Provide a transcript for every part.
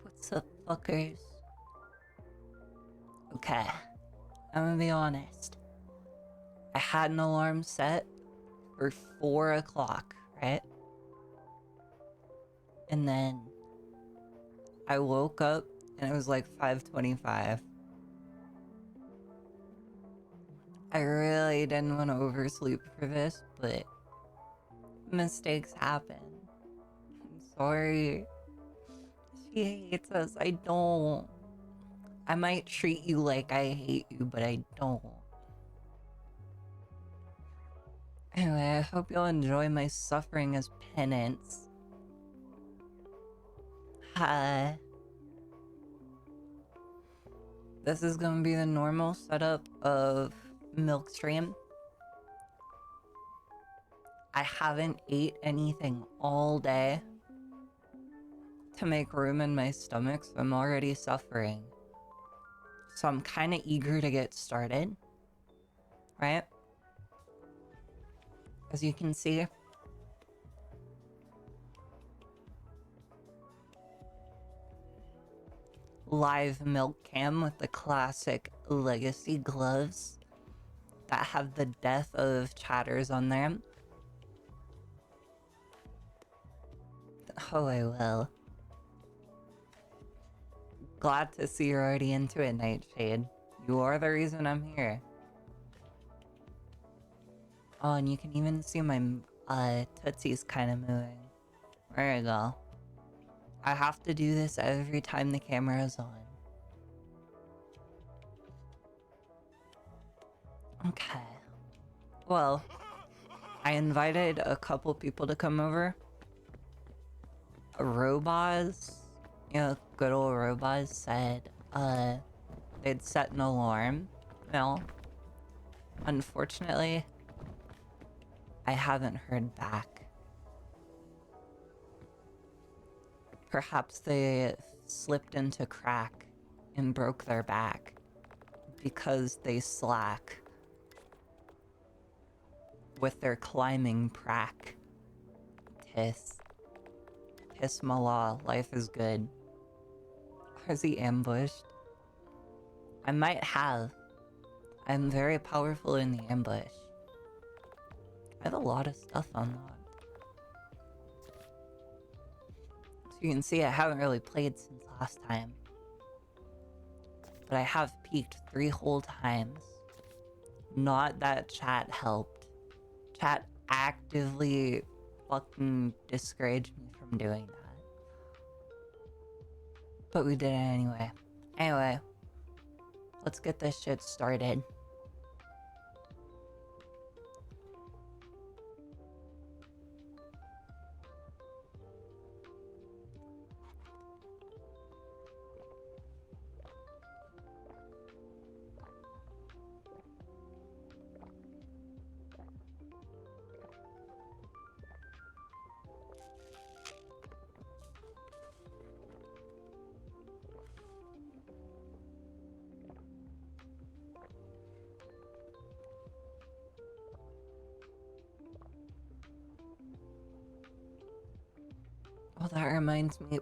What's up, fuckers? Okay, I'm gonna be honest. I had an alarm set for 4 o'clock, right? And then I woke up and it was like 5:25. I really didn't want to oversleep for this, but mistakes happen. I'm sorry. She hates us. I don't. I might treat you like I hate you, but I don't. Anyway, I hope you'll enjoy my suffering as penance. Hi. This is gonna be the normal setup of milk stream. I haven't ate anything all day to make room in my stomach, so I'm already suffering. So I'm kind of eager to get started, right? As you can see, live milk cam with the classic legacy gloves that have the death of chatters on them. Oh, I will. Glad to see you're already into it, Nightshade. You are the reason I'm here. Oh, and you can even see my tootsies kind of moving. There we go. I have to do this every time the camera is on. Okay. Well, I invited a couple people to come over. Robots, you know, good old robots said, they'd set an alarm. Well, unfortunately, I haven't heard back. Perhaps they slipped into crack and broke their back because they slack with their climbing prack. Piss Mala, life is good. Was he ambushed? I might have. I'm very powerful in the ambush. I have a lot of stuff unlocked. So you can see I haven't really played since last time. But I have peaked 3 whole times. Not that chat helped. Chat actively fucking discouraged me from doing that. But we did it anyway. Anyway, let's get this shit started. Oh, that reminds me.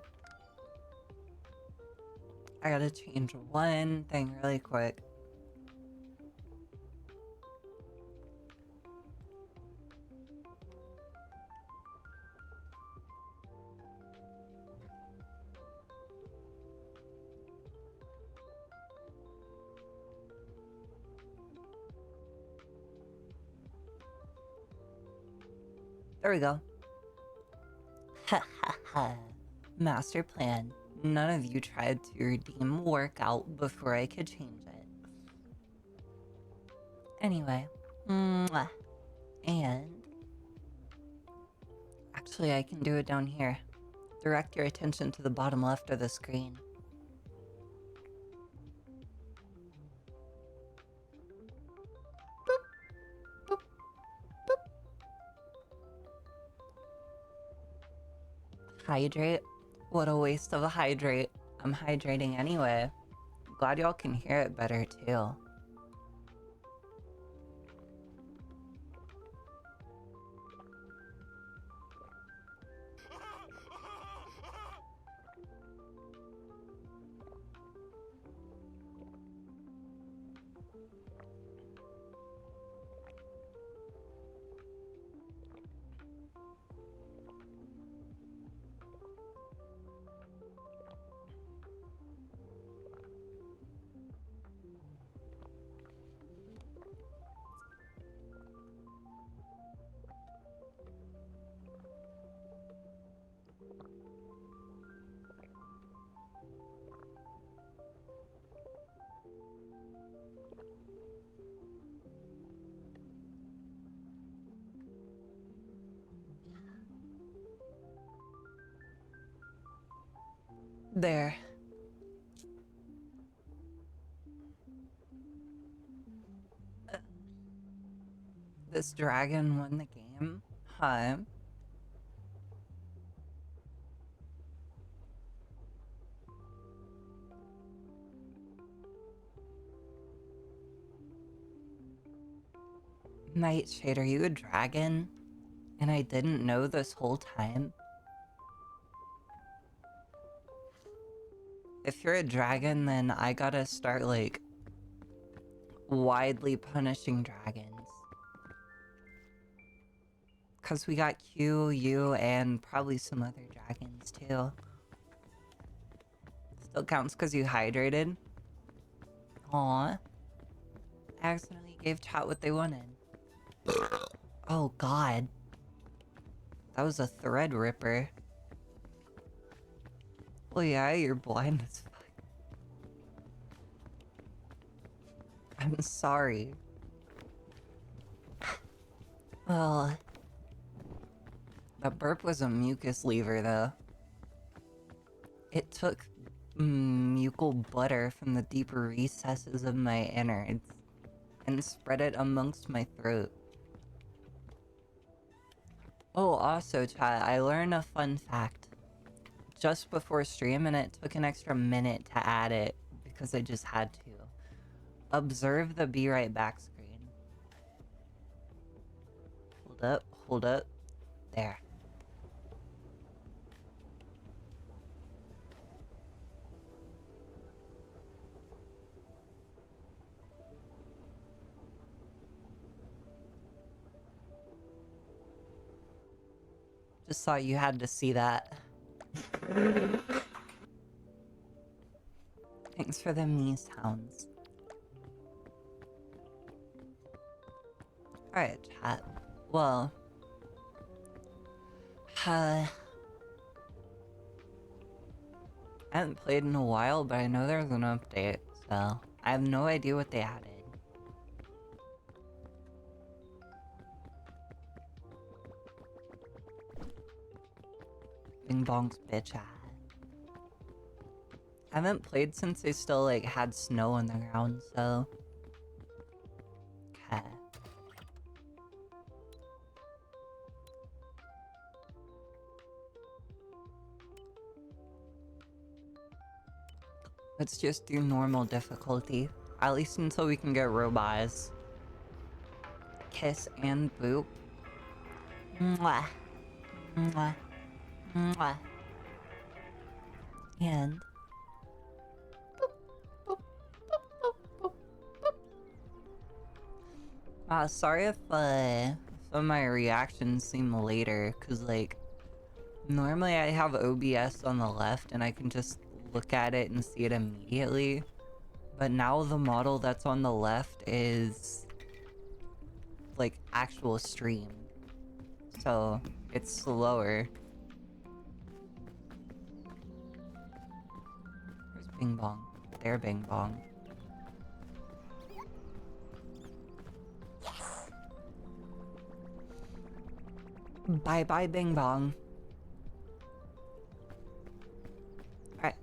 I gotta change one thing really quick. There we go. Ha ha ha. Master plan. None of you tried to redeem workout before I could change it. Anyway. Mwah. And actually, I can do it down here. Direct your attention to the bottom left of the screen. Boop, boop, boop. Hydrate. What a waste of a hydrate. I'm hydrating anyway. Glad y'all can hear it better too. There. This dragon won the game? Huh? Nightshade, are you a dragon? And I didn't know this whole time? If you're a dragon, then I gotta start, like, widely punishing dragons. Cause we got Q, you, and probably some other dragons too. Still counts cause you hydrated. Aw. I accidentally gave chat what they wanted. Oh god. That was a thread ripper. Well yeah, you're blind as fuck. I'm sorry. Well... That burp was a mucus lever though. It took mucal butter from the deeper recesses of my innards and spread it amongst my throat. Oh, also, chat, I learned a fun fact just before stream, and it took an extra minute to add it because I just had to. Observe the be right back screen. Hold up. There. Just thought you had to see that. Thanks for the me sounds. Alright, chat. Well... I haven't played in a while, but I know there's an update, so... I have no idea what they added. Bing Bong's bitch ass. I haven't played since they still, like, had snow on the ground, so... Okay. Let's just do normal difficulty. At least until we can get robots. Kiss and boop. Mwah. Mwah. Mwah. And... sorry if some of my reactions seem later, cause like, normally I have OBS on the left and I can just look at it and see it immediately. But now the model that's on the left is like actual stream. So it's slower. Where's Bing Bong? There, Bing Bong. Bye bye, Bing Bong. Alright.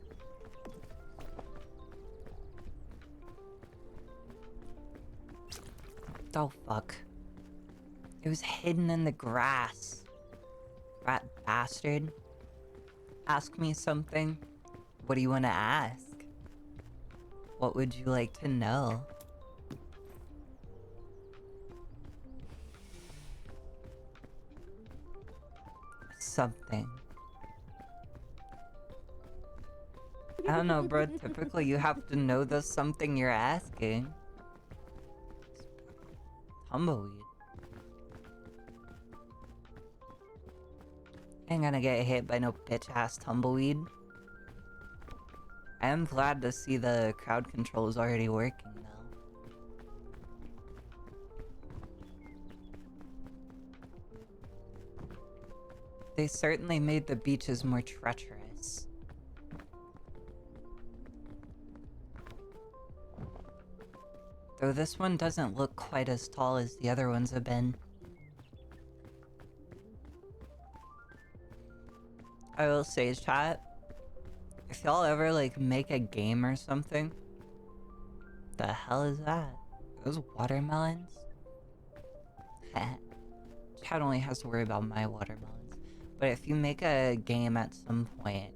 Oh, fuck. It was hidden in the grass. Rat bastard. Ask me something. What do you want to ask? What would you like to know? Something. I don't know, bro. Typically, you have to know the something you're asking. Tumbleweed. Ain't gonna get hit by no bitch-ass tumbleweed. I am glad to see the crowd control is already working, though. They certainly made the beaches more treacherous. Though this one doesn't look quite as tall as the other ones have been. I will say, chat, if y'all ever, like, make a game or something... The hell is that? Those watermelons? Chat only has to worry about my watermelons. But if you make a game at some point,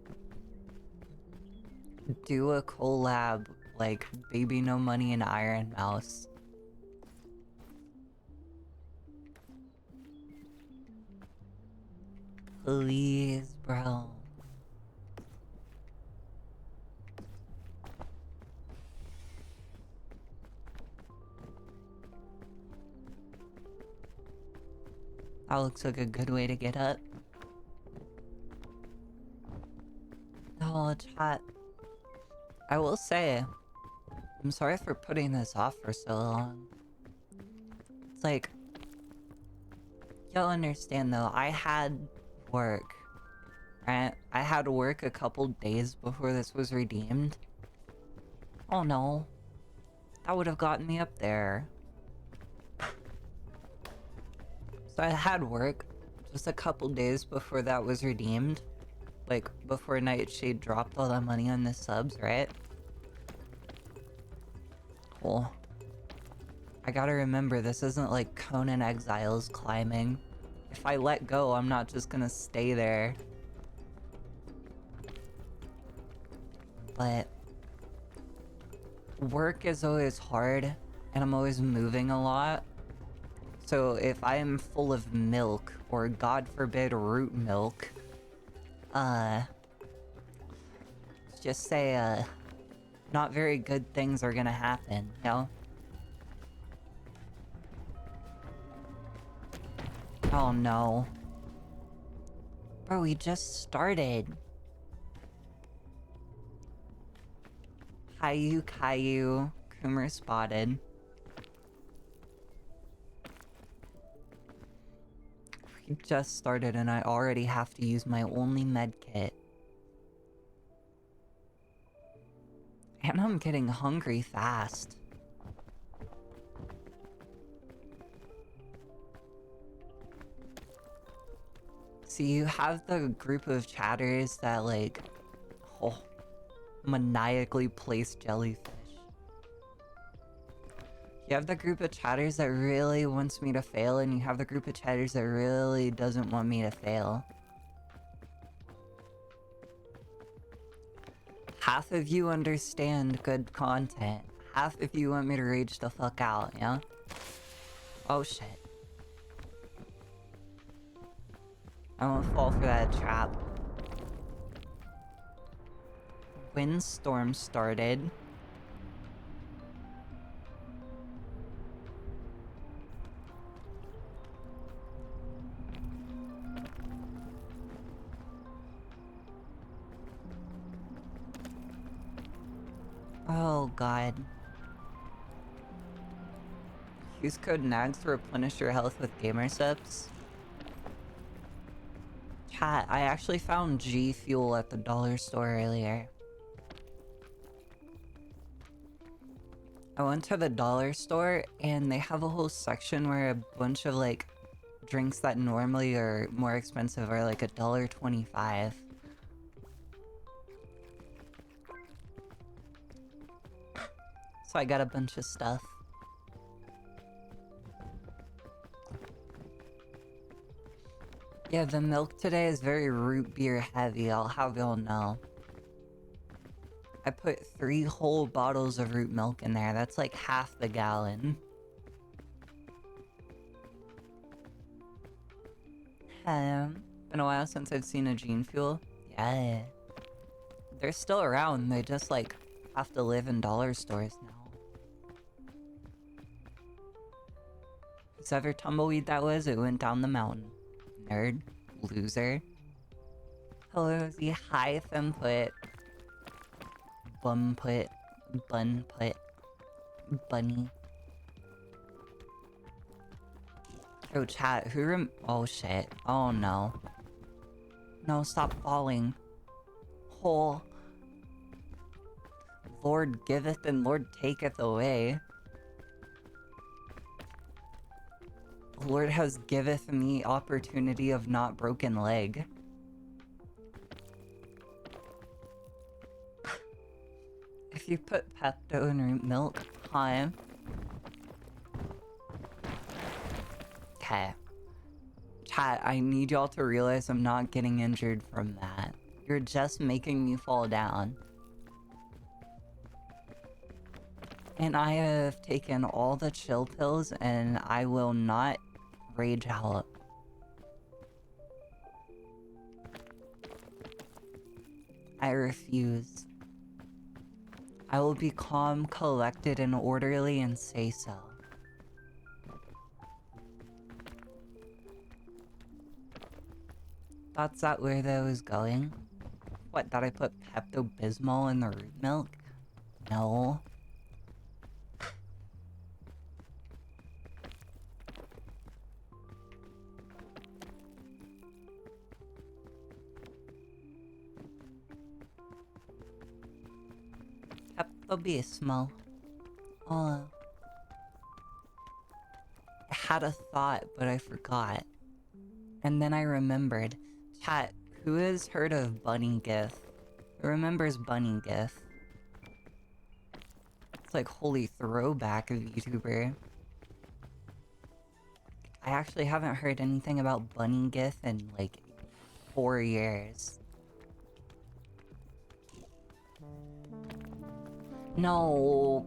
do a collab like Baby No Money and Iron Mouse. Please, bro. That looks like a good way to get up. Oh, chat. I will say, I'm sorry for putting this off for so long. It's like, you'll understand though, I had work, right? I had work a couple days before this was redeemed. Oh no. That would have gotten me up there. So I had work just a couple days before that was redeemed. Like, before Nightshade dropped all that money on the subs, right? Cool. I gotta remember, this isn't like Conan Exiles climbing. If I let go, I'm not just gonna stay there. But... work is always hard, and I'm always moving a lot. So if I am full of milk, or God forbid root milk, let's just say, not very good things are gonna happen, you know? Oh no. Bro, we just started. Caillou, Coomer spotted. We just started and I already have to use my only med kit. And I'm getting hungry fast. See, you have the group of chatters that, like, maniacally place jellyfish. You have the group of chatters that really wants me to fail, and you have the group of chatters that really doesn't want me to fail. Half of you understand good content. Half of you want me to rage the fuck out, yeah? Oh shit. I won't fall for that trap. Windstorm started. Oh god. Use code NAGS to replenish your health with gamer subs. Chat, I actually found G Fuel at the dollar store earlier. I went to the dollar store and they have a whole section where a bunch of like drinks that normally are more expensive are like $1.25. So I got a bunch of stuff. Yeah, the milk today is very root beer heavy, I'll have y'all know. I put 3 whole bottles of root milk in there. That's like half the gallon. Been a while since I've seen a Gene Fuel. Yeah. They're still around. They just like have to live in dollar stores now. Whoever tumbleweed that was, it went down the mountain. Nerd. Loser. Hello, the hive input. Bum put. Bun put. Bunny. Oh, chat, oh, shit. Oh, no. No, stop falling. Hole. Lord giveth and Lord taketh away. Lord has giveth me opportunity of not broken leg. If you put Pepto in root milk, huh? Okay. Chat, I need y'all to realize I'm not getting injured from that. You're just making me fall down. And I have taken all the chill pills and I will not rage out. I refuse. I will be calm, collected, and orderly and say so. That's that where that was going? What, did I put Pepto-Bismol in the root milk? No. Pepto-Bismol. Oh. I had a thought, but I forgot. And then I remembered. Chat, who has heard of Bunny Gif? Who remembers Bunny Gif? It's like holy throwback of YouTuber. I actually haven't heard anything about Bunny Gif in like 4 years. No.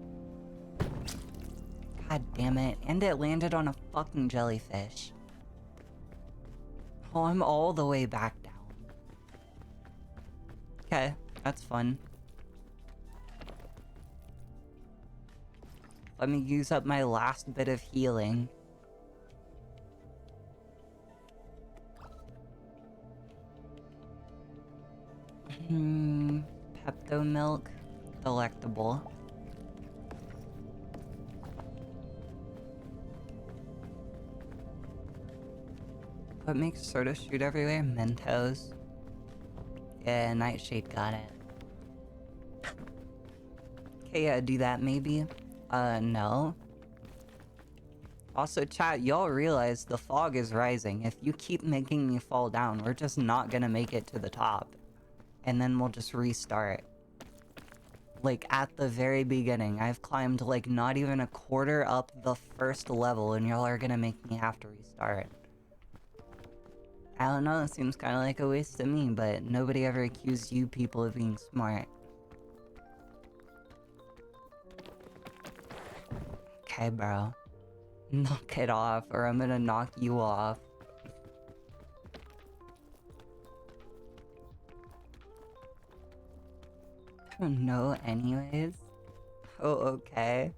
God damn it. And it landed on a fucking jellyfish. Oh, I'm all the way back down. Okay, that's fun. Let me use up my last bit of healing. Pepto milk. Delectable. What makes soda shoot everywhere? Mentos. Yeah, Nightshade got it. Okay, yeah, do that maybe. No. Also, chat, y'all realize the fog is rising. If you keep making me fall down, we're just not gonna make it to the top. And then we'll just restart. Like, at the very beginning, I've climbed, like, not even a quarter up the first level, and y'all are gonna make me have to restart. I don't know, it seems kinda like a waste to me, but nobody ever accused you people of being smart. Okay, bro. Knock it off, or I'm gonna knock you off. No, anyways. Oh, okay.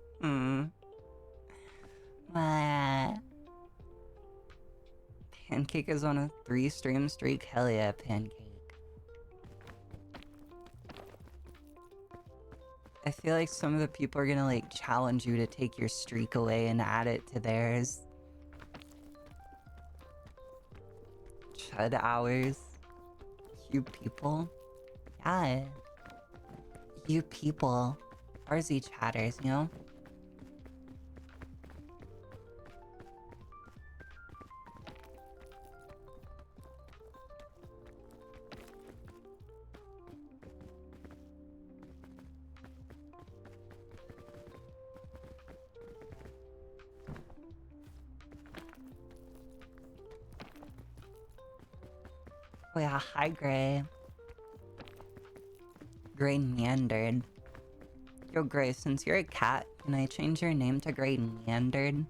Pancake is on a 3-stream streak? Hell yeah, Pancake. I feel like some of the people are gonna, like, challenge you to take your streak away and add it to theirs. Chud hours. You people. Yeah. You people. RZ chatters, you know? Oh yeah, hi Gray. Gray Meandered. Yo, Gray, since you're a cat, can I change your name to Gray Meandered?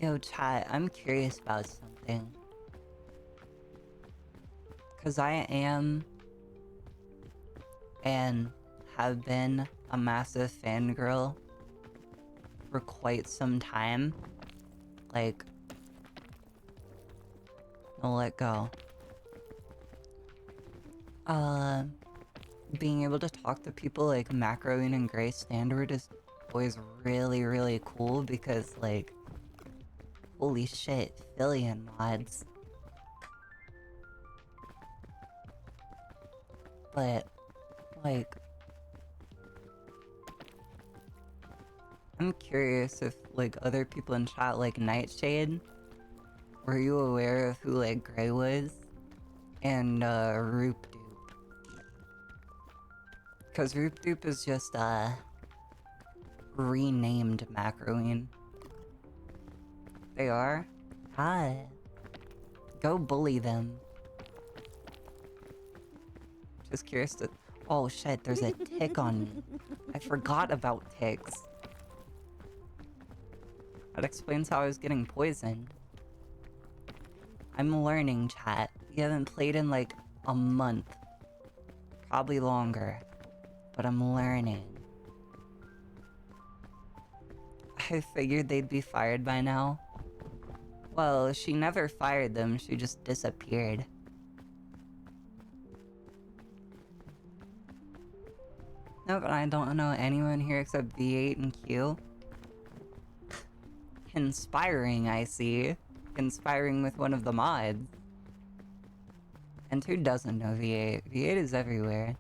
Yo, chat, I'm curious about something. Because I am and have been a massive fangirl for quite some time. Like, I'll let go. Being able to talk to people like Macroine and Gray Standard is always really, really cool because, like, holy shit, Fillion mods. But, like, I'm curious if, like, other people in chat, like Nightshade, were you aware of who, like, Gray was? And, Roop Dupe. Because Roop Dupe is just, renamed Macroine. They are? Hi. Go bully them. Just curious to... Oh shit, there's a tick on me. I forgot about ticks. That explains how I was getting poisoned. I'm learning, chat. You haven't played in like a month. Probably longer. But I'm learning. I figured they'd be fired by now. Well, she never fired them, she just disappeared. No, but I don't know anyone here except V8 and Q. Conspiring, I see. Conspiring with one of the mods. And who doesn't know V8? V8 is everywhere.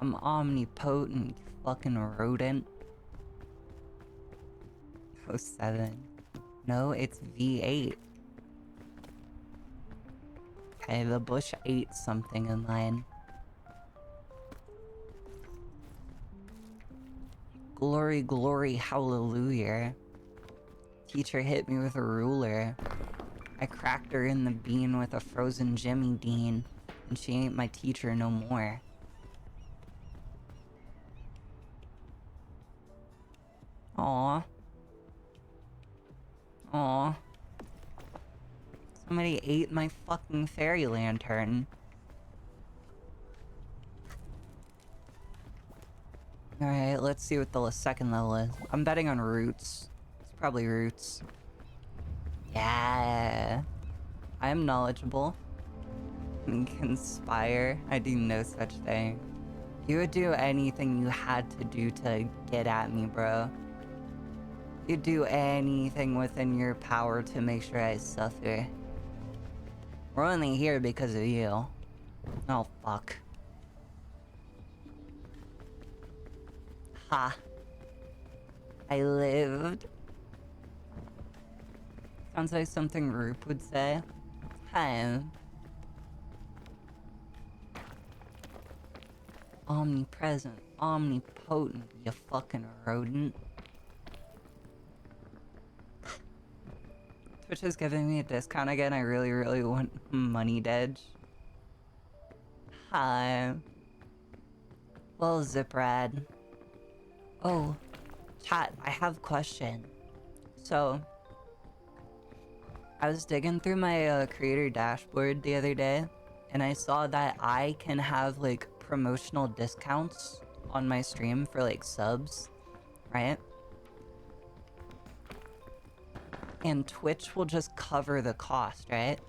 I'm omnipotent, you fucking rodent. Oh, 7. No, it's V8. Okay, the bush ate something in mine. Glory, glory, hallelujah. Teacher hit me with a ruler. I cracked her in the bean with a frozen Jimmy Dean, and she ain't my teacher no more. Aww. Aww. Somebody ate my fucking fairy lantern. Alright, let's see what the second level is. I'm betting on roots. It's probably roots. Yeah. I am knowledgeable. Conspire. I do no such thing. You would do anything you had to do to get at me, bro. You'd do anything within your power to make sure I suffer. We're only here because of you. Oh, fuck. Ha. I lived. Sounds like something Roop would say. Hi. Omnipresent, omnipotent, you fucking rodent. Twitch is giving me a discount again. I really, really want money, Dedge. Hi. Well, Ziprad. Oh, chat, I have a question. So, I was digging through my creator dashboard the other day, and I saw that I can have, like, promotional discounts on my stream for, like, subs, right? And Twitch will just cover the cost, right?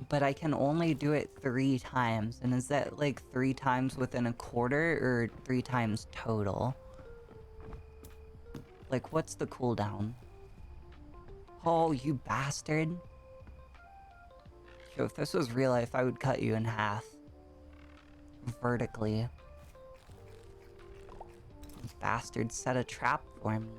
But I can only do it 3 times. And is that like 3 times within a quarter or 3 times total? Like, what's the cooldown? Oh, you bastard. Yo, if this was real life, I would cut you in half. Vertically. You bastard set a trap for me.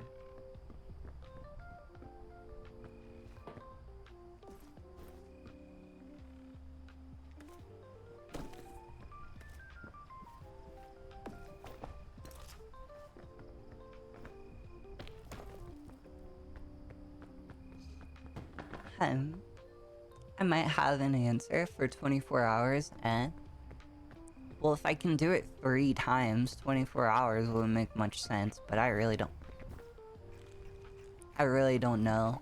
I might have an answer for 24 hours, well, if I can do it 3 times, 24 hours wouldn't make much sense, but I really don't know.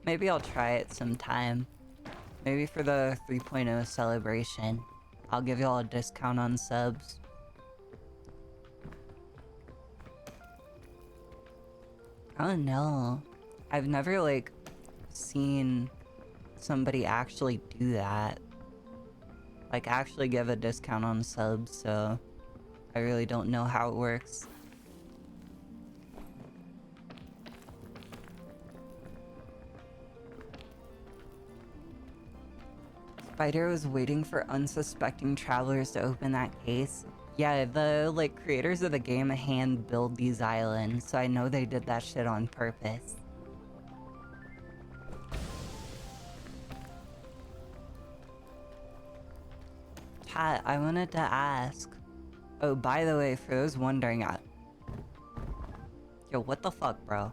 Maybe I'll try it sometime. Maybe for the 3.0 celebration. I'll give y'all a discount on subs. Oh no. I've never, like, seen somebody actually do that. Like, actually give a discount on subs, so I really don't know how it works. Spider was waiting for unsuspecting travelers to open that case. Yeah, the, like, creators of the game hand build these islands, so I know they did that shit on purpose. Chat, I wanted to ask. Oh, by the way, for those wondering, yo, what the fuck, bro?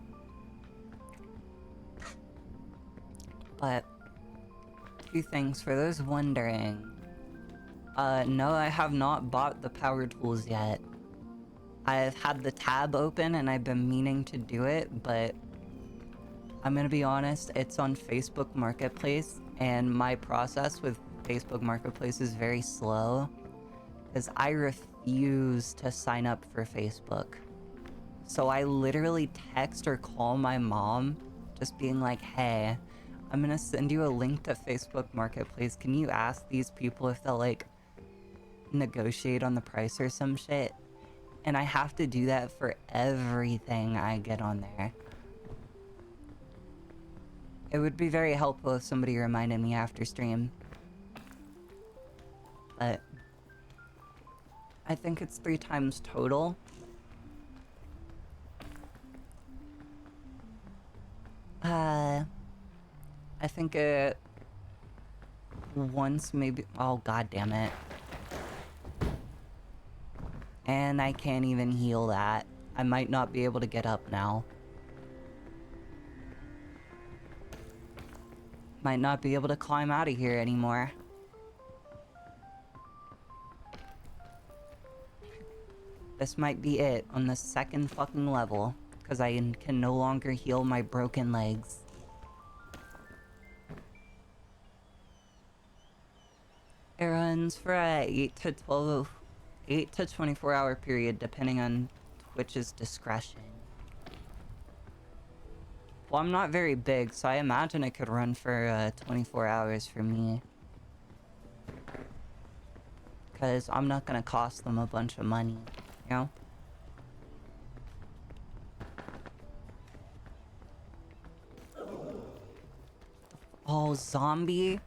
But 2 things for those wondering. No, I have not bought the power tools yet. I've had the tab open and I've been meaning to do it, but I'm gonna be honest, it's on Facebook Marketplace, and my process with Facebook Marketplace is very slow, because I refuse to sign up for Facebook. So I literally text or call my mom, just being like, hey, I'm gonna send you a link to Facebook Marketplace. Can you ask these people if they'll, like, negotiate on the price or some shit? And I have to do that for everything I get on there. It would be very helpful if somebody reminded me after stream. But I think it's 3 times total. I think it once maybe. Oh, god damn it. And I can't even heal that. I might not be able to get up now. Might not be able to climb out of here anymore. This might be it on the 2nd fucking level, because I can no longer heal my broken legs. It runs for a 8 to 24 hour period, depending on Twitch's discretion. Well, I'm not very big, so I imagine it could run for 24 hours for me. Because I'm not gonna cost them a bunch of money, you know? Oh, zombie?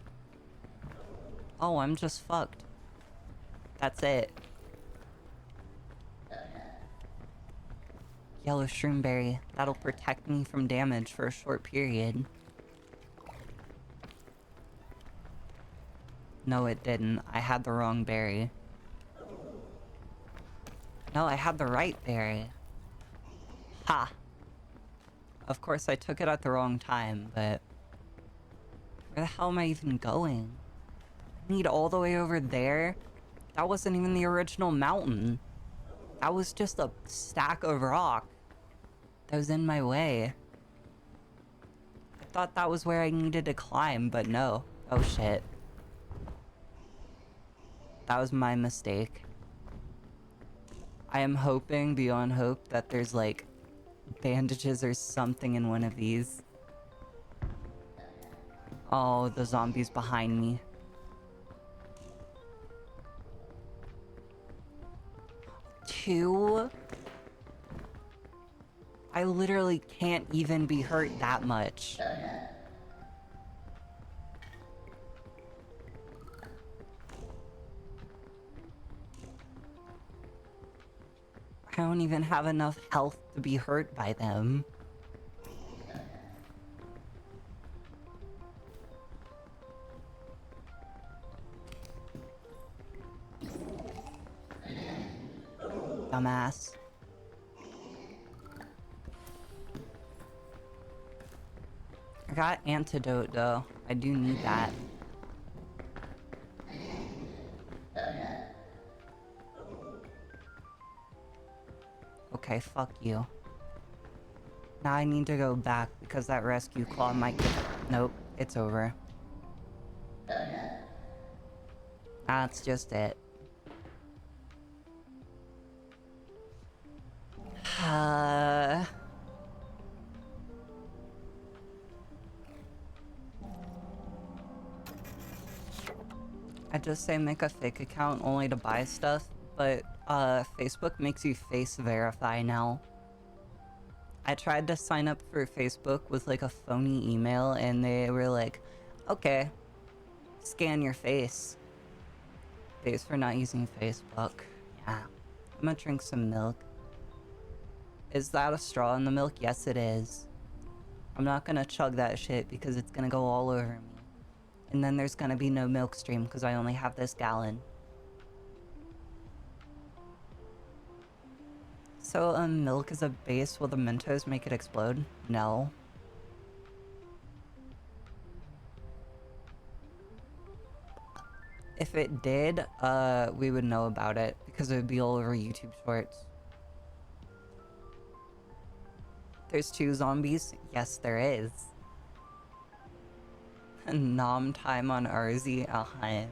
Oh, I'm just fucked. That's it. Yellow shroomberry. That'll protect me from damage for a short period. No, it didn't. I had the wrong berry. No, I had the right berry. Ha! Of course, I took it at the wrong time, but... where the hell am I even going? I need all the way over there? That wasn't even the original mountain. That was just a stack of rock that was in my way. I thought that was where I needed to climb, but no. Oh shit. That was my mistake. I am hoping beyond hope that there's, like, bandages or something in one of these. Oh, the zombie's behind me. Two? I literally can't even be hurt that much. I don't even have enough health to be hurt by them. Dumbass. I got antidote though. I do need that. Okay, fuck you. Now I need to go back because that rescue claw might get... Nope, it's over. That's just it. I just say make a fake account only to buy stuff, but Facebook makes you face verify now. I tried to sign up for Facebook with like a phony email and they were like, okay, scan your face. Thanks for not using Facebook. Yeah. I'm gonna drink some milk. Is that a straw in the milk? Yes, it is. I'm not gonna chug that shit because it's gonna go all over me. And then there's gonna be no milk stream because I only have this gallon. So, milk is a base. Will the Mentos make it explode? No. If it did, we would know about it because it would be all over YouTube Shorts. There's 2 zombies? Yes, there is. Nom time on RZ? Uh-huh.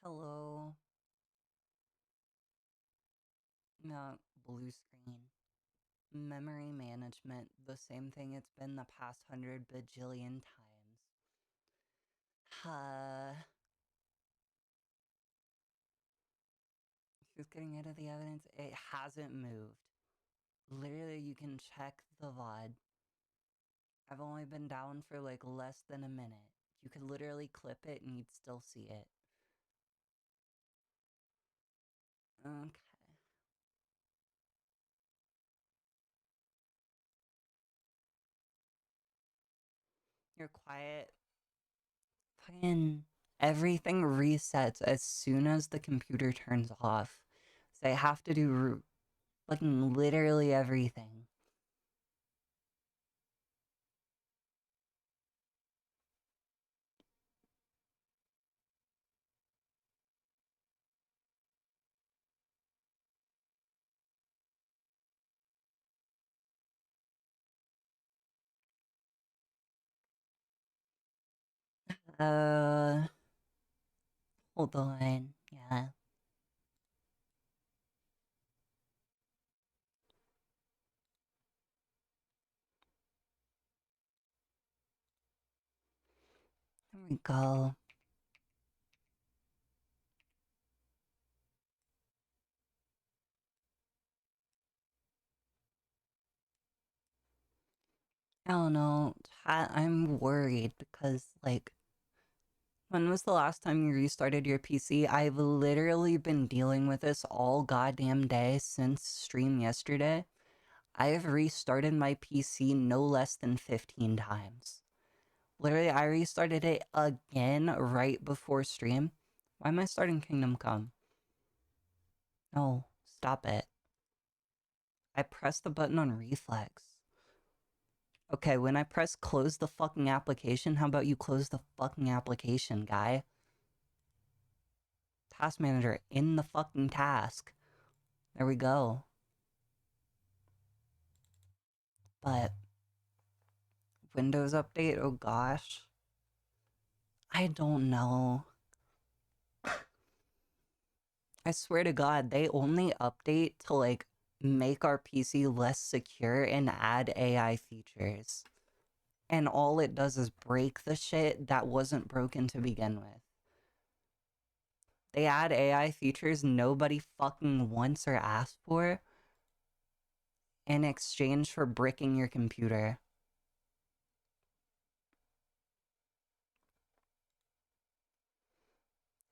Hello. No, blue screen. Memory management, the same thing it's been the past 100 bajillion times. Who's getting rid of the evidence? It hasn't moved. Literally, you can check the VOD. I've only been down for like less than a minute. You could literally clip it and you'd still see it. Okay. You're quiet. Fucking everything resets as soon as the computer turns off. So I have to do fucking literally everything. Uh, hold on. Yeah. There we go. I don't know. I'm worried because, like, when was the last time you restarted your PC? I've literally been dealing with this all goddamn day since stream yesterday. I have restarted my PC no less than 15 times. Literally, I restarted it again right before stream. Why am I starting Kingdom Come? No, stop it. I pressed the button on reflex. Okay, when I press close the fucking application, how about you close the fucking application, guy? Task manager in the fucking task. There we go. But Windows update? Oh gosh. I don't know. I swear to God, they only update to like make our PC less secure and add AI features. And all it does is break the shit that wasn't broken to begin with. They add AI features nobody fucking wants or asked for in exchange for bricking your computer.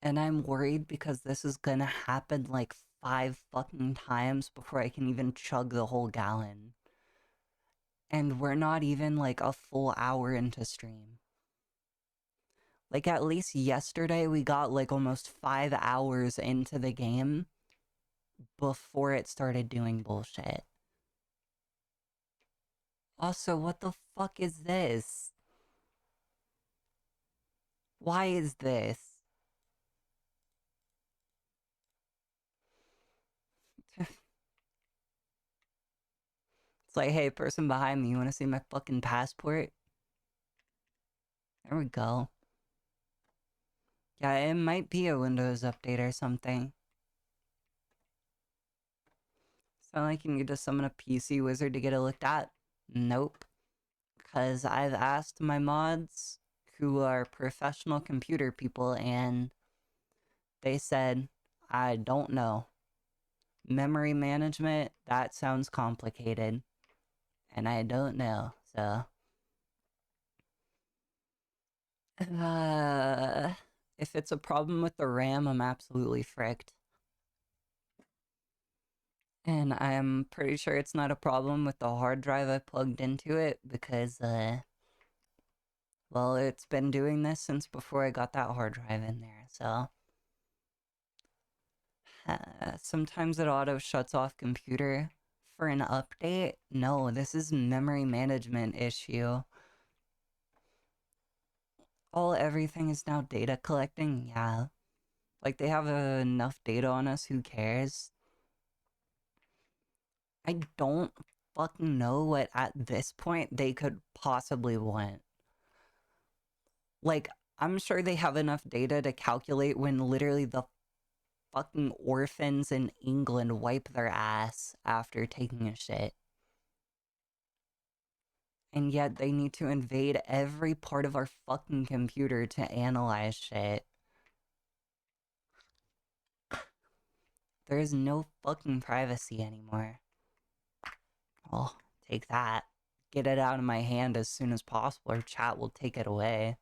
And I'm worried because this is gonna happen like 5 fucking times before I can even chug the whole gallon. And we're not even like a full hour into stream. Like at least yesterday we got like almost 5 hours into the game before it started doing bullshit. Also, what the fuck is this? Why is this? It's like, hey, person behind me, you wanna see my fucking passport? There we go. Yeah, it might be a Windows update or something. It's not like you need to summon a PC wizard to get it looked at. Nope. Because I've asked my mods, who are professional computer people, and they said, I don't know. Memory management, that sounds complicated. And I don't know, so. If it's a problem with the RAM, I'm absolutely fricked. And I'm pretty sure it's not a problem with the hard drive I plugged into it because, well, it's been doing this since before I got that hard drive in there, so. Sometimes it auto shuts off computer for an update. No, this is memory management issue. Everything is now data collecting, yeah. Like, they have enough data on us, who cares? I don't fucking know what at this point they could possibly want. Like, I'm sure they have enough data to calculate when literally the fucking orphans in England wipe their ass after taking a shit. And yet they need to invade every part of our fucking computer to analyze shit. There is no fucking privacy anymore. Well, take that. Get it out of my hand as soon as possible, or chat will take it away.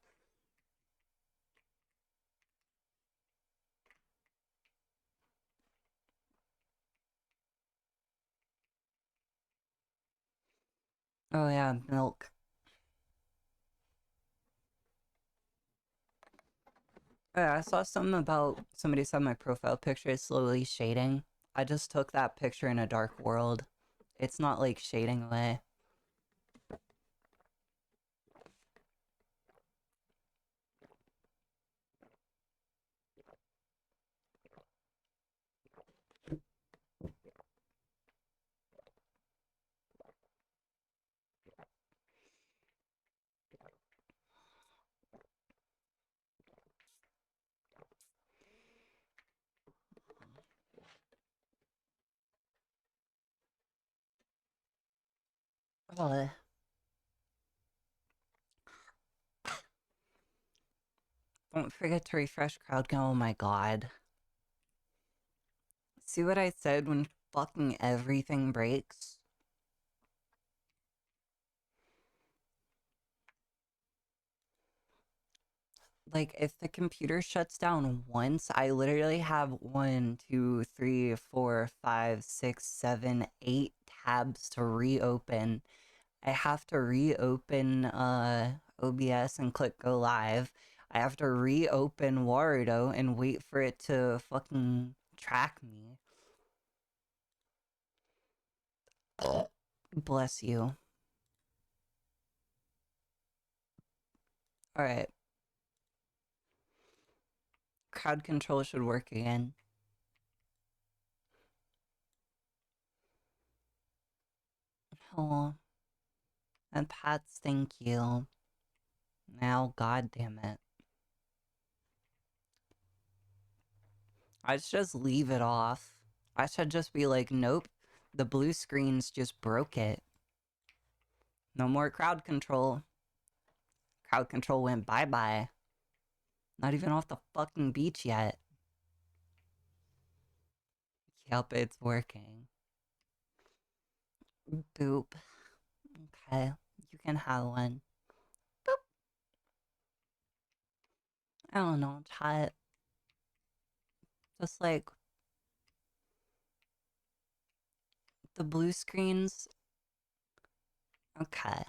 Oh yeah, milk. Yeah, I saw something about somebody said my profile picture is slowly shading. I just took that picture in a dark world. It's not like shading away. Oh, don't forget to refresh crowd count. Oh my god. See what I said when fucking everything breaks? Like, if the computer shuts down once, I literally have 1, 2, 3, 4, 5, 6, 7, 8 tabs to reopen. I have to reopen OBS and click go live. I have to reopen Warudo and wait for it to fucking track me. Bless you. Alright. Crowd control should work again. Oh. And Pats, thank you. Now, god damn it. I should just leave it off. I should just be like, nope, the blue screens just broke it. No more crowd control. Crowd control went bye-bye. Not even off the fucking beach yet. Yep, it's working. Boop. Okay, you can have one. Boop. I don't know, chat. Just like the blue screens. Okay,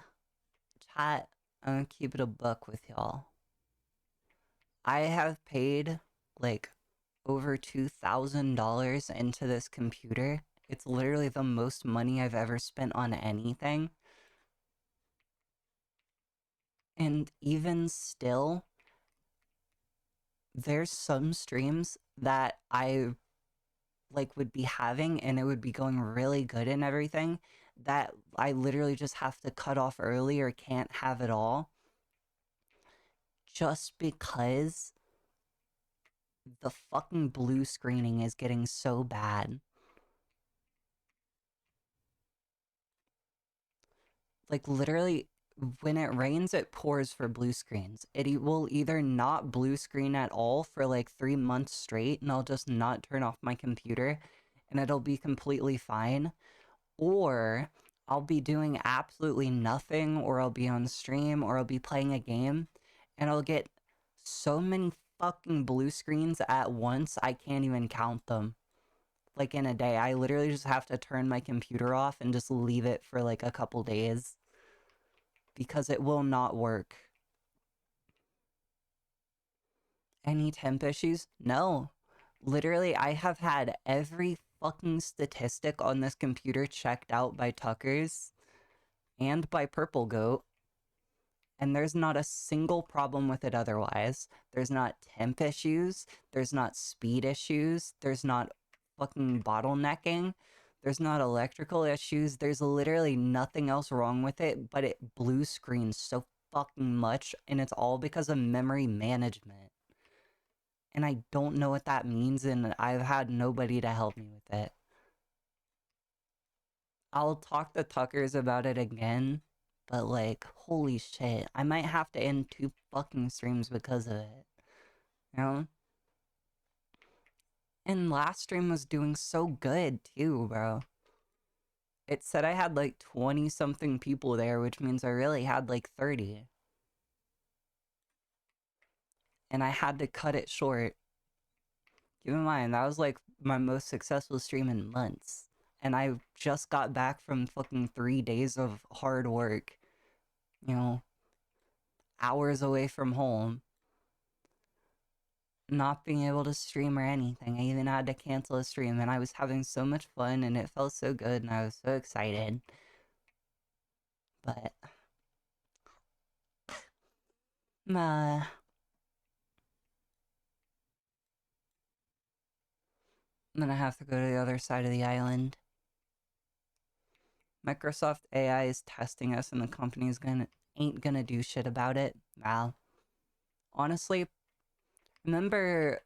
chat. I'm gonna keep it a buck with y'all. I have paid like over $2,000 into this computer. It's literally the most money I've ever spent on anything. And even still, there's some streams that I like would be having and it would be going really good and everything that I literally just have to cut off early or can't have it all just because the fucking blue screening is getting so bad. Like literally when it rains it pours for blue screens. It will either not blue screen at all for like 3 months straight and I'll just not turn off my computer and it'll be completely fine, or I'll be doing absolutely nothing, or I'll be on stream, or I'll be playing a game, and I'll get so many fucking blue screens at once, I can't even count them. Like in a day, I literally just have to turn my computer off and just leave it for like a couple days because it will not work. Any temp issues? No. Literally, I have had every fucking statistic on this computer checked out by Tuckers and by Purple Goat, and there's not a single problem with it otherwise. There's not temp issues, there's not speed issues, there's not fucking bottlenecking, there's not electrical issues, there's literally nothing else wrong with it, but it blue screens so fucking much, and it's all because of memory management. And I don't know what that means, and I've had nobody to help me with it. I'll talk to Tuckers about it again, but like, holy shit, I might have to end 2 fucking streams because of it. You know? And last stream was doing so good too, bro. It said I had like 20 something people there, which means I really had like 30. And I had to cut it short. Keep in mind, that was like my most successful stream in months. And I just got back from fucking 3 days of hard work. You know, hours away from home. Not being able to stream or anything. I even had to cancel a stream, and I was having so much fun and it felt so good and I was so excited. But I'm gonna have to go to the other side of the island. Microsoft AI is testing us and the company's ain't gonna do shit about it. Wow. Honestly, remember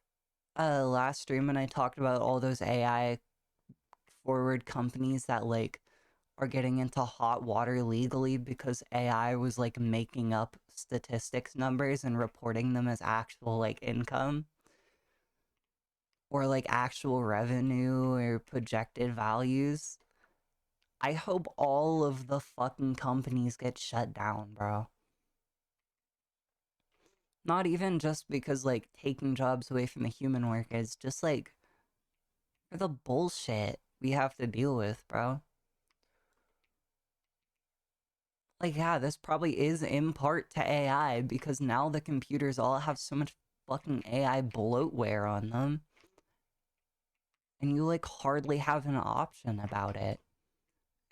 last stream when I talked about all those AI forward companies that like are getting into hot water legally because AI was like making up statistics numbers and reporting them as actual like income or like actual revenue or projected values? I hope all of the fucking companies get shut down, bro. Not even just because like taking jobs away from the human workers, just like for the bullshit we have to deal with, bro. Like, yeah, this probably is in part to AI because now the computers all have so much fucking AI bloatware on them. And you, like, hardly have an option about it.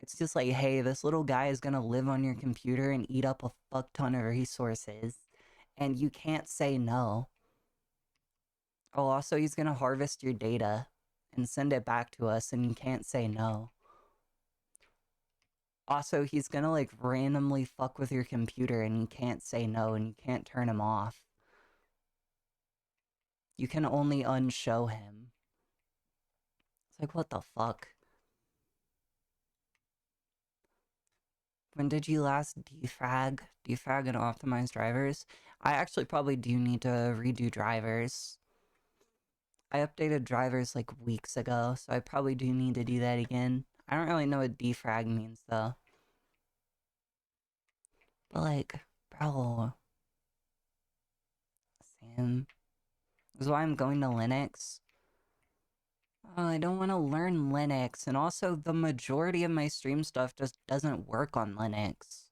It's just like, hey, this little guy is gonna live on your computer and eat up a fuck ton of resources. And you can't say no. Oh, also, he's gonna harvest your data and send it back to us, and you can't say no. Also, he's gonna like randomly fuck with your computer and you can't say no and you can't turn him off. You can only unshow him. It's like, what the fuck? When did you last defrag and optimize drivers? I actually probably do need to redo drivers. I updated drivers like weeks ago, so I probably do need to do that again. I don't really know what defrag means though. But like, bro, Sam. This is why I'm going to Linux. Oh, I don't want to learn Linux, and also the majority of my stream stuff just doesn't work on Linux.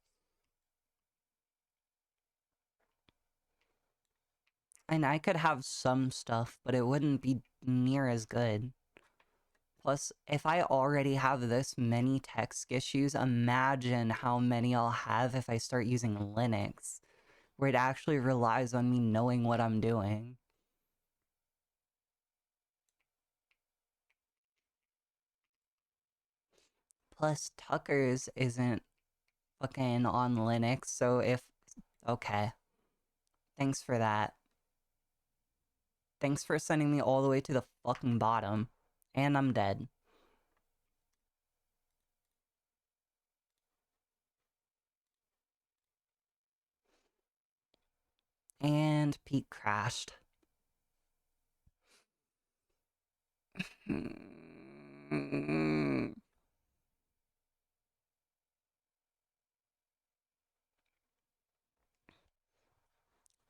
And I could have some stuff, but it wouldn't be near as good. Plus, if I already have this many text issues, imagine how many I'll have if I start using Linux, where it actually relies on me knowing what I'm doing. Plus, Tucker's isn't fucking on Linux, so if... Okay. Thanks for that. Thanks for sending me all the way to the fucking bottom. And I'm dead. And Pete crashed.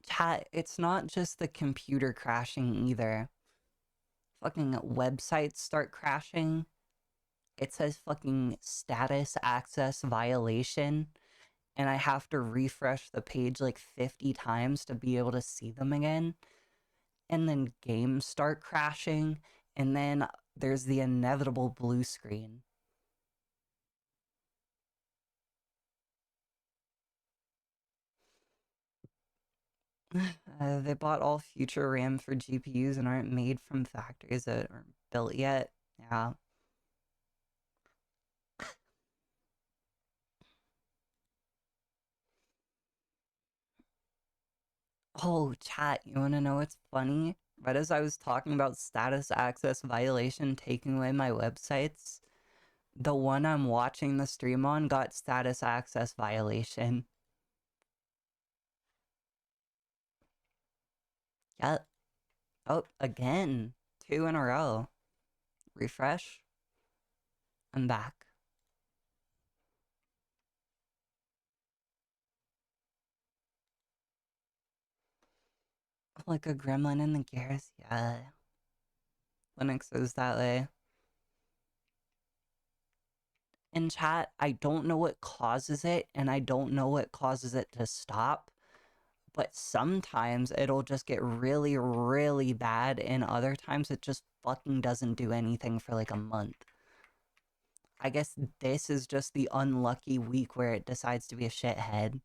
Chat, it's not just the computer crashing either. Fucking websites start crashing. It says fucking status access violation, and I have to refresh the page like 50 times to be able to see them again. And then games start crashing, and then there's the inevitable blue screen. They bought all future RAM for GPUs and aren't made from factories that aren't built yet. Yeah. Oh, chat, you wanna know what's funny? Right as I was talking about status access violation taking away my websites, the one I'm watching the stream on got status access violation. Yep. Oh, again. 2 in a row. Refresh. I'm back. Like a gremlin in the gears? Yeah. Linux is that way. In chat, I don't know what causes it, and I don't know what causes it to stop. But sometimes it'll just get really, really bad, and other times it just fucking doesn't do anything for like a month. I guess this is just the unlucky week where it decides to be a shithead.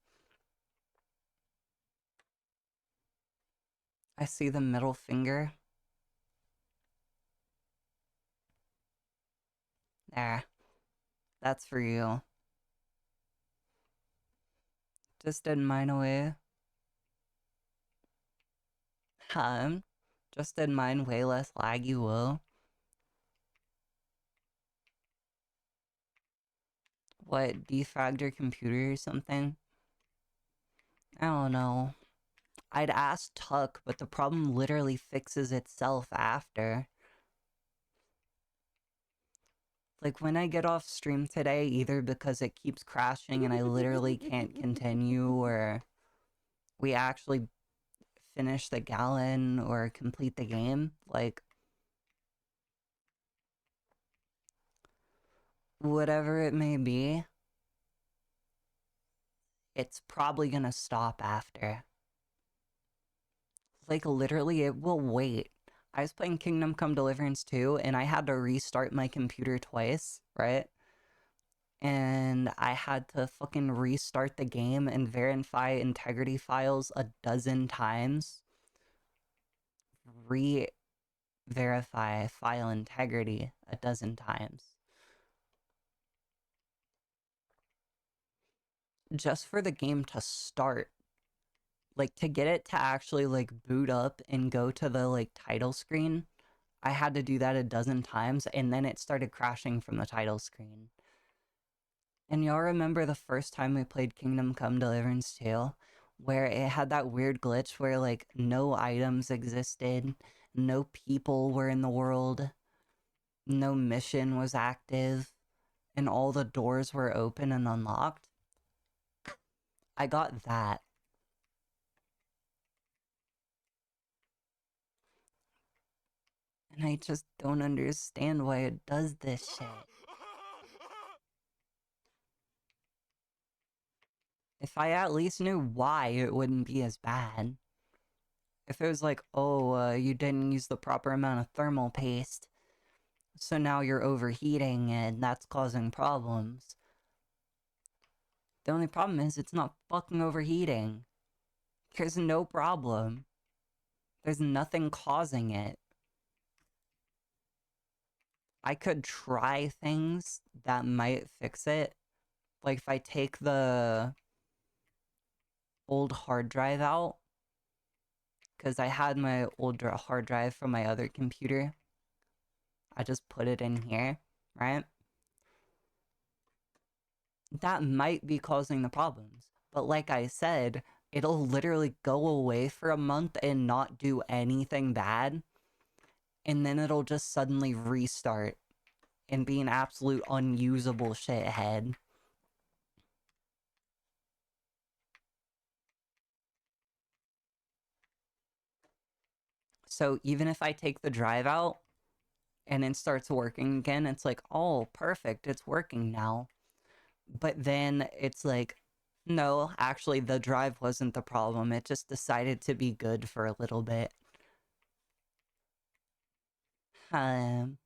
I see the middle finger. There. That's for you. Just did mine away. Just did mine way less laggy, whoa. What, defragged your computer or something? I don't know. I'd ask Tuck, but the problem literally fixes itself after. Like, when I get off stream today, either because it keeps crashing and I literally can't continue, or we actually finish the gallon or complete the game, like, whatever it may be, it's probably gonna stop after. Like, literally, it will wait. I was playing Kingdom Come Deliverance 2, and I had to restart my computer twice, right? And I had to fucking restart the game and verify integrity files a dozen times. Re-verify file integrity a dozen times. just for the game to start, like to get it to actually like boot up and go to the like title screen, I had to do that a dozen times, and then it started crashing from the title screen. And y'all remember the first time we played Kingdom Come Deliverance 2, where it had that weird glitch where like no items existed, no people were in the world, no mission was active, and all the doors were open and unlocked? I got that. And I just don't understand why it does this shit. If I at least knew why, it wouldn't be as bad. If it was like, oh, you didn't use the proper amount of thermal paste, so now you're overheating and that's causing problems. The only problem is it's not fucking overheating. There's no problem. There's nothing causing it. I could try things that might fix it. Like if I take the old hard drive out, because I had my old hard drive from my other computer. I just put it in here, right? That might be causing the problems. But like I said, it'll literally go away for a month and not do anything bad. And then it'll just suddenly restart and be an absolute unusable shithead. So even if I take the drive out and it starts working again, it's like, oh, perfect, it's working now. But then it's like, no, actually, the drive wasn't the problem. It just decided to be good for a little bit. Um,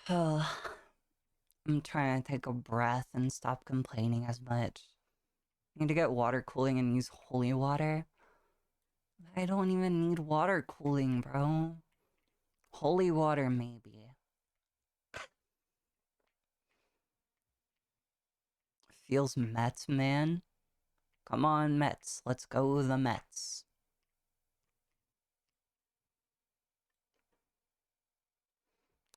oh, I'm trying to take a breath and stop complaining as much. I need to get water cooling and use holy water. I don't even need water cooling, bro. Holy water, maybe. Feels Mets, man. Come on, Mets. Let's go the Mets.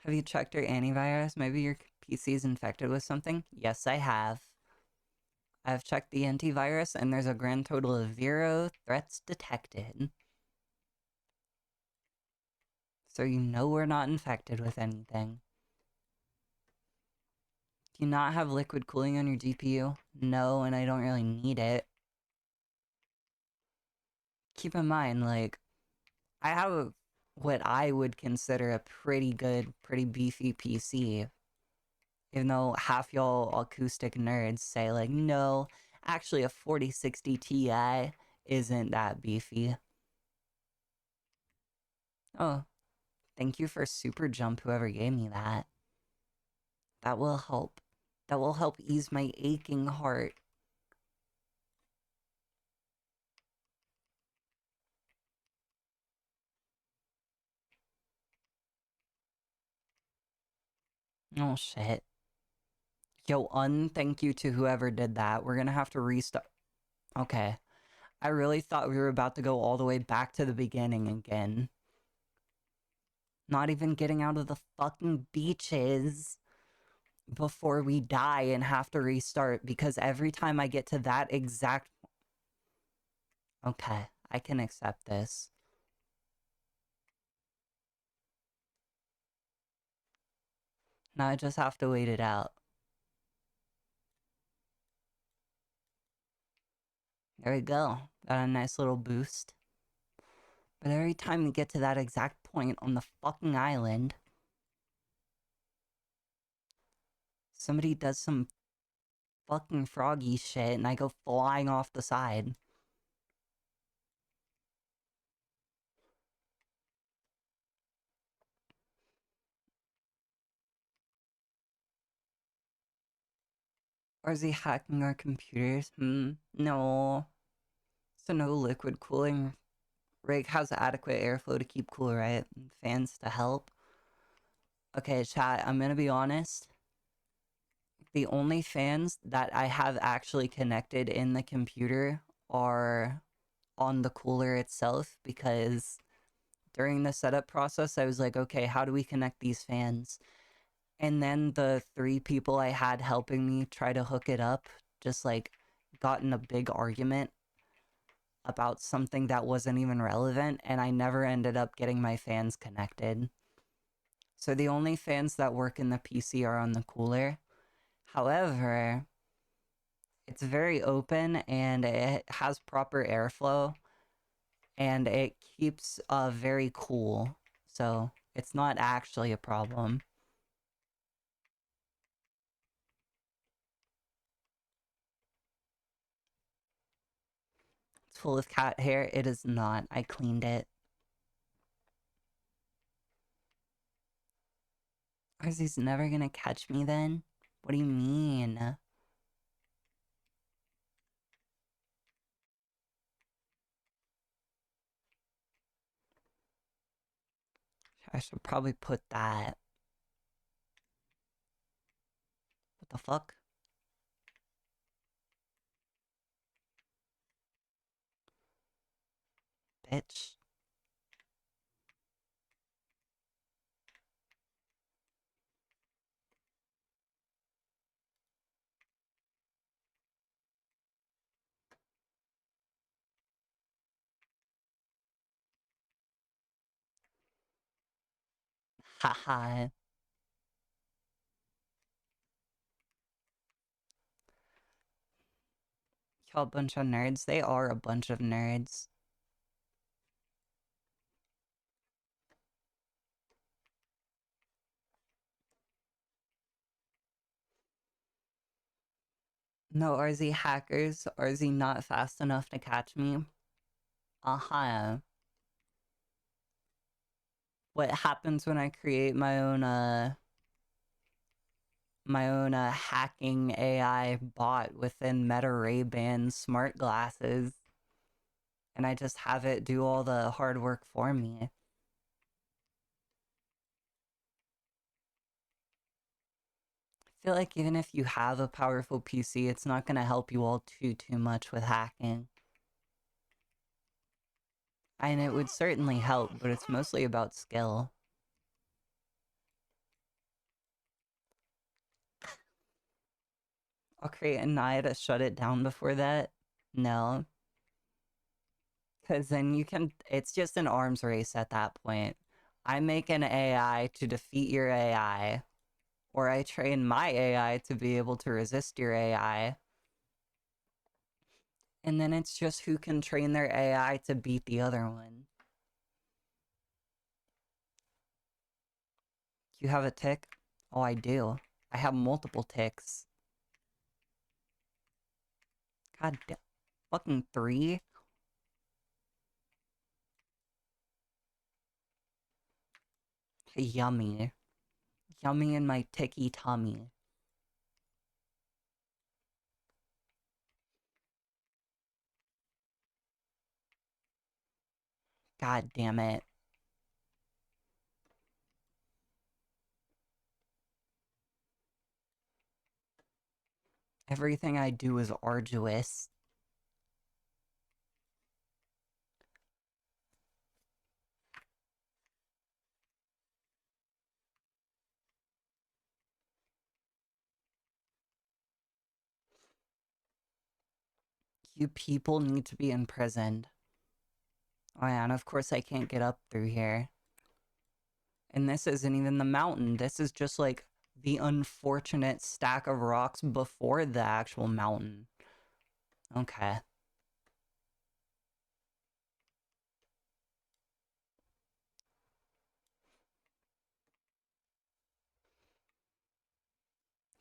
Have you checked your antivirus? Maybe your PC is infected with something? Yes, I have. I've checked the antivirus and there's a grand total of 0 threats detected. So you know we're not infected with anything. Do you not have liquid cooling on your GPU? No, and I don't really need it. Keep in mind, like, I have what I would consider a pretty good, pretty beefy PC. Even though half y'all acoustic nerds say, like, no, actually a 4060 Ti isn't that beefy. Oh, thank you for Super Jump, whoever gave me that. That will help. That will help ease my aching heart. Oh, shit. Yo, thank you to whoever did that. We're gonna have to restart. Okay. I really thought we were about to go all the way back to the beginning again. Not even getting out of the fucking beaches before we die and have to restart, because every time I get to that exact... Okay, I can accept this. Now I just have to wait it out. There we go. Got a nice little boost. But every time we get to that exact point on the fucking island, somebody does some fucking froggy shit and I go flying off the side. Or is he hacking our computers? No. So no liquid cooling. Rig has adequate airflow to keep cool, right? Fans to help. Okay, chat, I'm gonna be honest. The only fans that I have actually connected in the computer are on the cooler itself, because during the setup process, I was like, okay, how do we connect these fans? And then the three people I had helping me try to hook it up just like got in a big argument about something that wasn't even relevant, and I never ended up getting my fans connected. So the only fans that work in the PC are on the cooler. However, it's very open and it has proper airflow, and it keeps very cool. So it's not actually a problem. It's full of cat hair. It is not. I cleaned it. Ozzy's never gonna catch me then? What do you mean? I should probably put that. What the fuck? Bitch. Haha. Y'all a bunch of nerds. They are a bunch of nerds. No, RZ hackers. RZ not fast enough to catch me. Uh-huh. What happens when I create my own hacking AI bot within Meta Ray-Ban smart glasses, and I just have it do all the hard work for me. I feel like even if you have a powerful PC, it's not going to help you all too much with hacking. And it would certainly help, but it's mostly about skill. I'll create an eye to shut it down before that. No. Because then it's just an arms race at that point. I make an AI to defeat your AI, or I train my AI to be able to resist your AI. And then it's just who can train their AI to beat the other one. You have a tick? Oh, I do. I have multiple ticks. God damn. Fucking 3? Yummy. Yummy in my ticky tummy. God damn it. Everything I do is arduous. You people need to be imprisoned. Oh yeah, and of course I can't get up through here. And this isn't even the mountain. This is just like the unfortunate stack of rocks before the actual mountain. Okay.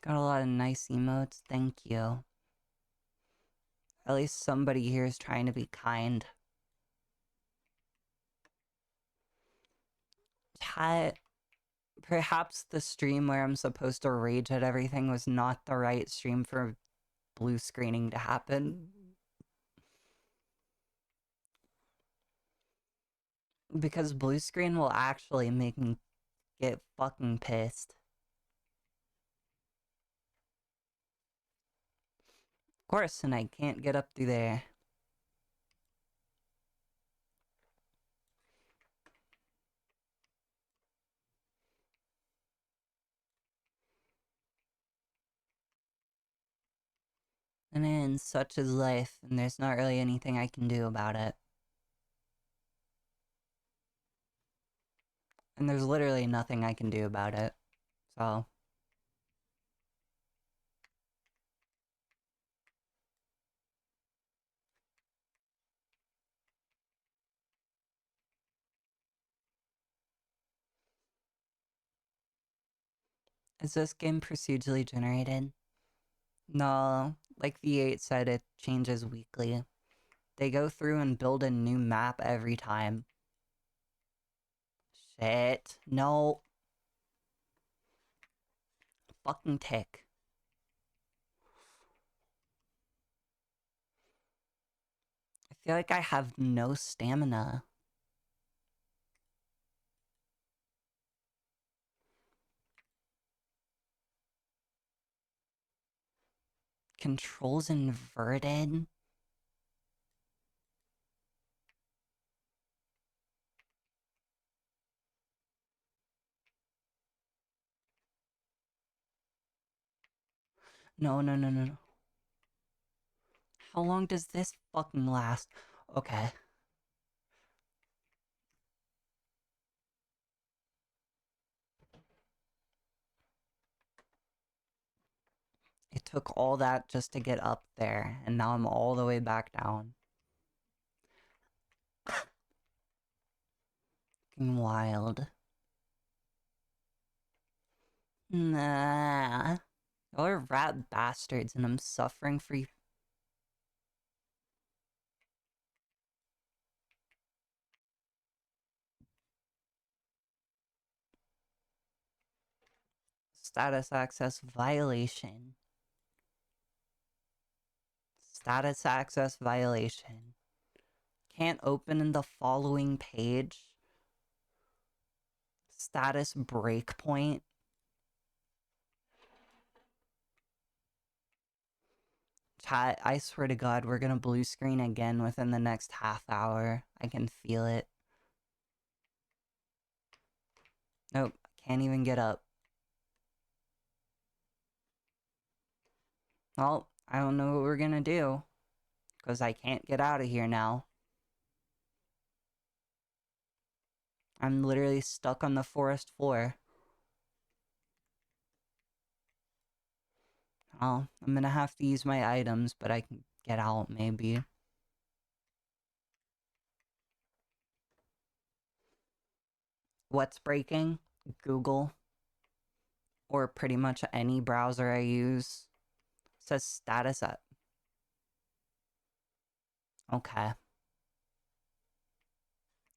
Got a lot of nice emotes. Thank you. At least somebody here is trying to be kind. Chat. Perhaps the stream where I'm supposed to rage at everything was not the right stream for blue screening to happen. Because blue screen will actually make me get fucking pissed. course, and I can't get up through there. And then such is life, and there's not really anything I can do about it. And there's literally nothing I can do about it. So. Is this game procedurally generated? No, like V8 said, it changes weekly. They go through and build a new map every time. Shit. No. Fucking tick. I feel like I have no stamina. Controls inverted? No, no, no, no, no. How long does this fucking last? Okay. It took all that just to get up there, and now I'm all the way back down. Fucking wild. Nah. Y'all are rat bastards, and I'm suffering for you. Status access violation. Status access violation. Can't open in the following page. Status breakpoint. Chat, I swear to God, we're gonna blue screen again within the next half hour. I can feel it. Nope, can't even get up. Well, I don't know what we're gonna do. Because I can't get out of here now. I'm literally stuck on the forest floor. Oh, I'm gonna have to use my items, but I can get out, maybe. What's breaking? Google. Or pretty much any browser I use. It says status up. Okay.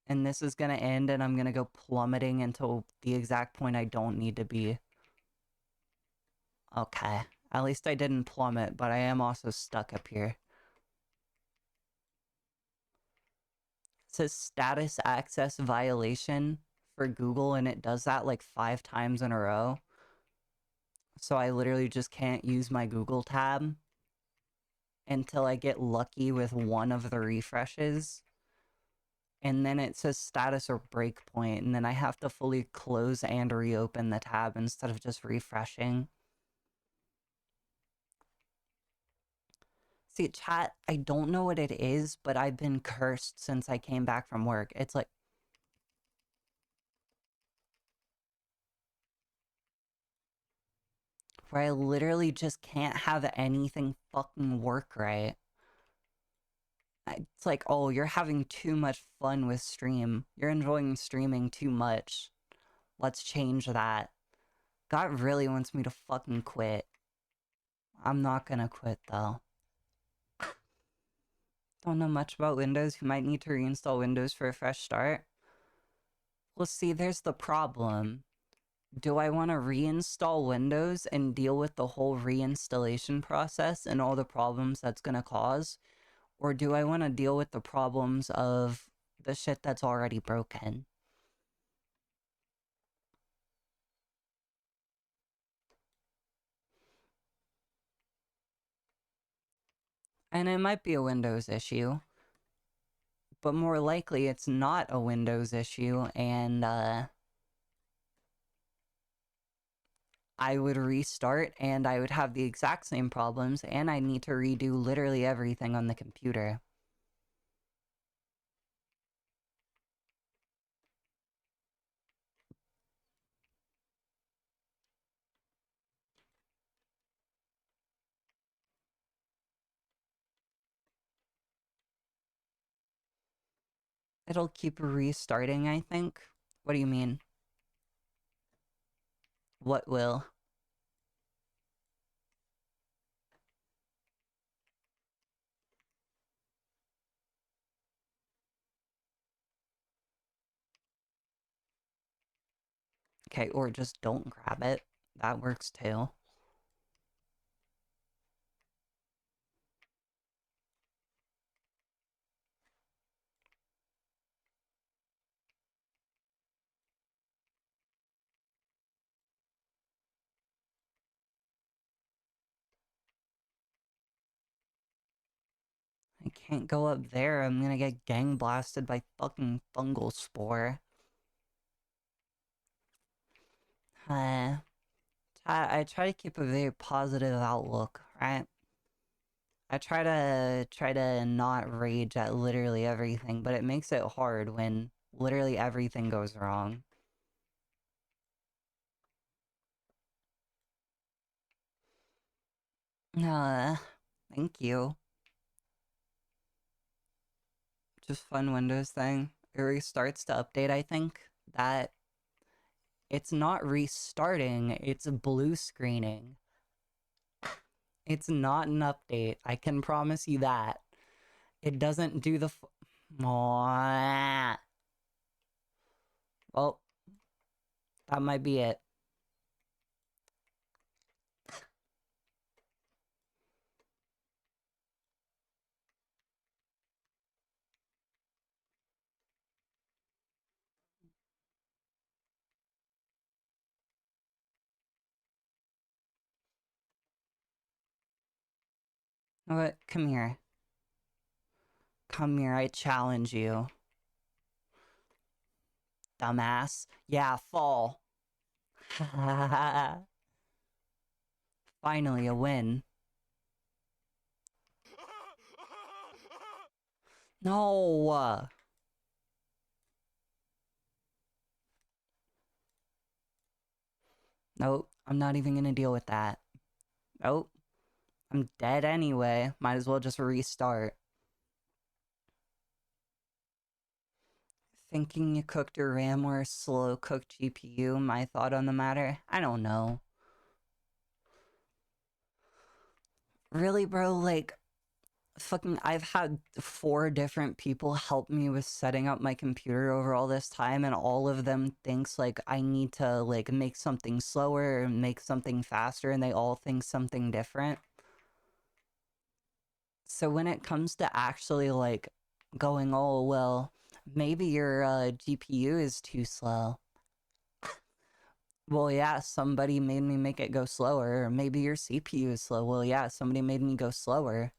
And this is gonna end, and I'm gonna go plummeting until the exact point I don't need to be. Okay. At least I didn't plummet, but I am also stuck up here. It says status access violation for Google, and it does that like 5 times in a row. So I literally just can't use my Google tab until I get lucky with one of the refreshes. And then it says status or breakpoint, and then I have to fully close and reopen the tab instead of just refreshing. See, chat, I don't know what it is, but I've been cursed since I came back from work. It's like... where I literally just can't have anything fucking work right. It's like, oh, you're having too much fun with stream. You're enjoying streaming too much. Let's change that. God really wants me to fucking quit. I'm not gonna quit, though. Don't know much about Windows. You might need to reinstall Windows for a fresh start. Well, see, there's the problem. Do I want to reinstall Windows and deal with the whole reinstallation process and all the problems that's gonna cause? Or do I want to deal with the problems of the shit that's already broken? And it might be a Windows issue, but more likely it's not a Windows issue, and I would restart and I would have the exact same problems, and I need to redo literally everything on the computer. It'll keep restarting, I think. What do you mean? What will? Okay, or just don't grab it. That works too. I can't go up there. I'm gonna get gang blasted by fucking fungal spore. Uh, I try to keep a very positive outlook, right? I try to not rage at literally everything, but it makes it hard when literally everything goes wrong. Uh, thank you. Just fun Windows thing. It restarts to update, I think. That it's not restarting, it's blue screening. It's not an update. I can promise you that. It doesn't do the Mwah. Well, that might be it. What? Come here. Come here, I challenge you. Dumbass. Yeah, fall. Finally, a win. No! Nope, I'm not even gonna deal with that. Nope, I'm dead anyway. Might as well just restart. Thinking you cooked a RAM or a slow cooked GPU, my thought on the matter? I don't know. Really, bro, like, fucking, I've had 4 different people help me with setting up my computer over all this time, and all of them thinks, like, I need to, like, make something slower and make something faster, and they all think something different. So when it comes to actually, like, going, oh, well, maybe your GPU is too slow. Well, yeah, somebody made me make it go slower. Or maybe your CPU is slow. Well, yeah, somebody made me go slower.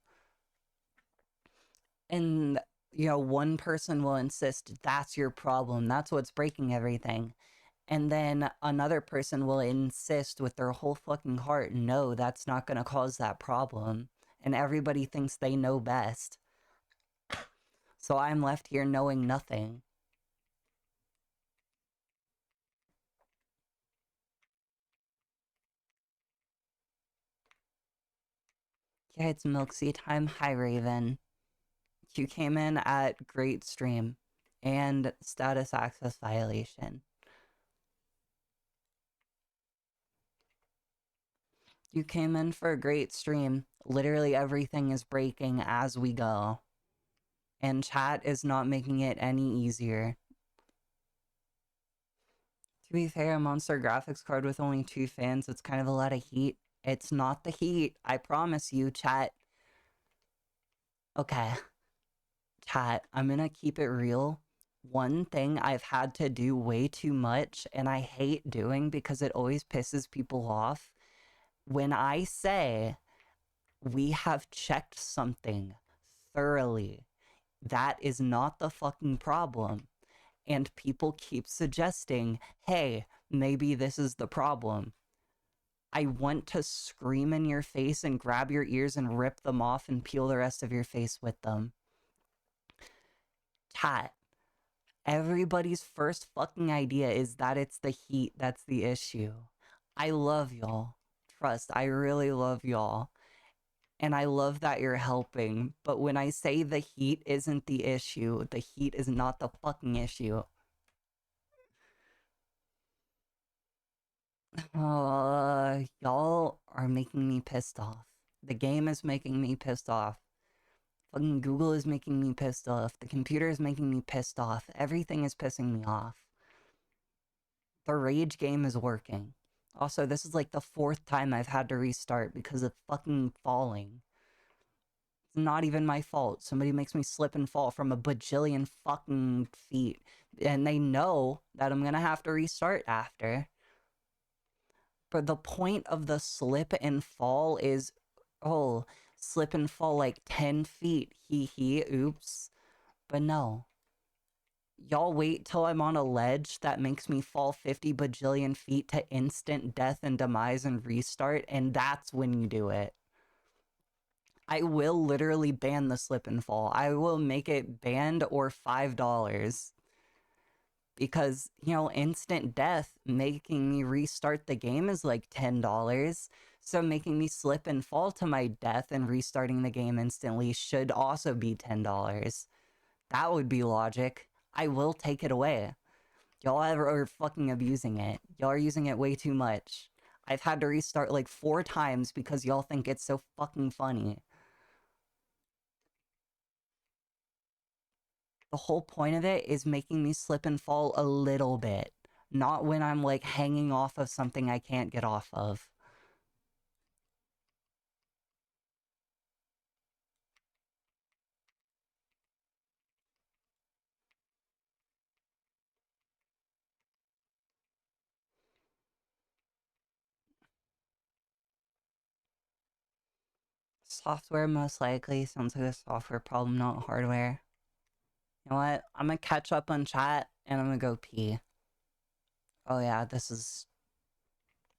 And, you know, one person will insist that's your problem. That's what's breaking everything. And then another person will insist with their whole fucking heart, no, that's not going to cause that problem. And everybody thinks they know best. So I'm left here knowing nothing. Yeah, it's Milksy time. Hi, Raven. You came in at great stream and status access violation. You came in for a great stream. Literally everything is breaking as we go. And chat is not making it any easier. To be fair, a monster graphics card with only 2 fans, it's kind of a lot of heat. It's not the heat, I promise you, chat. Okay. Chat, I'm gonna keep it real. One thing I've had to do way too much, and I hate doing because it always pisses people off. When I say We have checked something thoroughly. That is not the fucking problem. And people keep suggesting, hey, maybe this is the problem. I want to scream in your face and grab your ears and rip them off and peel the rest of your face with them. Chat. Everybody's first fucking idea is that it's the heat that's the issue. I love y'all. Trust, I really love y'all. And I love that you're helping. But when I say the heat isn't the issue, the heat is not the fucking issue. Y'all are making me pissed off. The game is making me pissed off. Fucking Google is making me pissed off. The computer is making me pissed off. Everything is pissing me off. The rage game is working. Also, this is like the 4th time I've had to restart because of fucking falling. It's not even my fault. Somebody makes me slip and fall from a bajillion fucking feet. And they know that I'm gonna have to restart after. But the point of the slip and fall is, oh, slip and fall like 10 feet. Hee hee, oops. But no. Y'all wait till I'm on a ledge that makes me fall 50 bajillion feet to instant death and demise and restart, and that's when you do it. I will literally ban the slip and fall. I will make it banned or $5. Because, you know, instant death making me restart the game is like $10. So making me slip and fall to my death and restarting the game instantly should also be $10. That would be logic. I will take it away. Y'all are fucking abusing it. Y'all are using it way too much. I've had to restart like 4 times because y'all think it's so fucking funny. The whole point of it is making me slip and fall a little bit. Not when I'm like hanging off of something I can't get off of. Software most likely. Sounds like a software problem, not hardware. You know what? I'm gonna catch up on chat and I'm gonna go pee. Oh yeah, this is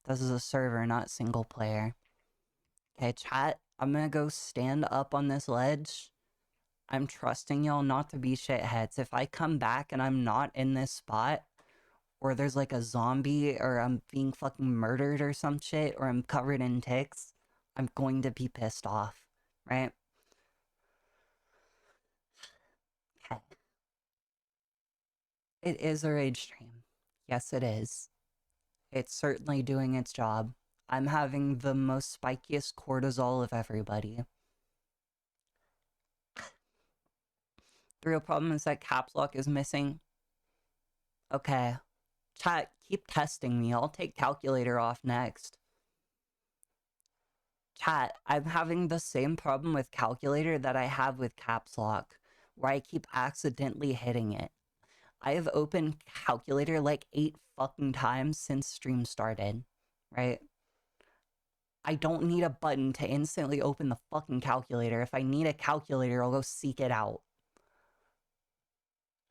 a server, not single player. Okay, chat, I'm gonna go stand up on this ledge. I'm trusting y'all not to be shitheads. If I come back and I'm not in this spot, or there's like a zombie, or I'm being fucking murdered or some shit, or I'm covered in ticks, I'm going to be pissed off, right? Okay. It is a rage stream. Yes, it is. It's certainly doing its job. I'm having the most spikiest cortisol of everybody. The real problem is that caps lock is missing. Okay. Chat, keep testing me. I'll take calculator off next. Chat, I'm having the same problem with calculator that I have with caps lock, where I keep accidentally hitting it. I have opened calculator like 8 fucking times since stream started, right? I don't need a button to instantly open the fucking calculator. If I need a calculator, I'll go seek it out.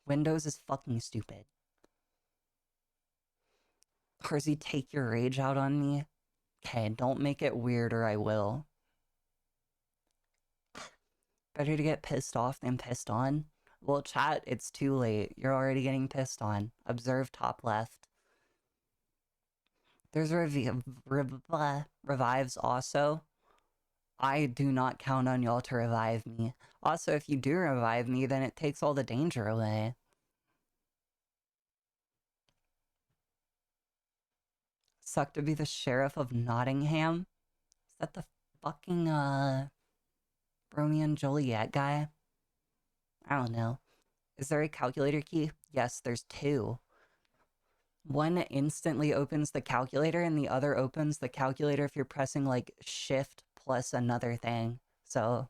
Windows is fucking stupid. Harzy, take your rage out on me. Okay, don't make it weird or I will. Better to get pissed off than pissed on. Well, chat, it's too late. You're already getting pissed on. Observe top left. There's revives also. I do not count on y'all to revive me. Also, if you do revive me, then it takes all the danger away. Suck to be the sheriff of Nottingham? Is that the fucking, Romeo and Juliet guy? I don't know. Is there a calculator key? Yes, there's 2. One instantly opens the calculator and the other opens the calculator if you're pressing like shift plus another thing. So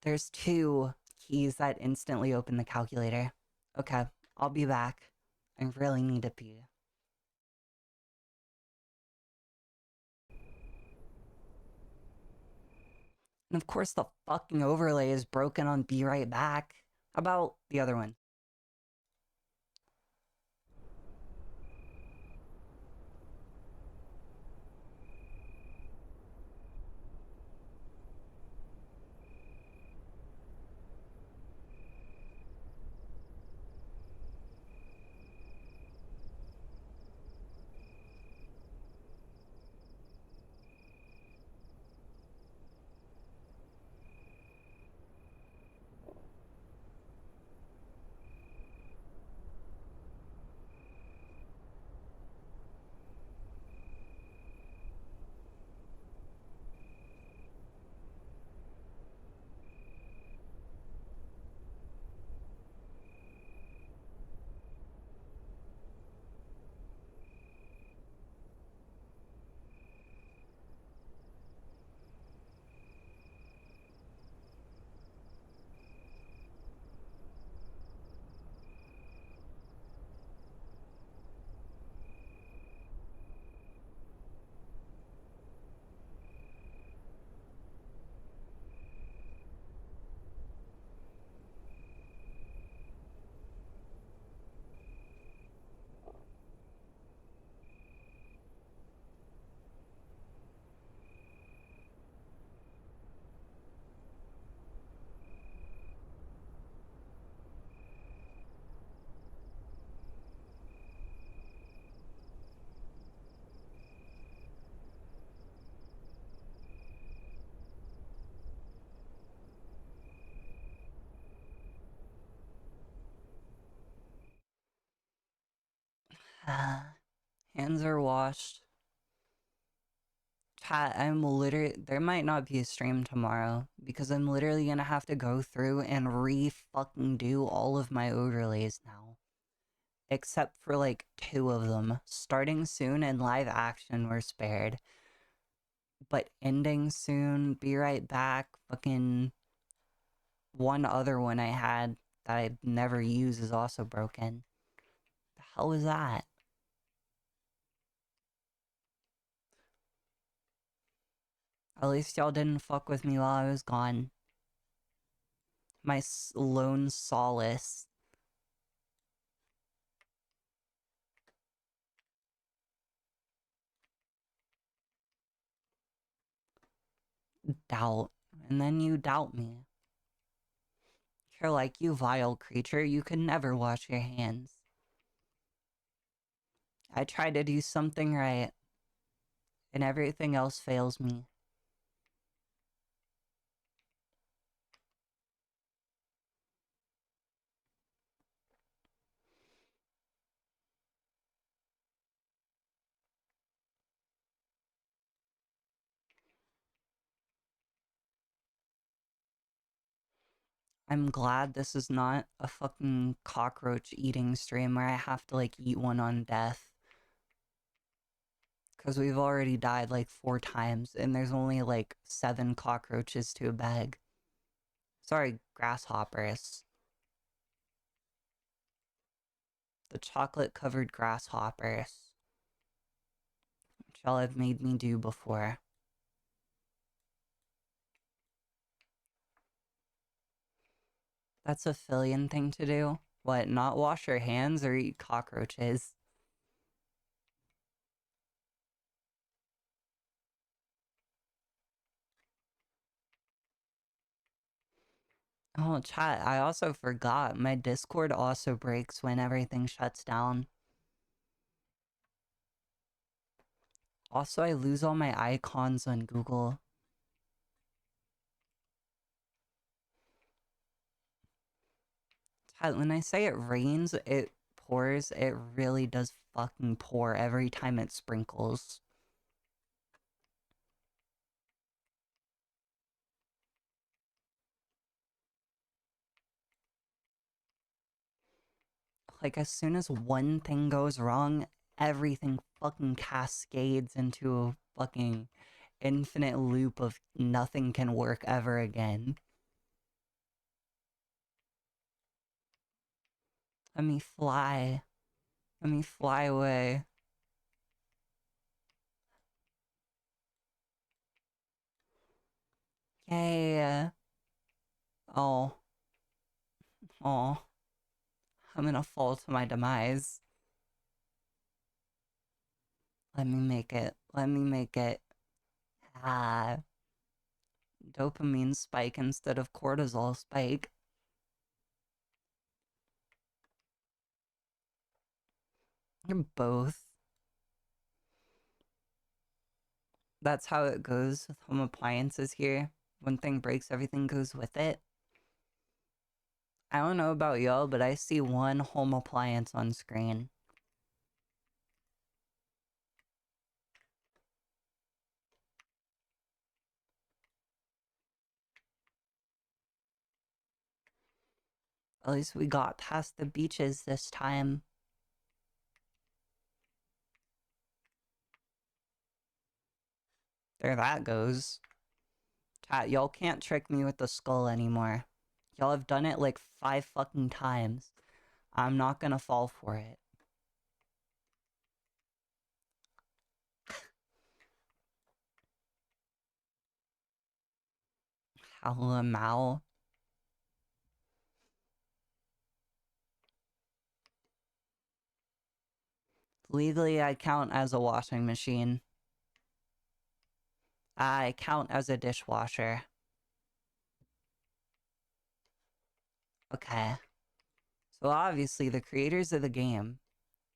there's 2 keys that instantly open the calculator. Okay, I'll be back. I really need to pee. And of course, the fucking overlay is broken on Be Right Back. How about the other one? Hands are washed. Chat, I'm literally. There might not be a stream tomorrow because I'm literally gonna have to go through and re fucking do all of my overlays now. Except for like 2 of them. Starting soon and live action were spared. But ending soon, Be Right Back, fucking one other one I had that I never use is also broken. The hell was that? At least y'all didn't fuck with me while I was gone. My lone solace. Doubt. And then you doubt me. You're like, you vile creature, you could never wash your hands. I try to do something right, and everything else fails me. I'm glad this is not a fucking cockroach eating stream where I have to like eat one on death. Because we've already died like 4 times and there's only like 7 cockroaches to a bag. Sorry, grasshoppers. The chocolate covered grasshoppers. Which y'all have made me do before. That's a Phillian thing to do. What, not wash your hands or eat cockroaches? Oh, chat, I also forgot. My Discord also breaks when everything shuts down. Also, I lose all my icons on Google. Chat, when I say it rains, it pours. It really does fucking pour every time it sprinkles. Like, as soon as one thing goes wrong, everything fucking cascades into a fucking infinite loop of nothing can work ever again. Let me fly. Let me fly away. Yay. Oh. Oh. I'm gonna fall to my demise. Let me make it. Let me make it. Ah. Dopamine spike instead of cortisol spike. You're both. That's how it goes with home appliances here. One thing breaks, everything goes with it. I don't know about y'all, but I see one home appliance on screen. At least we got past the beaches this time. There that goes. Chat, y'all can't trick me with the skull anymore. Y'all have done it like 5 fucking times. I'm not gonna fall for it. Howla Mao. Legally, I count as a washing machine. I count as a dishwasher. Okay. So obviously, the creators of the game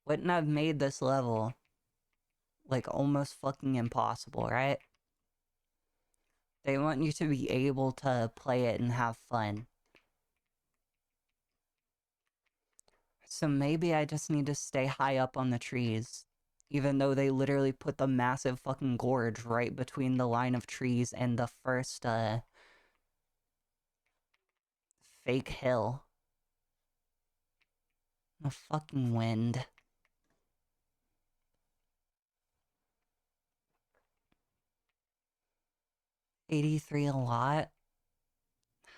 wouldn't have made this level like almost fucking impossible, right? They want you to be able to play it and have fun. So maybe I just need to stay high up on the trees. Even though they literally put the massive fucking gorge right between the line of trees and the first, fake hill. The fucking wind. 83 a lot?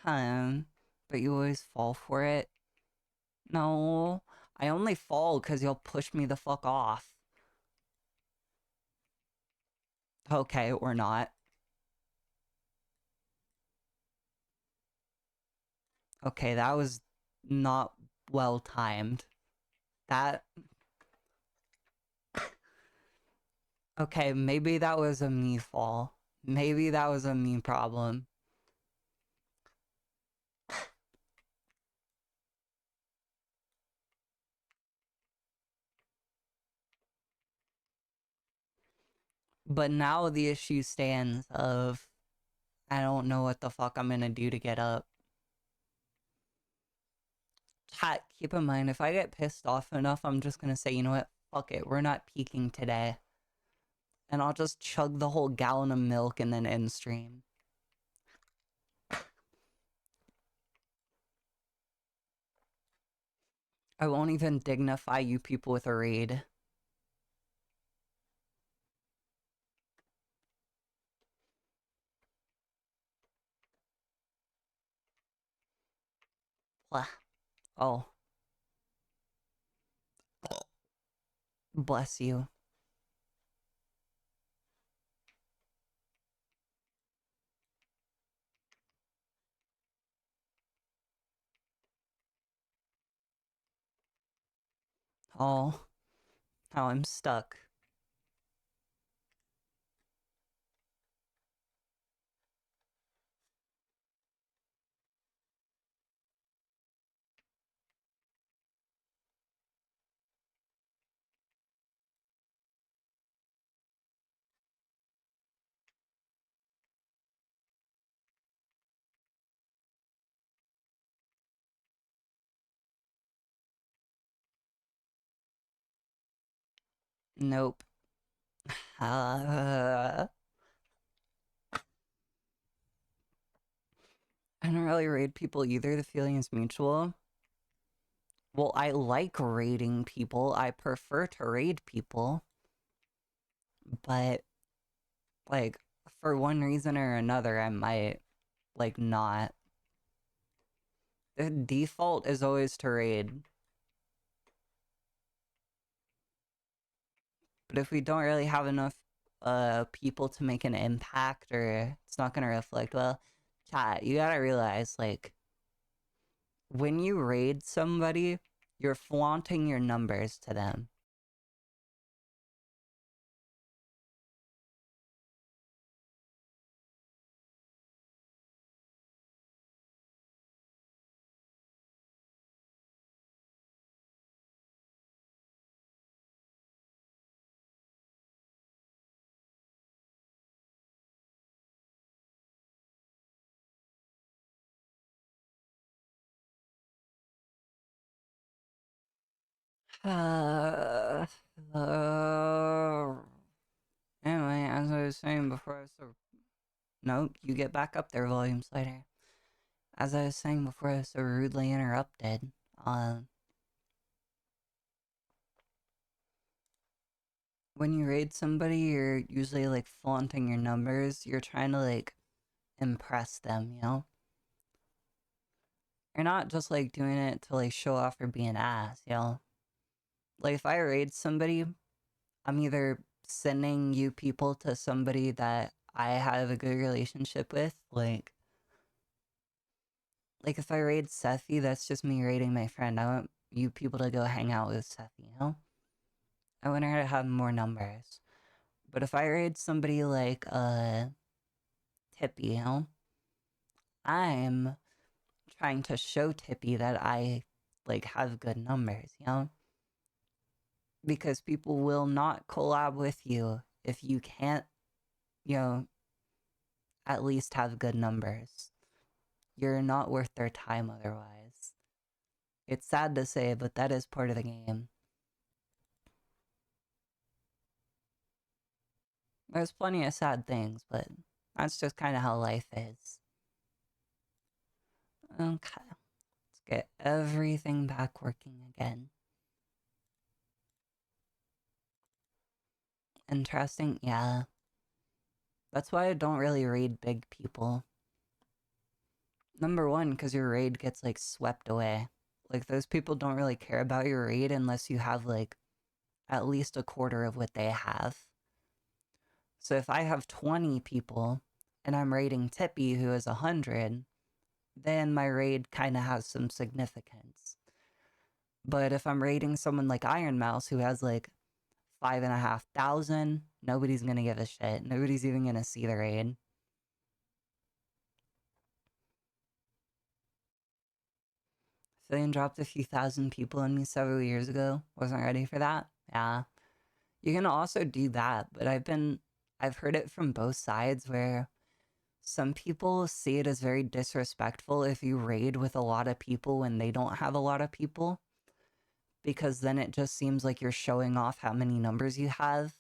But you always fall for it. No, I only fall because you'll push me the fuck off. Okay, or not. Okay, that was not well timed. That... Okay, maybe that was a me fall. Maybe that was a me problem. But now the issue stands of I don't know what the fuck I'm gonna do to get up. Chat, keep in mind, if I get pissed off enough, I'm just gonna say, you know what? Fuck it, we're not peaking today. And I'll just chug the whole gallon of milk and then end stream. I won't even dignify you people with a raid. Blah. Oh. Bless you. Oh. How I'm stuck. Nope. I don't really raid people either. The feeling is mutual. Well, I like raiding people. I prefer to raid people. But, like, for one reason or another, I might, like, not. The default is always to raid. But if we don't really have enough people to make an impact, or it's not gonna reflect well, chat, you gotta realize, like, when you raid somebody, you're flaunting your numbers to them. Uh, uh, anyway, as I was saying before, I was so... No, you get back up there, volume slider. As I was saying before, I was so rudely interrupted. When you raid somebody, you're usually like flaunting your numbers. You're trying to like impress them, you know? You're not just like doing it to like show off or be an ass, you know? Like if I raid somebody, I'm either sending you people to somebody that I have a good relationship with, like if I raid Sethi, that's just me raiding my friend. I want you people to go hang out with Sethi, you know? I want her to have more numbers. But if I raid somebody like Tippy, you know, I'm trying to show Tippy that I like have good numbers, you know? Because people will not collab with you if you can't, you know, at least have good numbers. You're not worth their time otherwise. It's sad to say, but that is part of the game. There's plenty of sad things, but that's just kind of how life is. Okay, let's get everything back working again. Interesting, yeah. That's why I don't really raid big people. Number one, because your raid gets like swept away. Like those people don't really care about your raid unless you have like at least a quarter of what they have. So if I have 20 people and I'm raiding Tippy who has 100, then my raid kind of has some significance. But if I'm raiding someone like Iron Mouse who has like 5,500, nobody's gonna give a shit. Nobody's even gonna see the raid. Fillion dropped a few thousand people on me several years ago. Wasn't ready for that. Yeah. You can also do that, but I've heard it from both sides where some people see it as very disrespectful if you raid with a lot of people when they don't have a lot of people, because then it just seems like you're showing off how many numbers you have.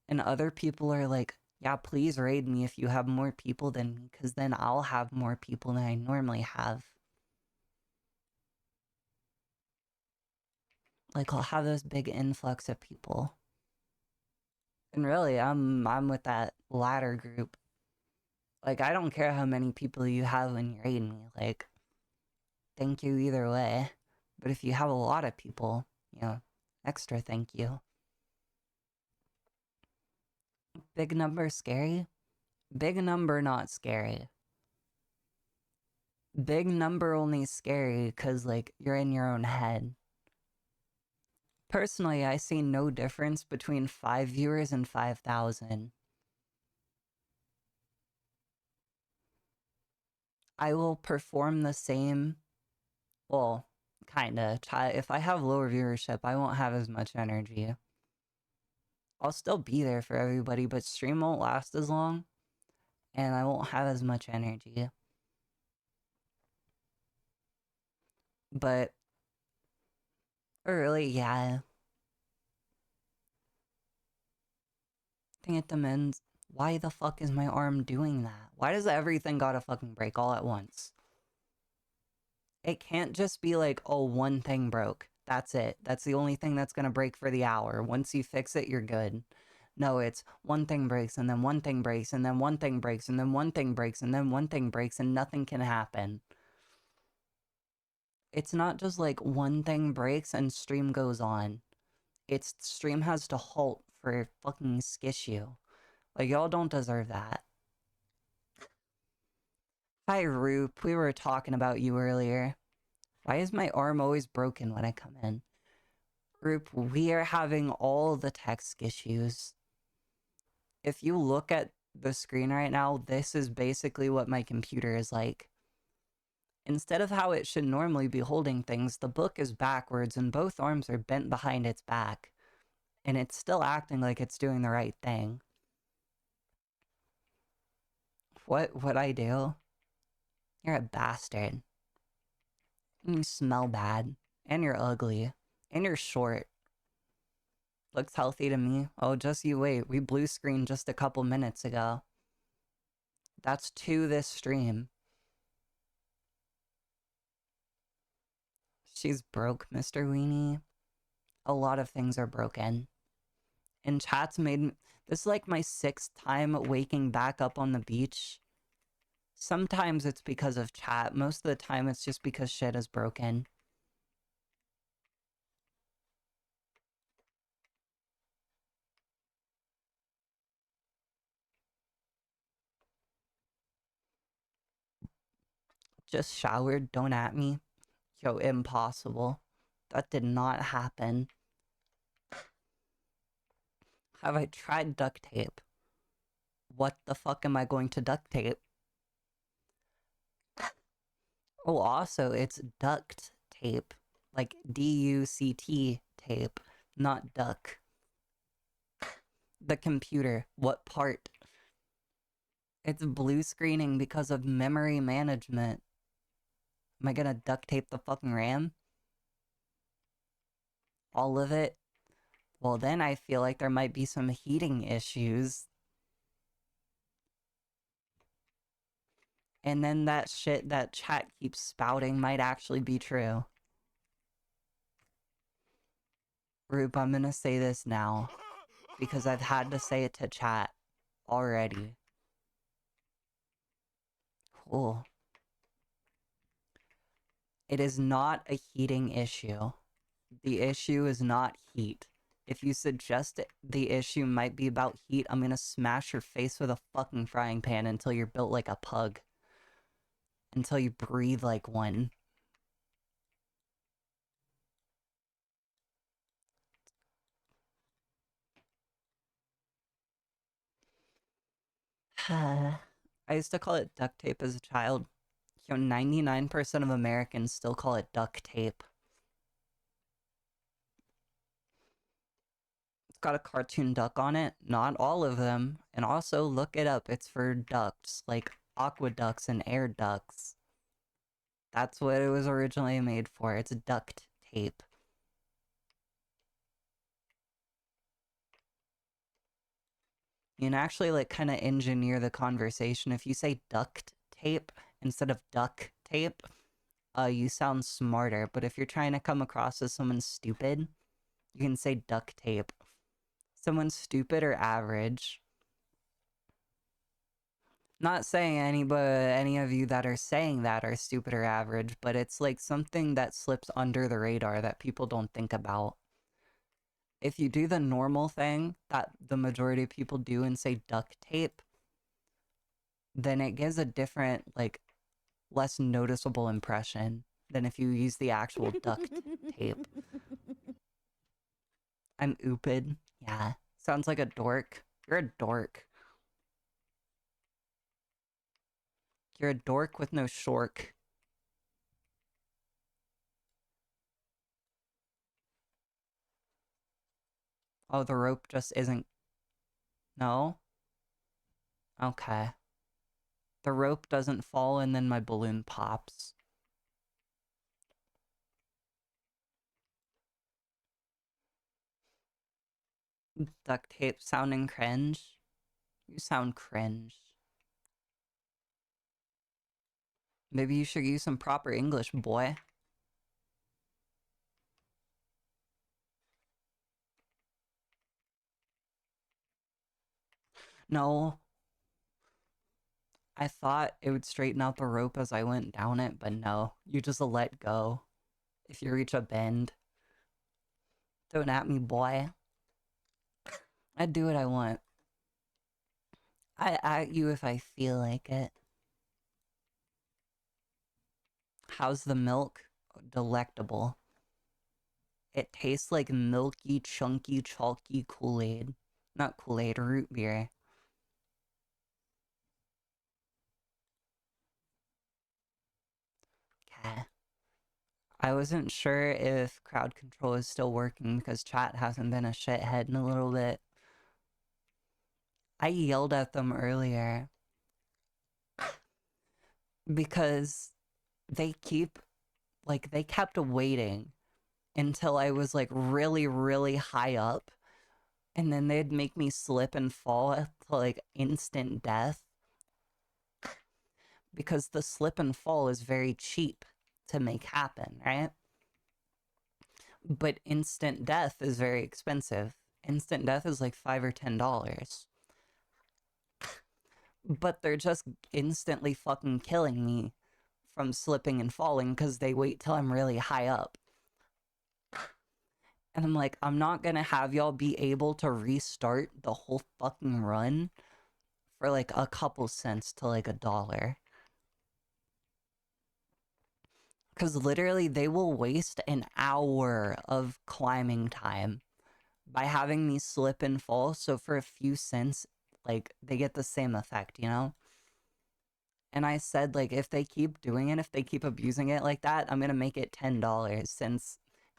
And other people are like, yeah, please raid me if you have more people than me, because then I'll have more people than I normally have. Like, I'll have this big influx of people. And really, I'm with that latter group. Like, I don't care how many people you have when you raid me. Like, thank you either way. But if you have a lot of people, you know, extra thank you. Big number scary? Big number not scary. Big number only scary because, like, you're in your own head. Personally, I see no difference between 5 viewers and 5,000. I will perform the same, well, kinda. If I have lower viewership, I won't have as much energy. I'll still be there for everybody, but stream won't last as long, and I won't have as much energy. But, really, yeah. I think it depends. Why the fuck is my arm doing that? Why does everything gotta fucking break all at once? It can't just be like, oh, one thing broke. That's it. That's the only thing that's gonna break for the hour. Once you fix it, you're good. No, it's one thing breaks, and then one thing breaks, and then one thing breaks, and then one thing breaks, and then one thing breaks, and nothing can happen. It's not just like one thing breaks and stream goes on. It's stream has to halt for fucking skissue. Like, y'all don't deserve that. Hi, Roop. We were talking about you earlier. Why is my arm always broken when I come in? Roop, we are having all the text issues. If you look at the screen right now, this is basically what my computer is like. Instead of how it should normally be holding things, the book is backwards and both arms are bent behind its back. And it's still acting like it's doing the right thing. What I do? You're a bastard. You smell bad. And you're ugly. And you're short. Looks healthy to me. Oh, just you wait. We blue screened just a couple minutes ago. That's to this stream. She's broke, Mr. Weenie. A lot of things are broken. And chat's made... This is like my 6th time waking back up on the beach. Sometimes it's because of chat. Most of the time it's just because shit is broken. Just showered, don't at me. Yo, impossible. That did not happen. Have I tried duct tape? What the fuck am I going to duct tape? Oh, also, it's duct tape. Like D-U-C-T tape, not duck. The computer. What part? It's blue screening because of memory management. Am I gonna duct tape the fucking RAM? All of it? Well, then I feel like there might be some heating issues. And then that shit that chat keeps spouting might actually be true. Rube, I'm gonna say this now. Because I've had to say it to chat already. Cool. It is not a heating issue. The issue is not heat. If you suggest the issue might be about heat, I'm gonna smash your face with a fucking frying pan until you're built like a pug. Until you breathe like one. I used to call it duct tape as a child. 99% of Americans still call it duct tape. It's got a cartoon duck on it. Not all of them. And also, look it up. It's for ducts, like aqueducts and air ducts. That's what it was originally made for. It's duct tape. You can actually, like, kind of engineer the conversation. If you say duct tape instead of duck tape, you sound smarter. But if you're trying to come across as someone stupid, you can say duct tape. Someone stupid or average. Not saying any of you that are saying that are stupid or average, but it's like something that slips under the radar that people don't think about. If you do the normal thing that the majority of people do and say duct tape, then it gives a different, like, less noticeable impression than if you use the actual duct tape. I'm oopid. Yeah. Sounds like a dork. You're a dork. You're a dork with no shork. Oh, the rope just isn't... No? Okay. The rope doesn't fall and then my balloon pops. Duct tape sounding cringe? You sound cringe. Maybe you should use some proper English, boy. No. I thought it would straighten out the rope as I went down it, but no. You just let go. If you reach a bend. Don't at me, boy. I do what I want. I at you if I feel like it. How's the milk? Delectable. It tastes like milky, chunky, chalky Kool-Aid. Not Kool-Aid, root beer. Okay. I wasn't sure if crowd control is still working because chat hasn't been a shithead in a little bit. I yelled at them earlier because they kept waiting until I was like really, really high up, and then they'd make me slip and fall to like instant death because the slip and fall is very cheap to make happen, right? But instant death is very expensive. Instant death is like $5 or $10. But they're just instantly fucking killing me from slipping and falling because they wait till I'm really high up. And I'm like, I'm not gonna have y'all be able to restart the whole fucking run for like a couple cents to like $1. Because literally, they will waste an hour of climbing time by having me slip and fall. So for a few cents, like, they get the same effect, you know? And I said, like, if they keep doing it, if they keep abusing it like that, I'm gonna make it $10 since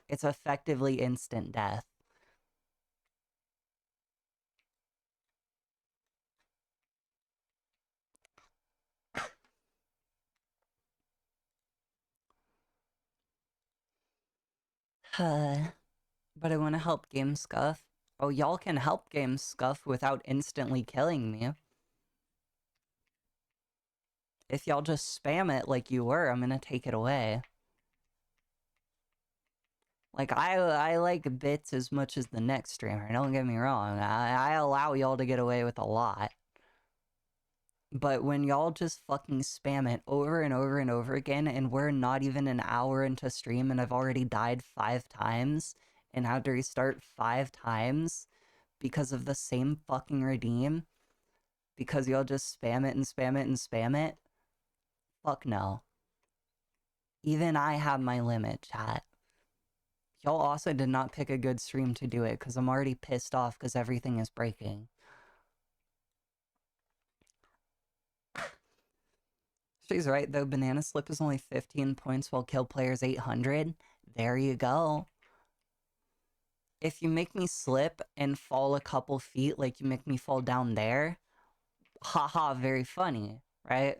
it's effectively instant death. But I want to help Game Scuff. Oh, y'all can help Game Scuff without instantly killing me. If y'all just spam it like you were, I'm gonna take it away. Like, I like bits as much as the next streamer, don't get me wrong. I allow y'all to get away with a lot. But when y'all just fucking spam it over and over and over again, and we're not even an hour into stream and I've already died 5 times and had to restart 5 times because of the same fucking redeem, because y'all just spam it and spam it and spam it, fuck no. Even I have my limit, chat. Y'all also did not pick a good stream to do it, because I'm already pissed off because everything is breaking. She's right, though. Banana Slip is only 15 points while Kill Player's 800. There you go. If you make me slip and fall a couple feet, like you make me fall down there, haha, very funny, right?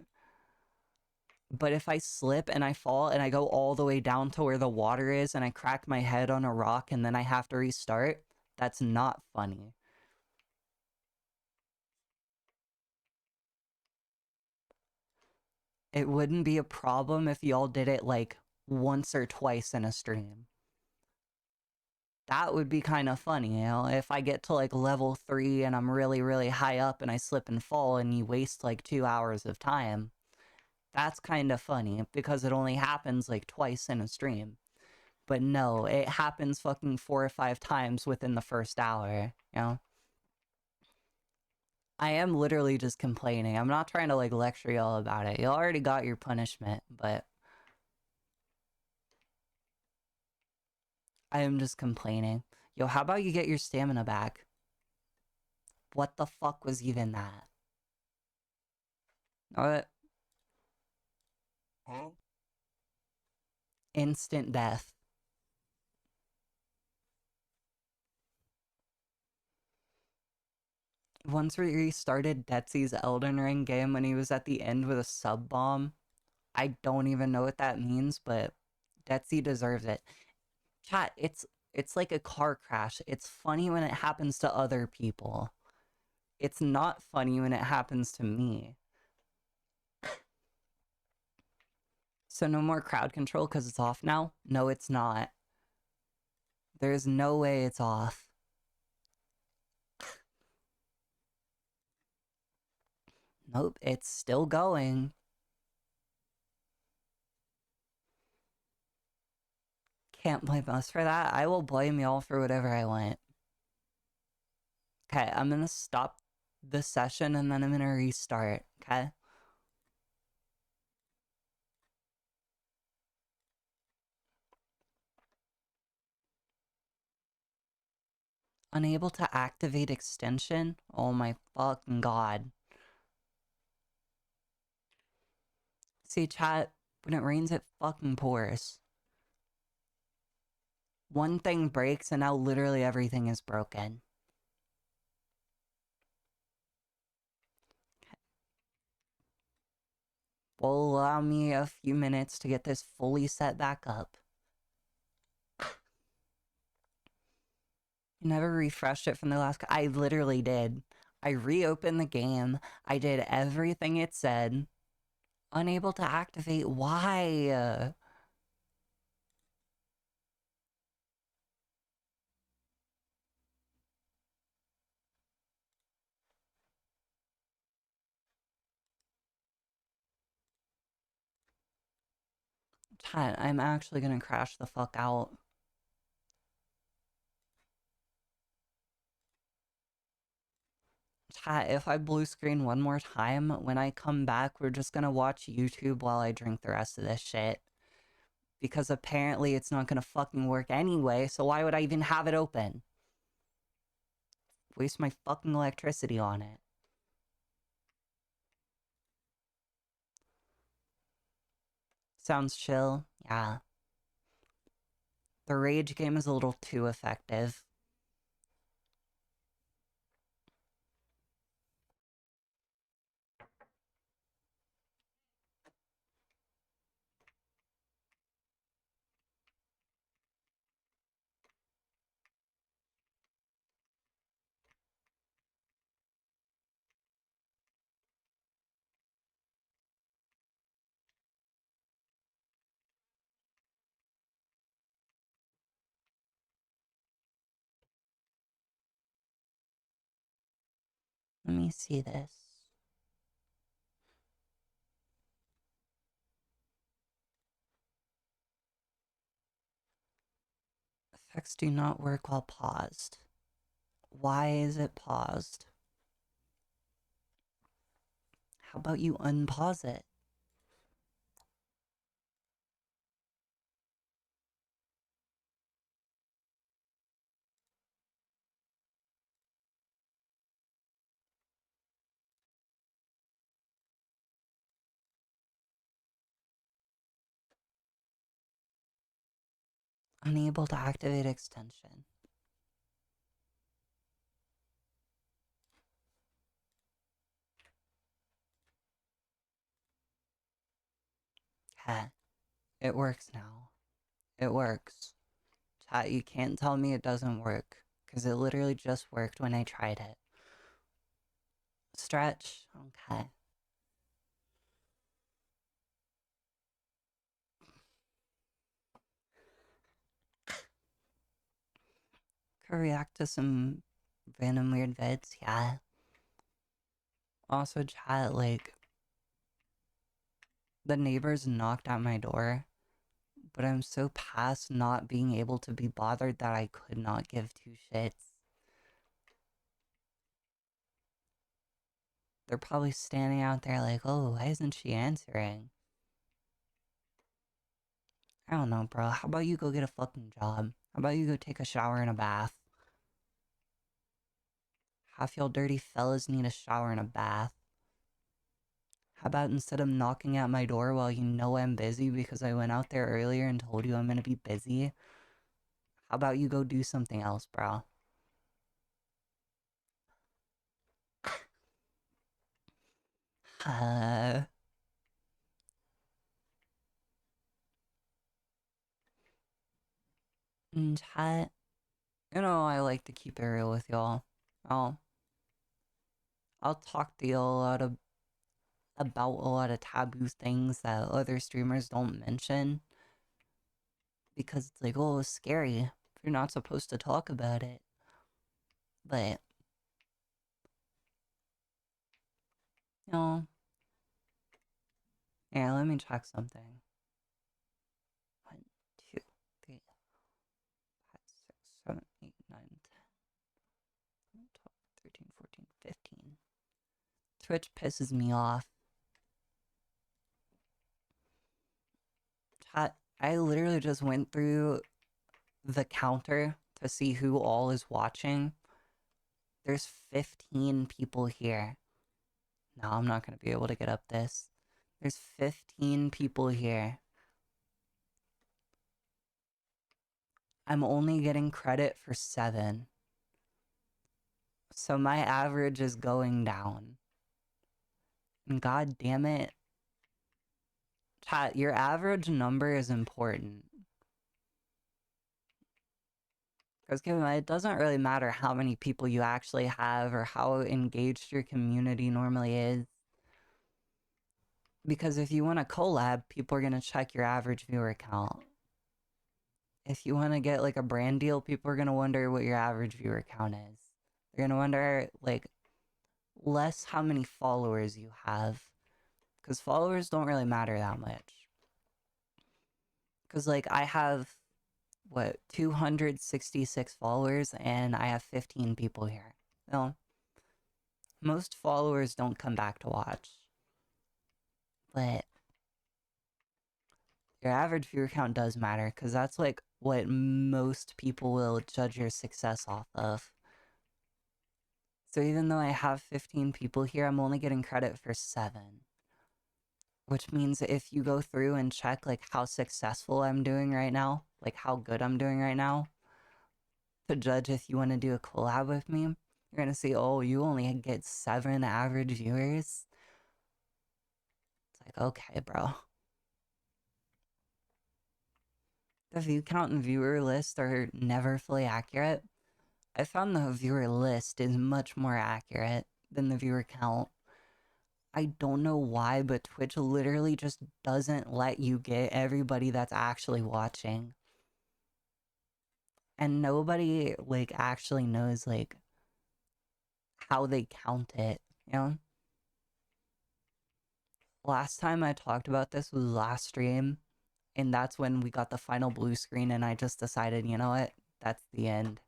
But if I slip and I fall and I go all the way down to where the water is and I crack my head on a rock and then I have to restart, that's not funny. It wouldn't be a problem if y'all did it like once or twice in a stream. That would be kind of funny, you know? If I get to like level 3 and I'm really, really high up and I slip and fall and you waste like 2 hours of time, that's kind of funny because it only happens like twice in a stream. But no, it happens fucking 4 or 5 times within the first hour, you know? I am literally just complaining. I'm not trying to like lecture y'all about it. You already got your punishment, but I am just complaining. Yo, how about you get your stamina back? What the fuck was even that? What? Instant death. Once we restarted Detsy's Elden Ring game when he was at the end with a sub bomb. I don't even know what that means, but Detsy deserves it. Chat, it's like a car crash. It's funny when it happens to other people. It's not funny when it happens to me. So no more crowd control because it's off now? No, it's not. There's no way it's off. Nope, it's still going. Can't blame us for that. I will blame y'all for whatever I want. Okay, I'm gonna stop the session and then I'm gonna restart, okay? Unable to activate extension? Oh my fucking god. See, chat, when it rains, it fucking pours. One thing breaks and now literally everything is broken. Will allow me a few minutes to get this fully set back up. You never refreshed it from the last... I literally did. I reopened the game. I did everything it said. Unable to activate. Why? Chat, I'm actually gonna crash the fuck out. Chat, if I blue screen one more time, when I come back, we're just gonna watch YouTube while I drink the rest of this shit. Because apparently it's not gonna fucking work anyway, so why would I even have it open? Waste my fucking electricity on it. Sounds chill, yeah. The rage game is a little too effective. Let me see this. Effects do not work while paused. Why is it paused? How about you unpause it? Unable to activate extension. Chat, it works now. It works. Chat, you can't tell me it doesn't work, because it literally just worked when I tried it. Stretch? Okay. Could react to some random weird vids, yeah. Also, chat, like, the neighbors knocked at my door, but I'm so past not being able to be bothered that I could not give two shits. They're probably standing out there like, oh, why isn't she answering? I don't know, bro. How about you go get a fucking job? How about you go take a shower and a bath? Half y'all dirty fellas need a shower and a bath. How about instead of knocking at my door while you know I'm busy because I went out there earlier and told you I'm gonna be busy, how about you go do something else, bro? Chat. You know, I like to keep it real with y'all. I'll I'll talk to y'all about a lot of taboo things that other streamers don't mention. Because it's like, oh, it's scary. You're not supposed to talk about it. But, you know, yeah, let me check something. 1, 2, 3, 5, 6, 7, 8, 9, 10, 12, 13, 14, 15. Twitch pisses me off. Chat, I literally just went through the counter to see who all is watching. There's 15 people here. No, I'm not gonna be able to get up this. There's 15 people here. I'm only getting credit for 7. So my average is going down. And god damn it. Chat, your average number is important. Because it doesn't really matter how many people you actually have or how engaged your community normally is. Because if you want to collab, people are going to check your average viewer count. If you want to get like a brand deal, people are going to wonder what your average viewer count is. They're going to wonder like less how many followers you have. Because followers don't really matter that much. Because like I have, what, 266 followers and I have 15 people here. No, most followers don't come back to watch. But your average viewer count does matter because that's like what most people will judge your success off of. So even though I have 15 people here, I'm only getting credit for 7. Which means if you go through and check like how successful I'm doing right now, like how good I'm doing right now, to judge if you want to do a collab with me, you're gonna see, oh, you only get 7 average viewers. It's like, okay, bro. The view count and viewer list are never fully accurate. I found the viewer list is much more accurate than the viewer count. I don't know why, but Twitch literally just doesn't let you get everybody that's actually watching. And nobody, like, actually knows, like, how they count it, you know? Last time I talked about this was last stream, and that's when we got the final blue screen, and I just decided, you know what? That's the end.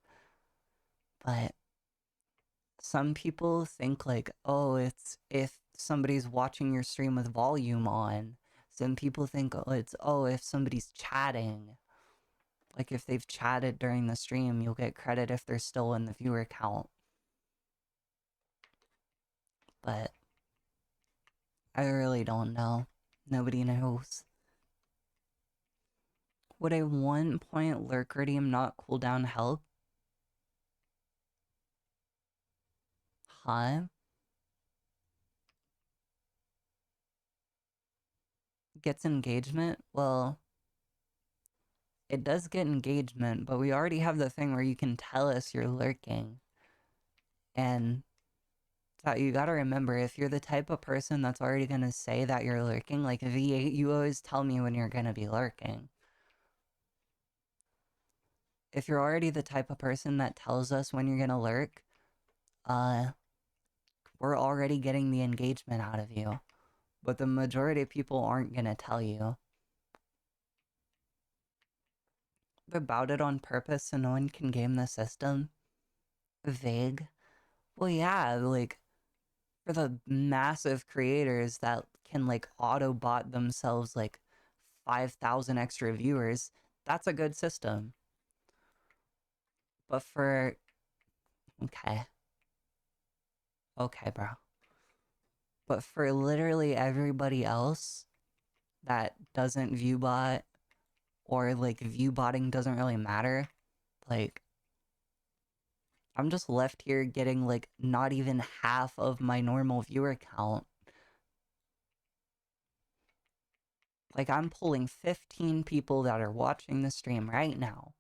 But some people think, like, oh, it's if somebody's watching your stream with volume on. Some people think, oh, it's, oh, if somebody's chatting. Like, if they've chatted during the stream, you'll get credit if they're still in the viewer count. But I really don't know. Nobody knows. Would a 1-point lurk redeem not cooldown help? Huh? Gets engagement? Well, it does get engagement, but we already have the thing where you can tell us you're lurking. And so you gotta remember, if you're the type of person that's already gonna say that you're lurking, like V8, you always tell me when you're gonna be lurking. If you're already the type of person that tells us when you're gonna lurk, we're already getting the engagement out of you. But the majority of people aren't gonna tell you. About it on purpose so no one can game the system. Vague. Well, yeah, like, for the massive creators that can, like, auto-bot themselves, like, 5,000 extra viewers, that's a good system. But for... Okay. Okay, bro. But for literally everybody else that doesn't viewbot, or, like, viewbotting doesn't really matter, like, I'm just left here getting, like, not even half of my normal viewer count. Like, I'm pulling 15 people that are watching the stream right now,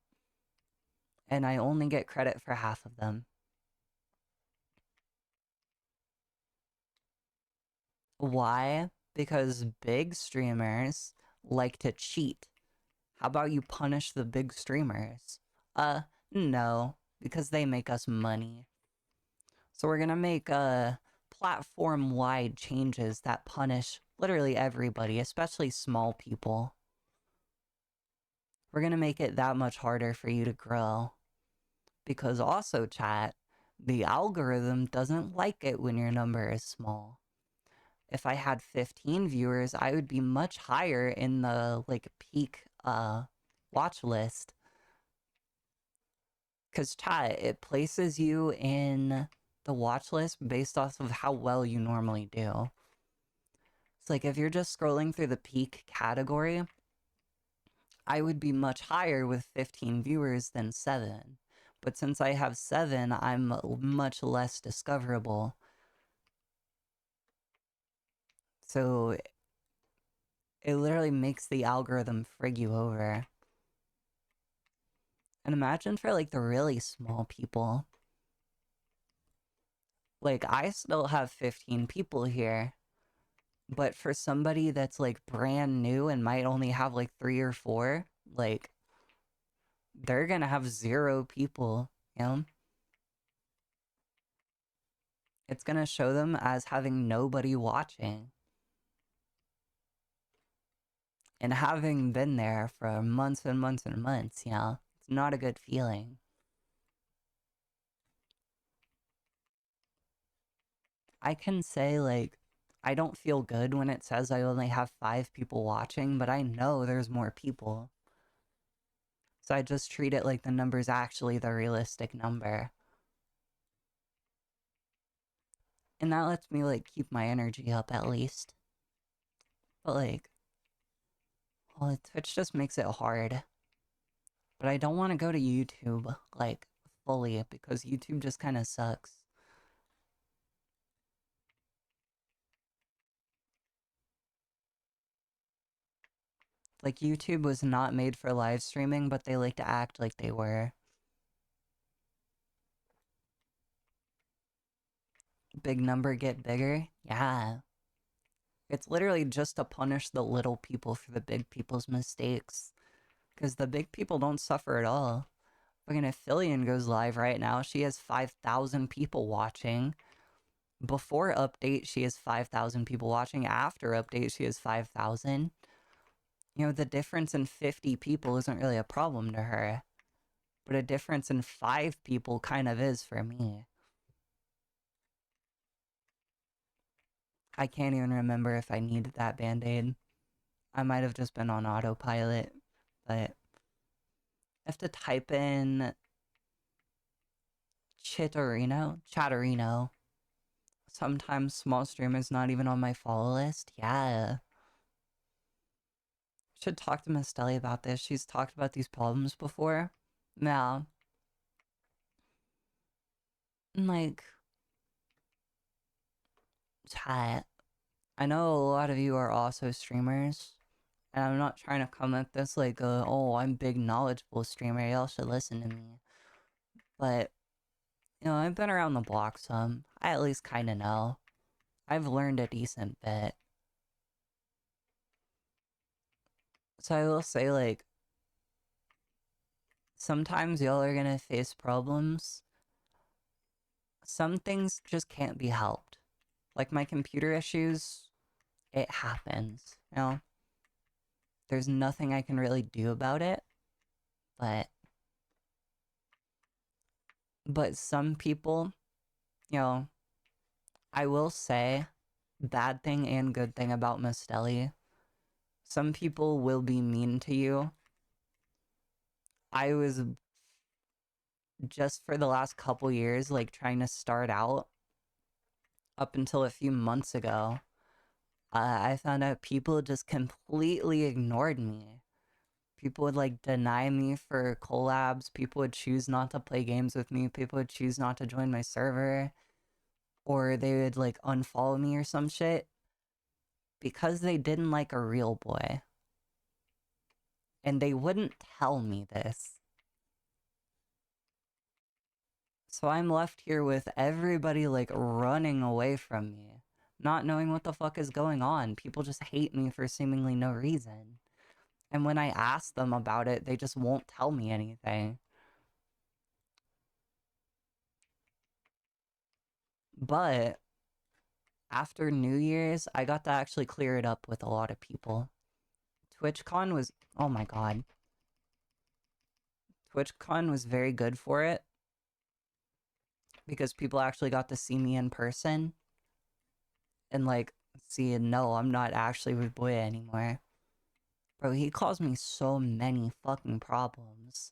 and I only get credit for half of them. Why? Because big streamers like to cheat. How about you punish the big streamers? No, because they make us money. So we're gonna make, platform-wide changes that punish literally everybody, especially small people. We're gonna make it that much harder for you to grow. Because also, chat, the algorithm doesn't like it when your number is small. If I had 15 viewers, I would be much higher in the, like, peak, watch list. Because, chat, it places you in the watch list based off of how well you normally do. It's like if you're just scrolling through the peak category, I would be much higher with 15 viewers than 7. But since I have 7, I'm much less discoverable. So it literally makes the algorithm frig you over. And imagine for like the really small people. Like I still have 15 people here. But for somebody that's like brand new and might only have like 3 or 4, like they're gonna have 0 people, you know? It's gonna show them as having nobody watching. And having been there for months and months and months, you know, it's not a good feeling. I can say, like, I don't feel good when it says I only have 5 people watching, but I know there's more people. So I just treat it like the number's actually the realistic number. And that lets me, like, keep my energy up at least. But, like, well, Twitch just makes it hard. But I don't want to go to YouTube, like, fully, because YouTube just kind of sucks. Like, YouTube was not made for live streaming, but they like to act like they were. Big number get bigger? Yeah. It's literally just to punish the little people for the big people's mistakes. Because the big people don't suffer at all. Fucking Aphelion goes live right now. She has 5,000 people watching. Before update, she has 5,000 people watching. After update, she has 5,000. You know, the difference in 50 people isn't really a problem to her. But a difference in 5 people kind of is for me. I can't even remember if I needed that band-aid. I might have just been on autopilot, but I have to type in Chatterino. Sometimes small streamers not even on my follow list. Yeah. Should talk to Miss Deli about this. She's talked about these problems before. Now, like, chat. I know a lot of you are also streamers, and I'm not trying to come at this like, oh, I'm big knowledgeable streamer. Y'all should listen to me. But, you know, I've been around the block some. I at least kind of know. I've learned a decent bit. So I will say, like, sometimes y'all are gonna face problems. Some things just can't be helped. Like my computer issues, it happens, you know? There's nothing I can really do about it, but some people, you know, I will say bad thing and good thing about Mistelli. Some people will be mean to you. I was just for the last couple years like trying to start out up until a few months ago. I found out people just completely ignored me. People would like deny me for collabs. People would choose not to play games with me. People would choose not to join my server. Or they would like unfollow me or some shit because they didn't like a real boy. And they wouldn't tell me this. So I'm left here with everybody like running away from me, not knowing what the fuck is going on. People just hate me for seemingly no reason. And when I ask them about it, they just won't tell me anything. But after New Year's, I got to actually clear it up with a lot of people. TwitchCon was, oh my god. TwitchCon was very good for it because people actually got to see me in person and like see, no, I'm not actually with Boya anymore. Bro, he caused me so many fucking problems.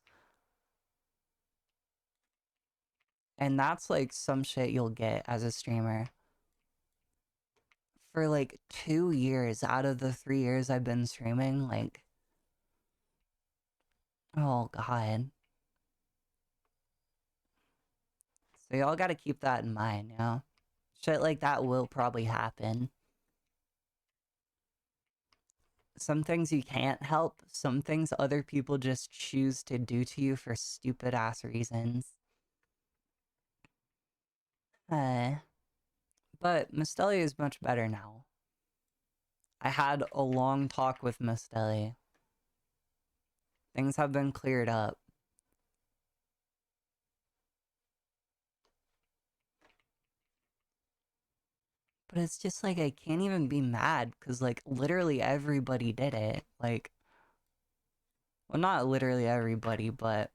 And that's like some shit you'll get as a streamer. For like 2 years out of the 3 years I've been streaming, like, oh god. So y'all gotta keep that in mind, you know? Shit like that will probably happen. Some things you can't help, some things other people just choose to do to you for stupid ass reasons. Uh, but Mistelli is much better now. I had a long talk with Mistelli. Things have been cleared up. But it's just like I can't even be mad because like literally everybody did it. Like, well, not literally everybody, but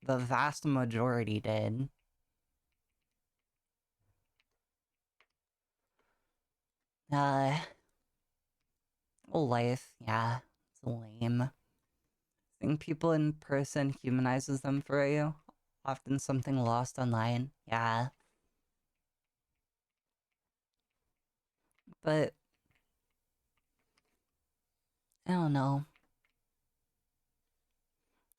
the vast majority did. Uh, life, yeah, it's lame. Seeing people in person humanizes them for you. Often something lost online, yeah. But I don't know.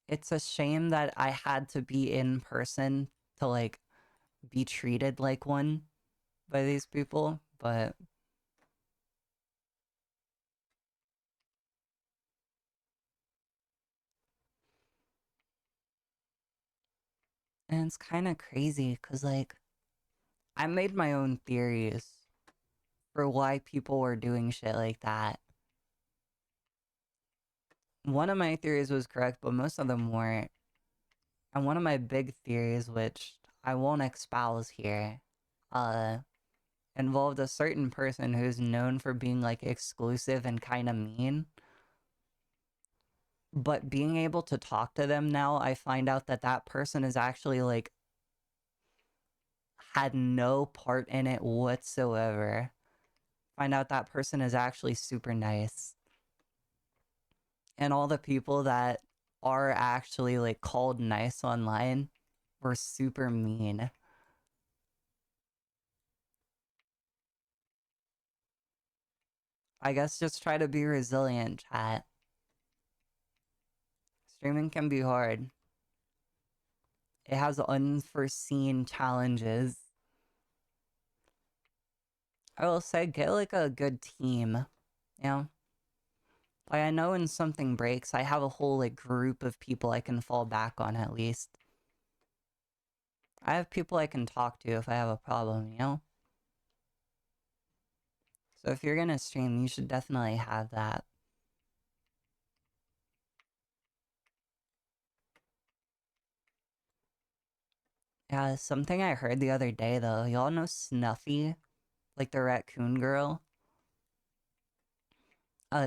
It's a shame that I had to be in person to like be treated like one by these people, but and it's kind of crazy because like I made my own theories for why people were doing shit like that. One of my theories was correct, but most of them weren't. And one of my big theories, which I won't espouse here, uh, involved a certain person who's known for being like exclusive and kind of mean. But being able to talk to them now, I find out that that person is actually like had no part in it whatsoever. Find out that person is actually super nice. And all the people that are actually like called nice online were super mean. I guess just try to be resilient, chat. Streaming can be hard. It has unforeseen challenges. I will say, get like a good team. You know? Like, I know when something breaks, I have a whole like group of people I can fall back on at least. I have people I can talk to if I have a problem, you know? So if you're gonna stream, you should definitely have that. Yeah, something I heard the other day though, y'all know Snuffy? Like the raccoon girl?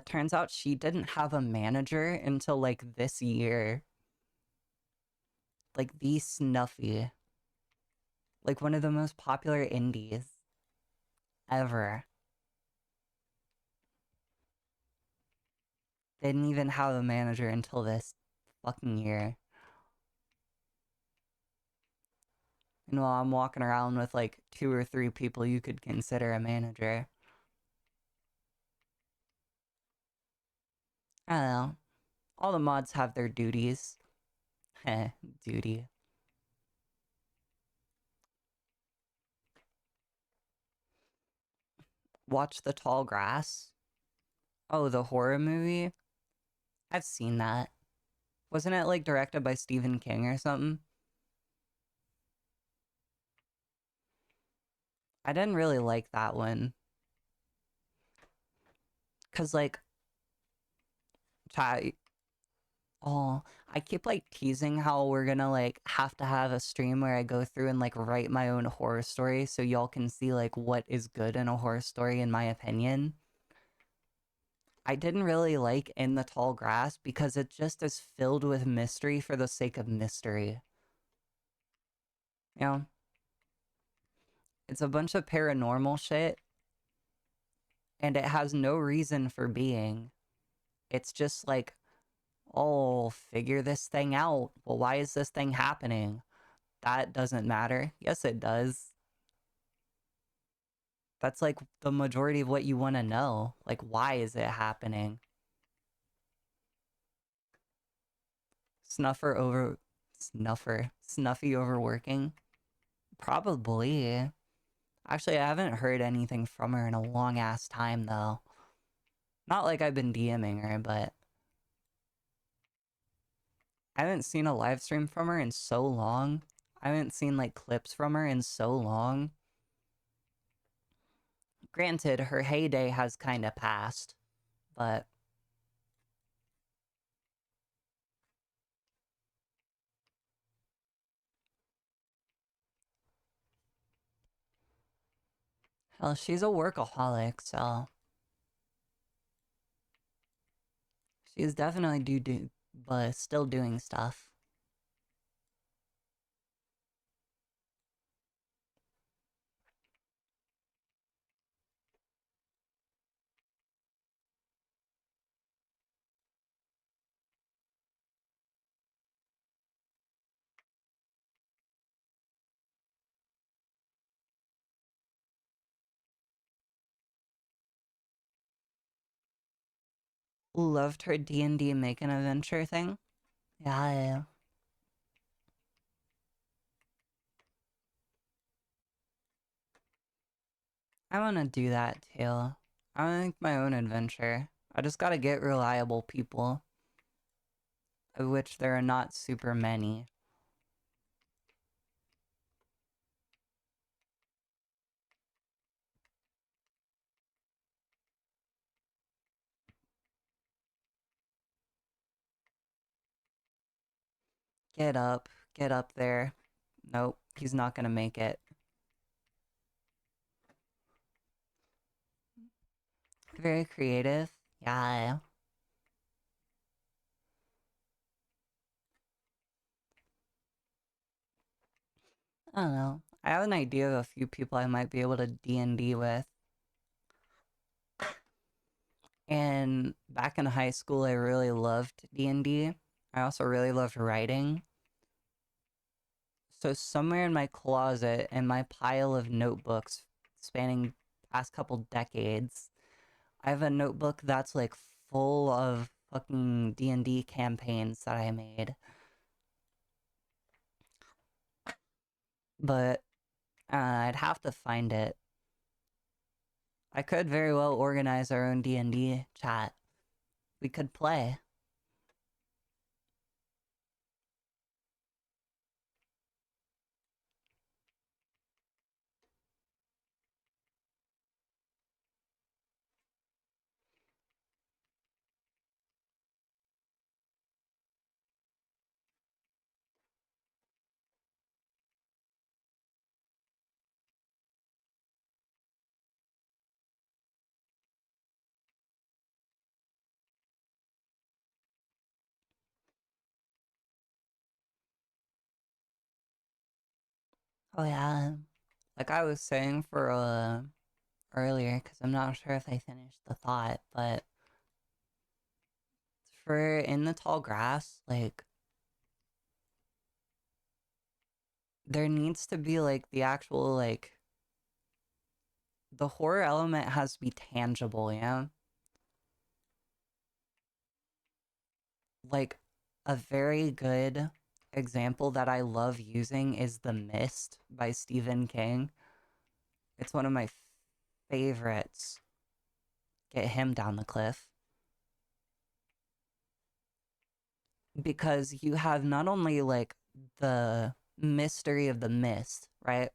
Turns out she didn't have a manager until like this year. Like the Snuffy. Like one of the most popular indies ever. Didn't even have a manager until this fucking year. And while I'm walking around with like 2 or 3 people you could consider a manager. I don't know. All the mods have their duties. Heh, duty. Watch The Tall Grass. Oh, the horror movie? I've seen that. Wasn't it like directed by Stephen King or something? I didn't really like that one. Cause like, chat, oh, I keep like teasing how we're gonna like have to have a stream where I go through and like write my own horror story so y'all can see like what is good in a horror story in my opinion. I didn't really like In the Tall Grass because it just is filled with mystery for the sake of mystery. You know? It's a bunch of paranormal shit and it has no reason for being. It's just like, oh, figure this thing out. Well, why is this thing happening? that doesn't matter. Yes, it does. That's like the majority of what you want to know. Like, why is it happening? Snuffer over. Snuffy overworking? Probably. Actually, I haven't heard anything from her in a long ass time, though. Not like I've been DMing her, but I haven't seen a live stream from her in so long. I haven't seen like clips from her in so long. Granted, her heyday has kind of passed, but hell, she's a workaholic, so she's definitely but still doing stuff. Loved her D&D Make an Adventure thing. Yeah. I want to do that too. I want to make my own adventure. I just gotta get reliable people, of which there are not super many. Get up there. Nope, he's not gonna make it. Very creative. Yeah. I don't know. I have an idea of a few people I might be able to D&D with. And back in high school, I really loved D&D. I also really loved writing. So somewhere in my closet, in my pile of notebooks spanning past couple decades, I have a notebook that's like full of fucking D&D campaigns that I made. But I'd have to find it. I could very well organize our own D&D chat. We could play. Oh yeah. Like I was saying for earlier, because I'm not sure if I finished the thought, but for in the tall grass, like there needs to be like the actual like the horror element has to be tangible, yeah? Like a very good example that I love using is The Mist by Stephen King. It's one of my favorites. Get him down the cliff. Because you have not only like the mystery of the mist, right?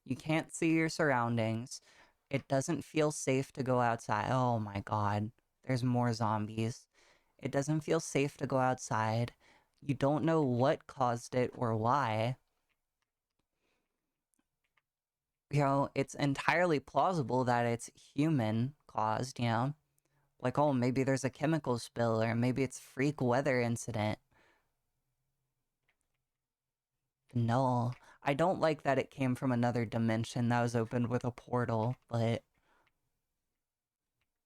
You can't see your surroundings. It doesn't feel safe to go outside. Oh my god, there's more zombies. It doesn't feel safe to go outside. You don't know what caused it or why. You know, it's entirely plausible that it's human caused, you know? Like, oh, maybe there's a chemical spill, or maybe it's freak weather incident. No, I don't like that it came from another dimension that was opened with a portal, but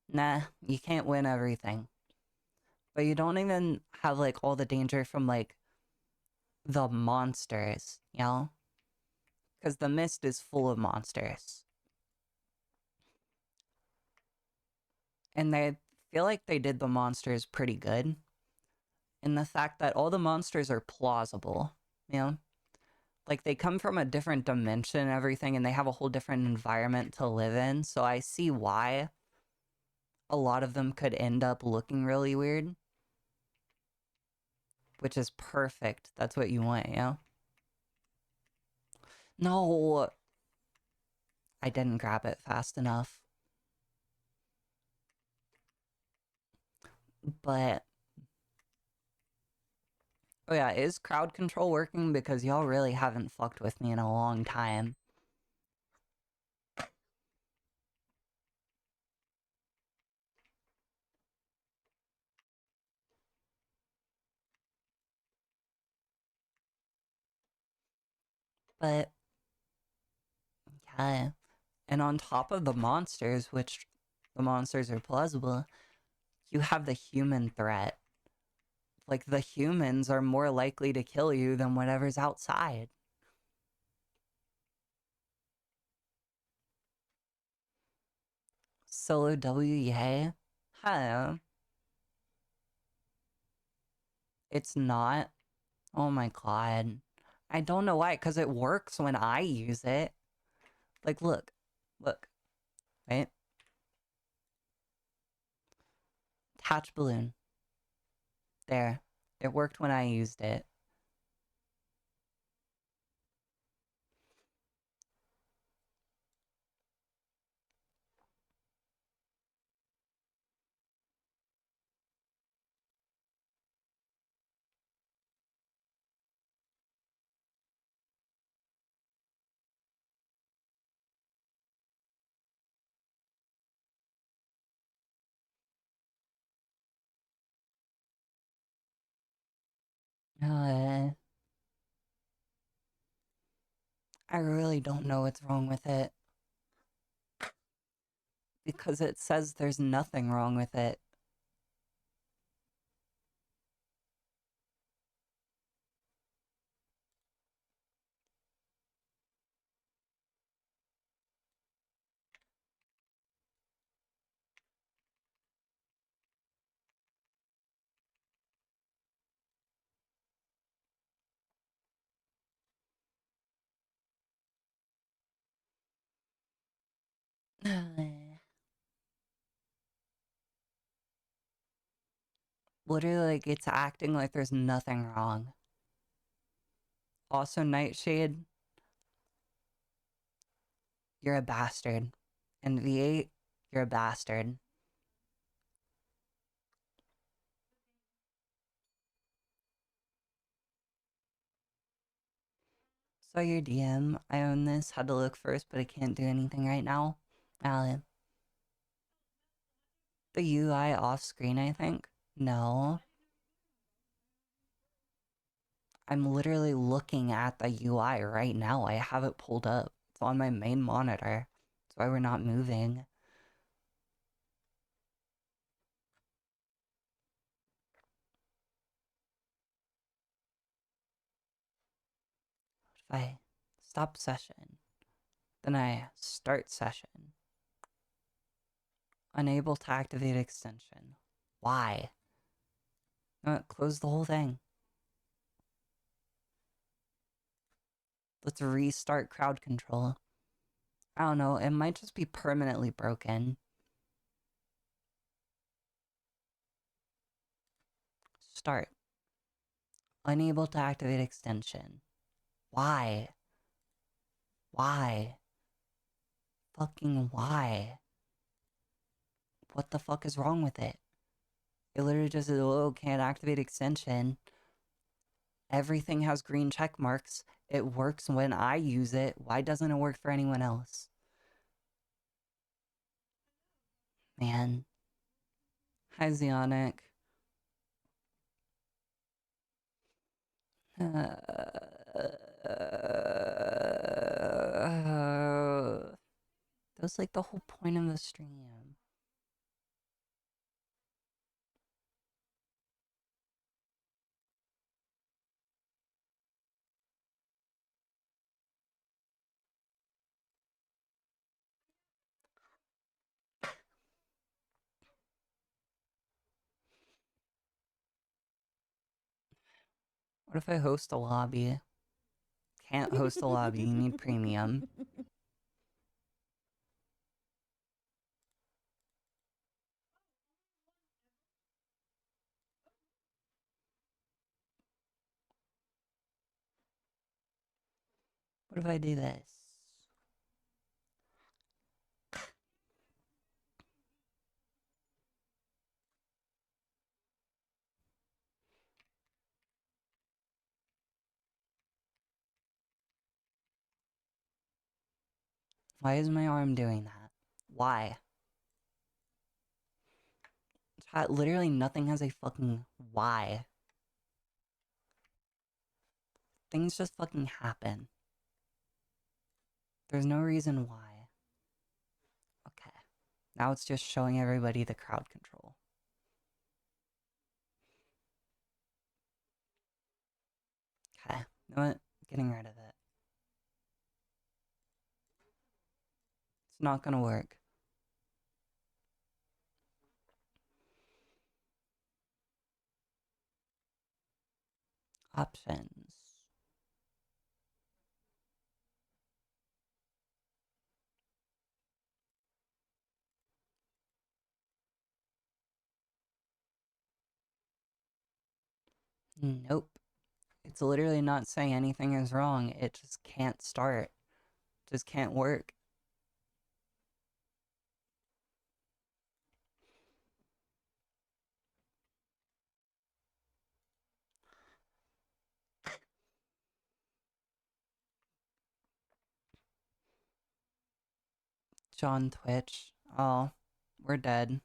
nah, you can't win everything. But you don't even have like all the danger from like the monsters, you know? Because the mist is full of monsters. And they feel like they did the monsters pretty good. In the fact that all the monsters are plausible, you know? Like, they come from a different dimension and everything, and they have a whole different environment to live in. So I see why a lot of them could end up looking really weird. Which is perfect. That's what you want, yeah? No! I didn't grab it fast enough. But... oh yeah, is crowd control working? Because y'all really haven't fucked with me in a long time. But... yeah. And on top of the monsters, which the monsters are plausible, you have the human threat. Like, the humans are more likely to kill you than whatever's outside. Solo W, yay? Huh. It's not. Oh my god. I don't know why, because it works when I use it. Like, look. Look. Right? Attach balloon. There. It worked when I used it. I really don't know what's wrong with it. Because it says there's nothing wrong with it. Literally, like, it's acting like there's nothing wrong. Also, Nightshade, you're a bastard. And V8, you're a bastard. So your DM, I own this, had to look first, but I can't do anything right now. Alan. The UI off screen, I think? No. I'm literally looking at the UI right now. I have it pulled up. It's on my main monitor. That's why we're not moving. If I stop session, then I start session. Unable to activate extension. Why? Close the whole thing. Let's restart crowd control. I don't know, it might just be permanently broken. Start. Unable to activate extension. Why? Why? Fucking why? What the fuck is wrong with it? It literally just says, oh, can't activate extension. Everything has green check marks. It works when I use it. Why doesn't it work for anyone else? Man. Hi, Zionic. That was like the whole point of the stream. What if I host a lobby? Can't host a lobby, you need premium. What if I do this? Why is my arm doing that? Why? Chat, literally nothing has a fucking why. Things just fucking happen. There's no reason why. Okay. Now it's just showing everybody the crowd control. Okay. You know what? Getting rid of it. It's not gonna work. Options. Nope. It's literally not saying anything is wrong. It just can't start. Just can't work. John Twitch. Oh, we're dead.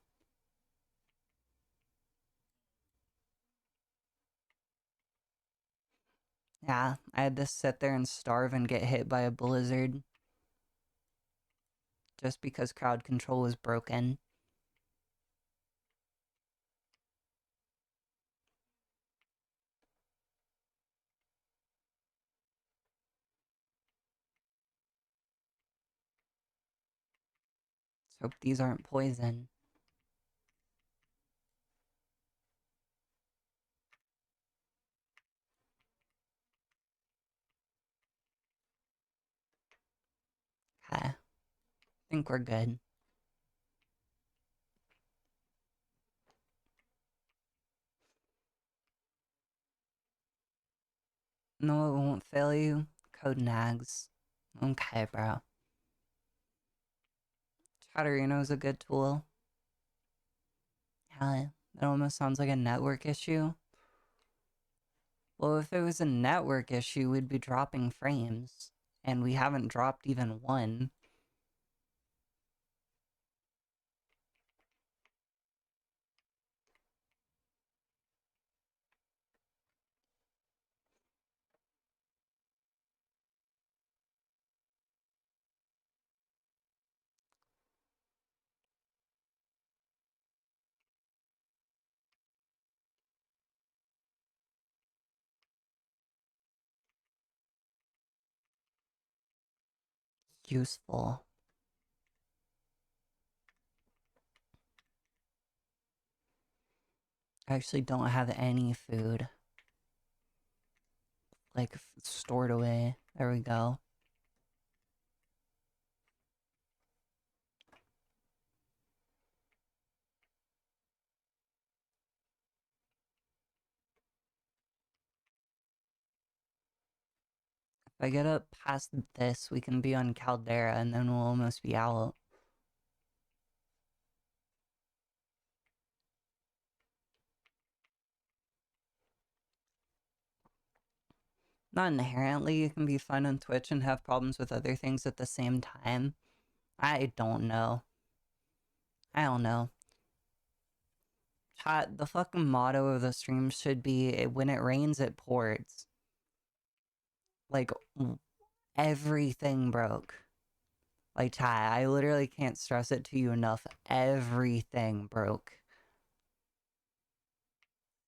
Yeah, I had to sit there and starve and get hit by a blizzard. Just because crowd control was broken. Let's hope these aren't poison. Okay. I think we're good. No, it won't fail you. Code nags. Okay, bro. Chatterino's a good tool. Yeah, that almost sounds like a network issue. Well, if it was a network issue, we'd be dropping frames. And we haven't dropped even one. Useful. I actually don't have any food. Like, stored away. There we go. If I get up past this, we can be on Caldera, and then we'll almost be out. Not inherently, you can be fun on Twitch and have problems with other things at the same time. I don't know. I don't know. Chat, the fucking motto of the stream should be when it rains, it pours. Like, everything broke. Like, chat, I literally can't stress it to you enough. Everything broke.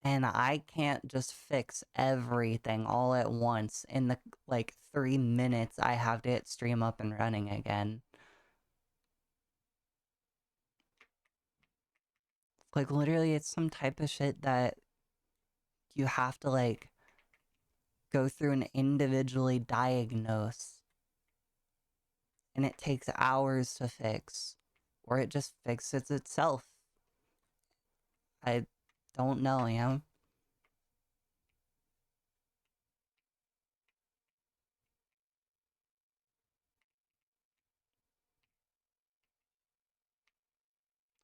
And I can't just fix everything all at once in the, like, 3 minutes I have to hit stream up and running again. Like, literally, it's some type of shit that you have to, like, go through and individually diagnose, and it takes hours to fix, or it just fixes itself. I don't know, you know?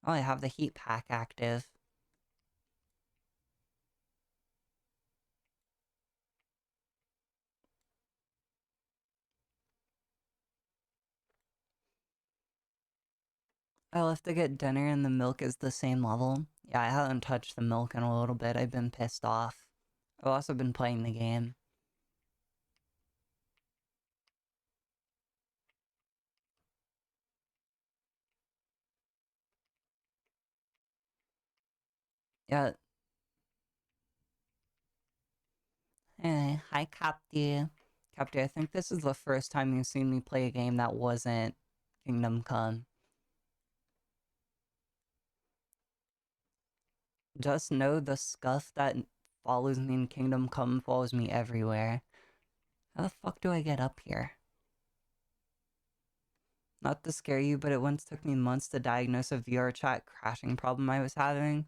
Oh, I have the heat pack active. I'll have to get dinner and the milk is the same level. Yeah, I haven't touched the milk in a little bit. I've been pissed off. I've also been playing the game. Yeah. Hi, Capty. Capty, I think this is the first time you've seen me play a game that wasn't Kingdom Come. Just know the scuff that follows me in Kingdom Come follows me everywhere. How the fuck do I get up here? Not to scare you, but it once took me months to diagnose a VR chat crashing problem I was having.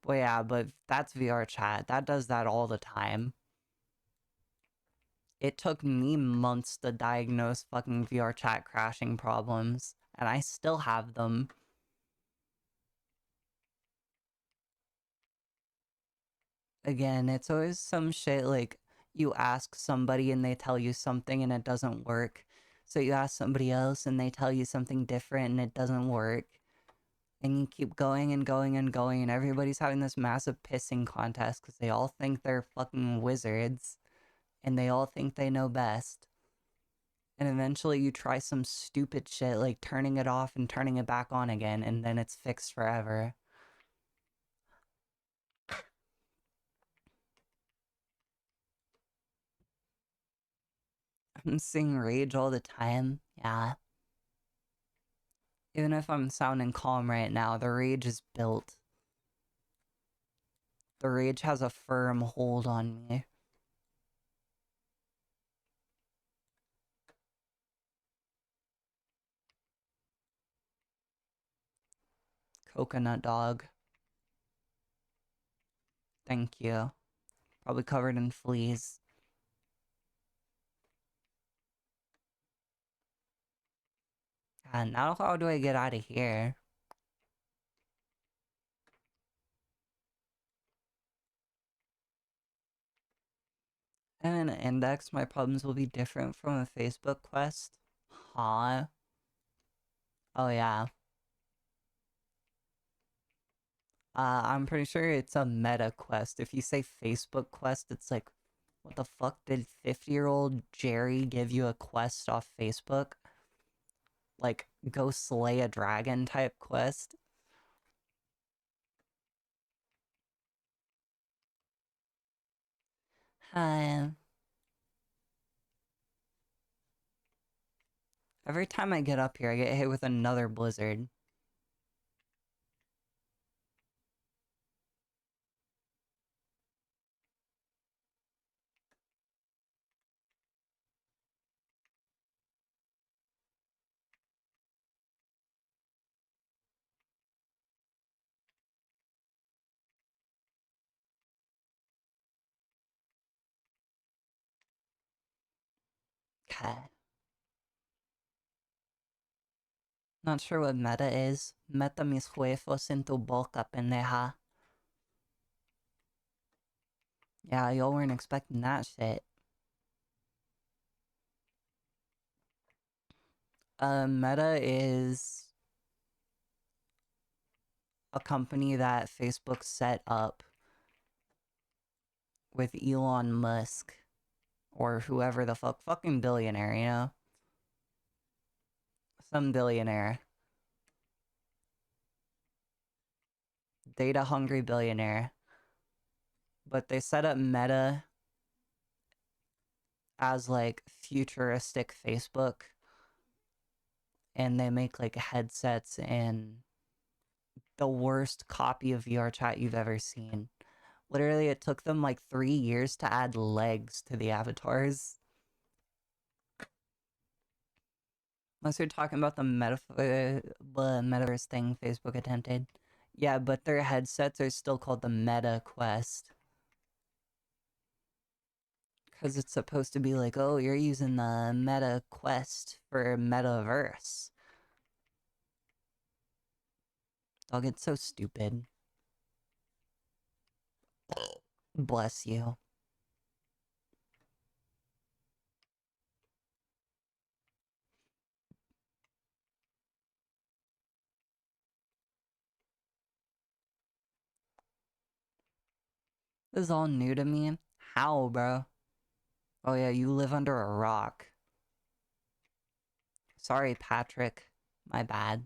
Well, yeah, but that's VR chat. That does that all the time. It took me months to diagnose fucking VR chat crashing problems, and I still have them. Again, it's always some shit like you ask somebody and they tell you something and it doesn't work. So you ask somebody else and they tell you something different and it doesn't work. And you keep going and going and going, and everybody's having this massive pissing contest because they all think they're fucking wizards and they all think they know best. And eventually you try some stupid shit like turning it off and turning it back on again, and then it's fixed forever. I'm seeing rage all the time. Yeah. Even if I'm sounding calm right now, the rage is built. The rage has a firm hold on me. Coconut dog. Thank you. Probably covered in fleas. And now how do I get out of here? And an index, my problems will be different from a Facebook quest. Huh? Oh yeah. I'm pretty sure it's a meta quest. If you say Facebook quest, it's like, what the fuck did 50-year-old Jerry give you a quest off Facebook? Like, go slay a dragon type quest? Hi. Every time I get up here, I get hit with another blizzard. Okay. Not sure what meta is. Meta mis huevos en tu boca, pendeja. Yeah, y'all weren't expecting that shit. Meta is a company that Facebook set up with Elon Musk or whoever the fuck, fucking billionaire, you know? Some billionaire. Data hungry billionaire. But they set up Meta as like futuristic Facebook, and they make like headsets and the worst copy of VR chat you've ever seen. Literally, it took them like 3 years to add legs to the avatars. Unless you're talking about the metaverse thing Facebook attempted. Yeah, but their headsets are still called the Meta Quest. Because it's supposed to be like, oh, you're using the Meta Quest for Metaverse. I'll get so stupid. Bless you. This is all new to me. How, bro? Oh yeah, you live under a rock. Sorry, Patrick. My bad.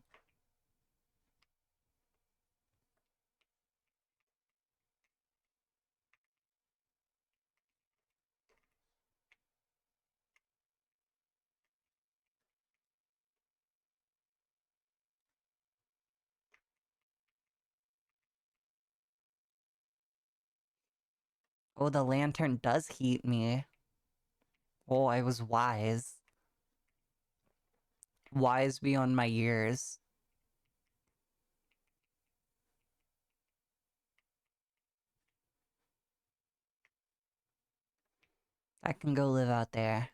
Oh, the lantern does heat me. Oh, I was wise. Wise beyond my years. I can go live out there.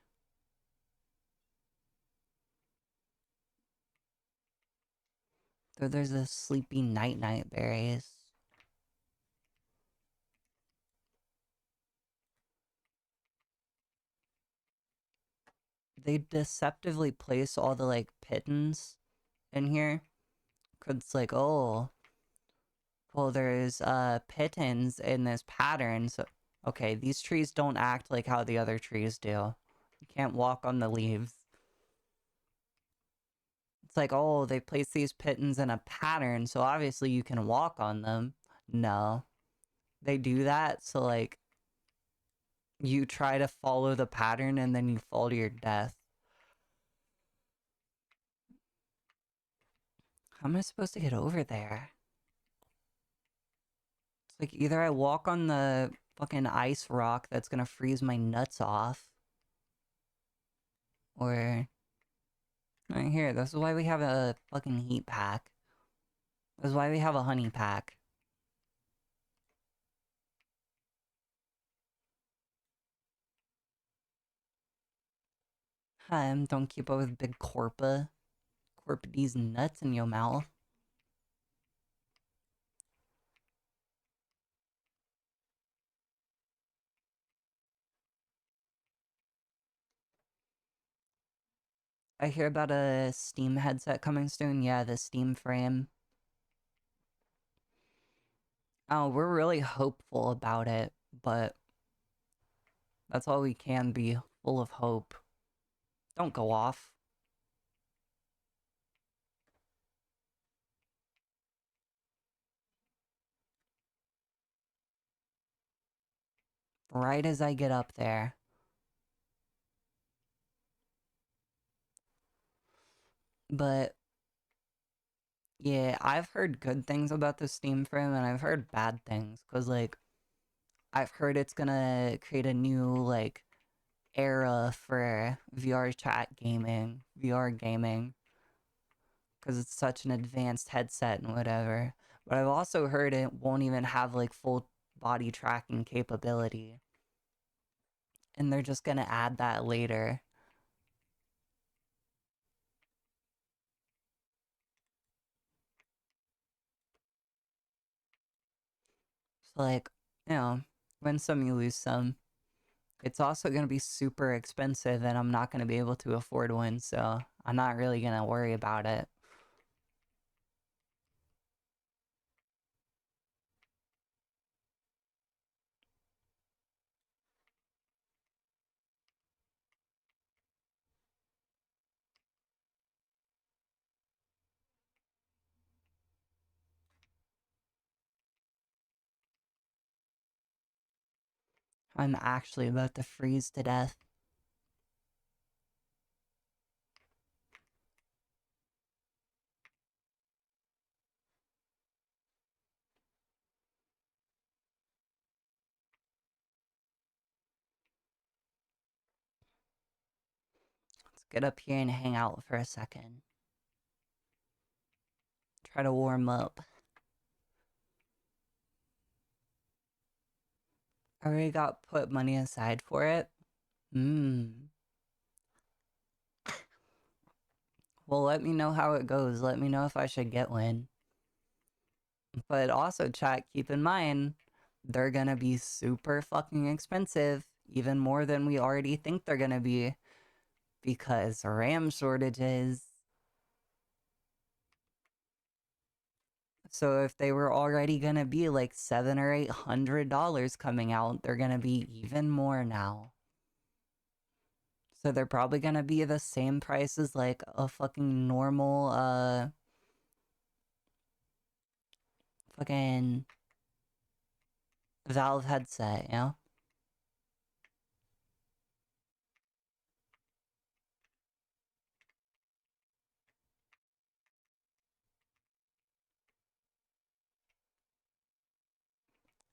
Though there's a sleepy night-night berries. They deceptively place all the, like, pittons in here. Cause it's like, oh, well, there's, pittons in this pattern, so... Okay, these trees don't act like how the other trees do. You can't walk on the leaves. It's like, oh, they place these pittons in a pattern, so obviously you can walk on them. No. They do that, so, like, you try to follow the pattern and then you fall to your death. How am I supposed to get over there? It's like either I walk on the fucking ice rock that's gonna freeze my nuts off, or... Right here, this is why we have a fucking heat pack. This is why we have a honey pack. Don't keep up with big corpa. Corp these nuts in your mouth. I hear about a Steam headset coming soon. Yeah, the Steam frame. Oh, we're really hopeful about it, but that's all we can be, full of hope. Don't go off. Right as I get up there. But yeah, I've heard good things about the Steam frame and I've heard bad things. Cause like, I've heard it's gonna create a new like era for VR chat gaming, VR gaming. Because it's such an advanced headset and whatever. But I've also heard it won't even have like full body tracking capability. And they're just gonna add that later. So like, you know, win some, you lose some. It's also gonna be super expensive and I'm not gonna be able to afford one, so I'm not really gonna worry about it. I'm actually about to freeze to death. get up here and hang out for a second. Try to warm up. I already got put money aside for it. Well, let me know how it goes. Let me know if I should get one. But also, chat, keep in mind, they're gonna be super fucking expensive, even more than we already think they're gonna be, because RAM shortages. So if they were already gonna be like $700 or $800 coming out, they're gonna be even more now. So they're probably gonna be the same price as like a fucking normal fucking Valve headset, you know?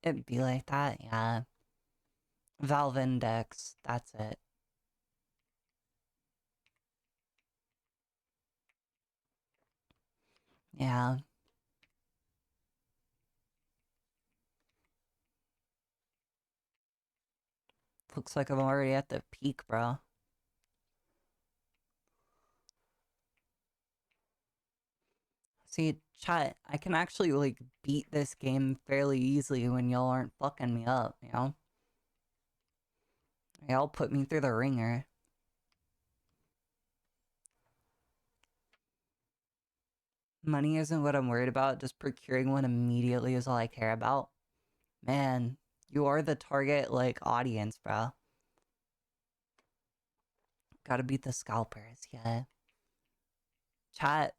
It'd be like that, yeah. Valve Index, that's it. Yeah. Looks like I'm already at the peak, bro. See, chat, I can actually, like, beat this game fairly easily when y'all aren't fucking me up, you know? Y'all put me through the ringer. Money isn't what I'm worried about, just procuring one immediately is all I care about. Man, you are the target, like, audience, bro. Gotta beat the scalpers, yeah. Chat,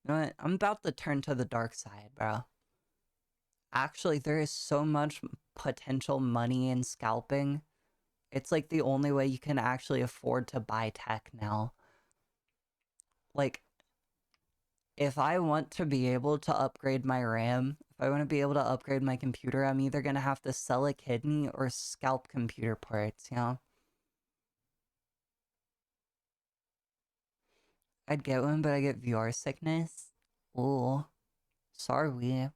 you know what? I'm about to turn to the dark side, bro. Actually, there is so much potential money in scalping. It's like the only way you can actually afford to buy tech now. Like, if I want to be able to upgrade my RAM, if I want to be able to upgrade my computer, I'm either going to have to sell a kidney or scalp computer parts, you know? I'd get one, but I get VR sickness. Ooh, sorry.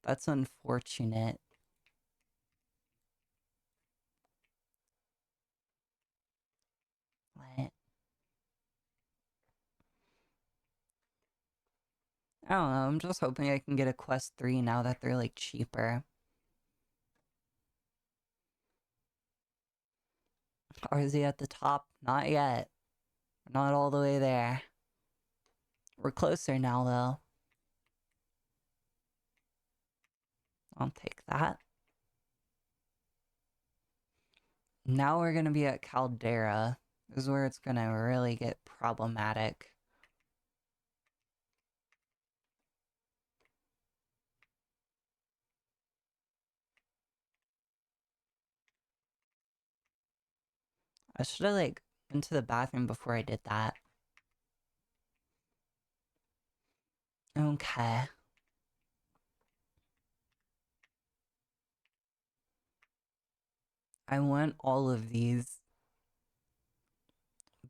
That's unfortunate. What? I don't know, I'm just hoping I can get a Quest 3 now that they're, like, cheaper. Or is he at the top? Not yet. We're not all the way there. We're closer now, though. I'll take that. Now we're gonna be at Caldera. This is where it's gonna really get problematic. I should have, like, went to the bathroom before I did that. Okay. I want all of these,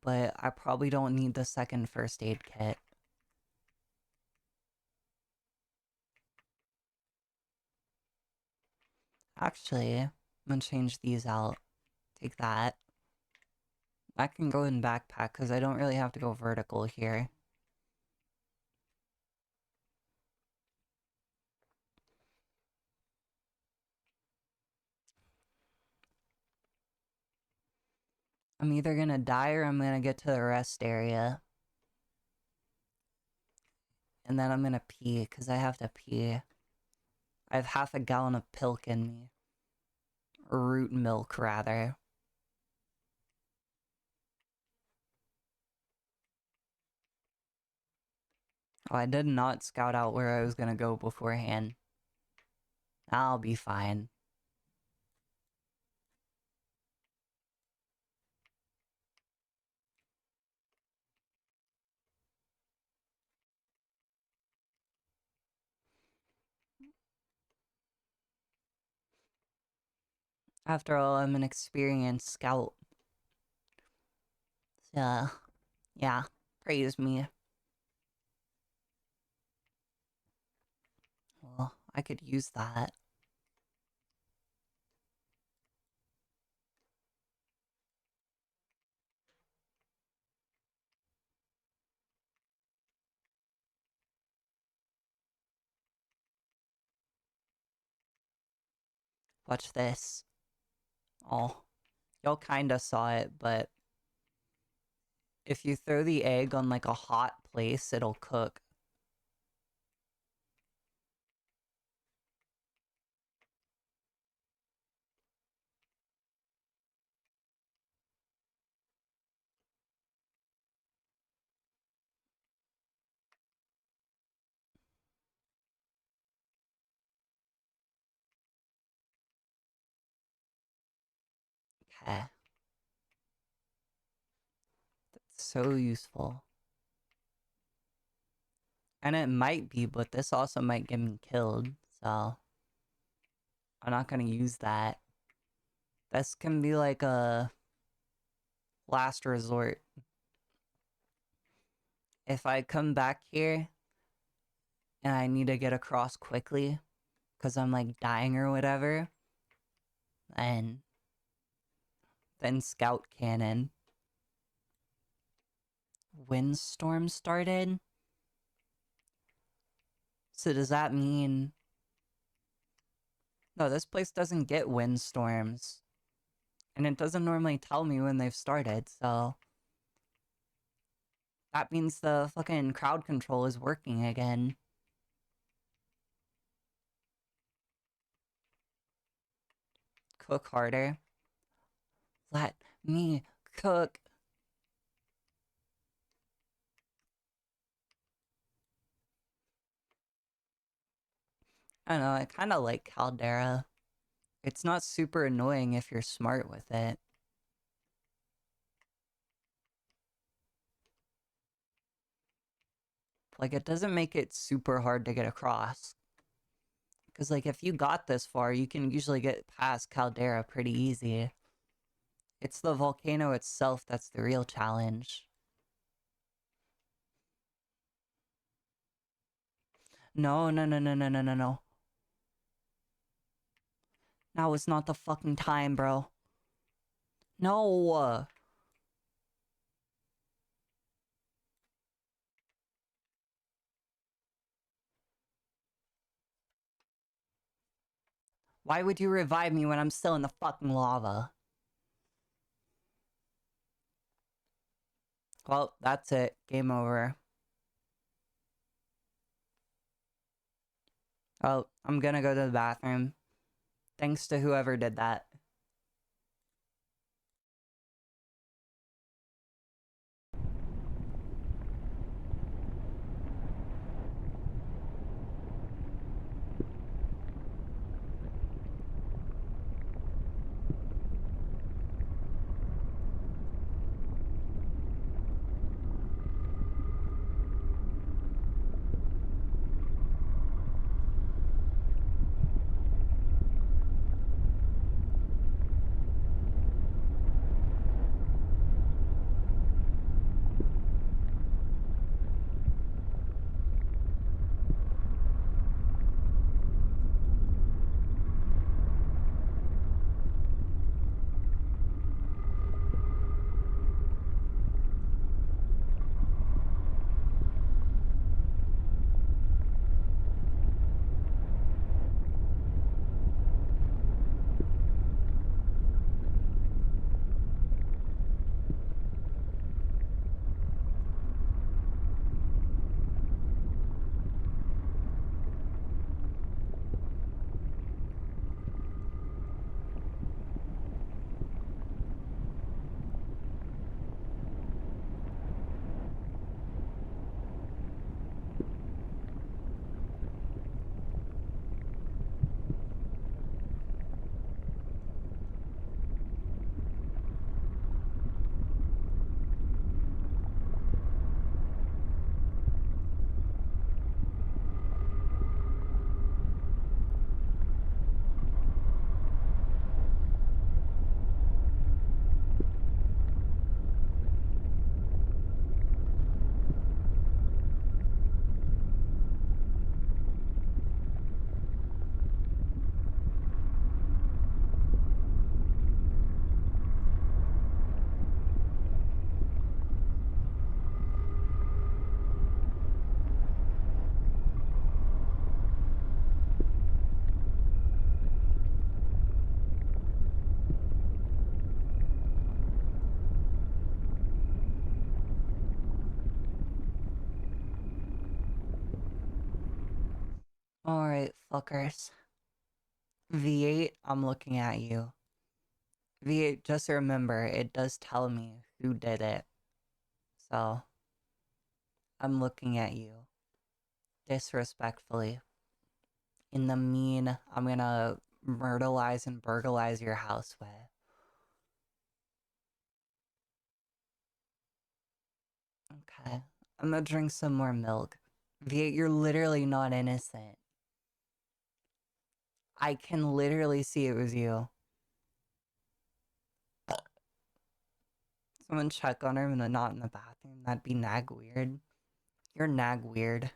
but I probably don't need the second first aid kit. Actually, I'm gonna change these out. Take that. I can go in backpack because I don't really have to go vertical here. I'm either gonna die or I'm gonna get to the rest area. And then I'm gonna pee because I have to pee. I have half a gallon of pilk in me. Or root milk, rather. Oh, I did not scout out where I was gonna go beforehand. I'll be fine. After all, I'm an experienced scout. Yeah, praise me. Well, I could use that. Watch this. Oh, y'all kinda saw it, but if you throw the egg on like a hot place, it'll cook. Okay. That's so useful. And it might be, but this also might get me killed, so I'm not gonna use that. This can be like a last resort. If I come back here and I need to get across quickly because I'm like dying or whatever, and then scout cannon. Windstorm started? So does that mean... No, this place doesn't get windstorms. And it doesn't normally tell me when they've started, so... That means the fucking crowd control is working again. Cook harder. Let me cook. I don't know, I kind of like Caldera. It's not super annoying if you're smart with it. Like, it doesn't make it super hard to get across. Because, like, if you got this far, you can usually get past Caldera pretty easy. It's the volcano itself that's the real challenge. No, no, no, no, no, no, no, no. Now is not the fucking time, bro. No! Why would you revive me when I'm still in the fucking lava? Well, that's it. Game over. Oh, I'm gonna go to the bathroom. Thanks to whoever did that. Alright, fuckers. V8, I'm looking at you. V8, just remember, it does tell me who did it. So, I'm looking at you. Disrespectfully. In the mean, I'm gonna myrtleize and burglarize your house way. Okay. I'm gonna drink some more milk. V8, you're literally not innocent. I can literally see it was you. Someone check on her and not in the bathroom. That'd be nag weird. You're nag weird.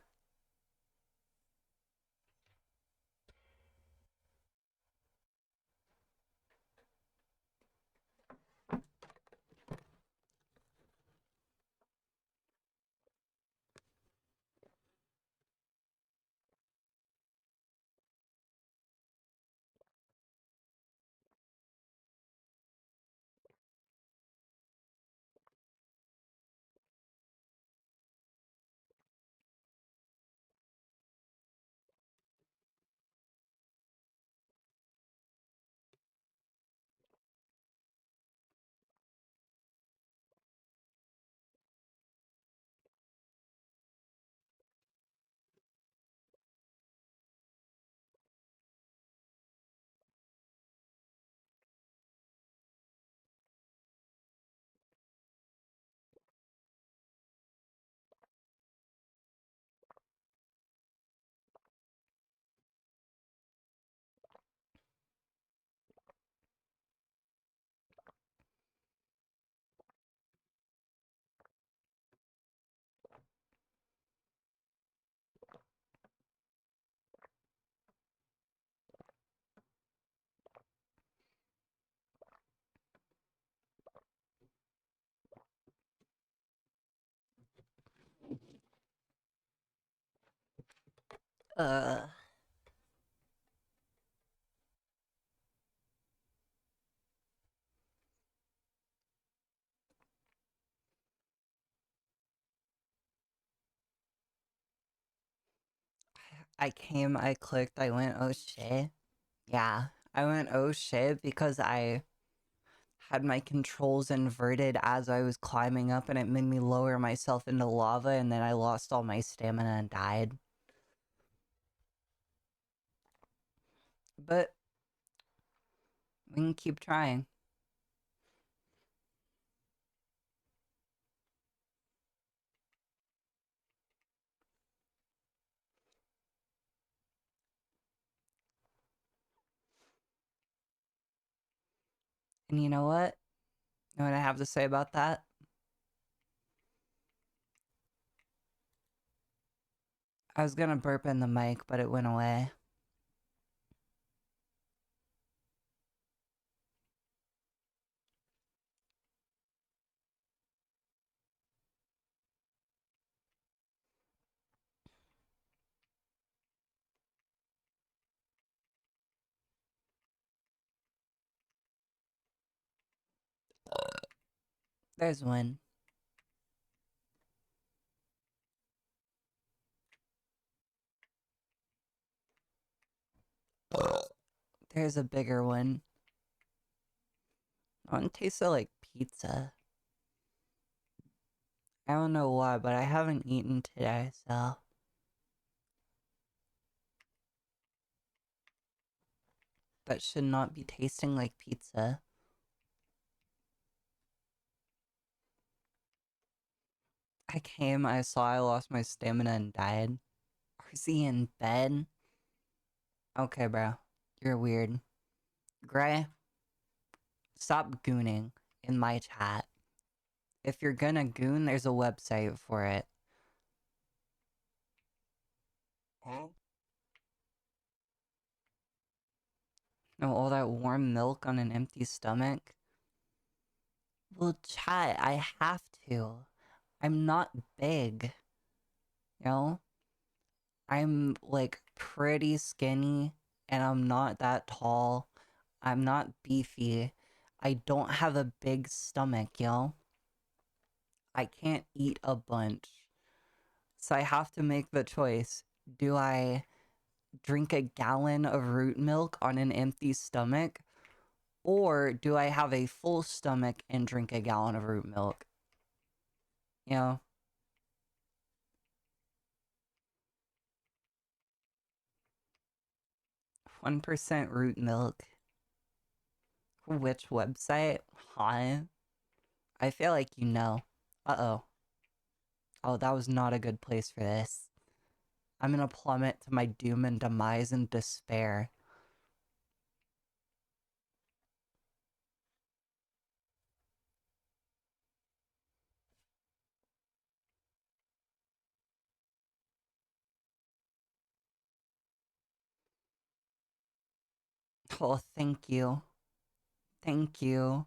Uh, I came, I clicked, I went, oh shit. Yeah, I went, oh shit, because I had my controls inverted as I was climbing up and it made me lower myself into lava and then I lost all my stamina and died. But we can keep trying. And you know what? You know what I have to say about that? I was gonna burp in the mic, but it went away. There's one. There's a bigger one. That one tasted like pizza. I don't know why, but I haven't eaten today, so that should not be tasting like pizza. I came, I saw I lost my stamina and died. RZ in bed? Okay, bro. You're weird. Gray, stop gooning in my chat. If you're gonna goon, there's a website for it. Huh? No, all that warm milk on an empty stomach? Well, chat, I have to. I'm not big. You know? I'm like pretty skinny and I'm not that tall. I'm not beefy. I don't have a big stomach, yo. I can't eat a bunch. So I have to make the choice. Do I drink a gallon of root milk on an empty stomach? Or do I have a full stomach and drink a gallon of root milk? You know, 1% root milk. Which website? Huh? I feel like you know. Uh-oh. Oh, that was not a good place for this. I'm gonna plummet to my doom and demise and despair. Oh, thank you. Thank you.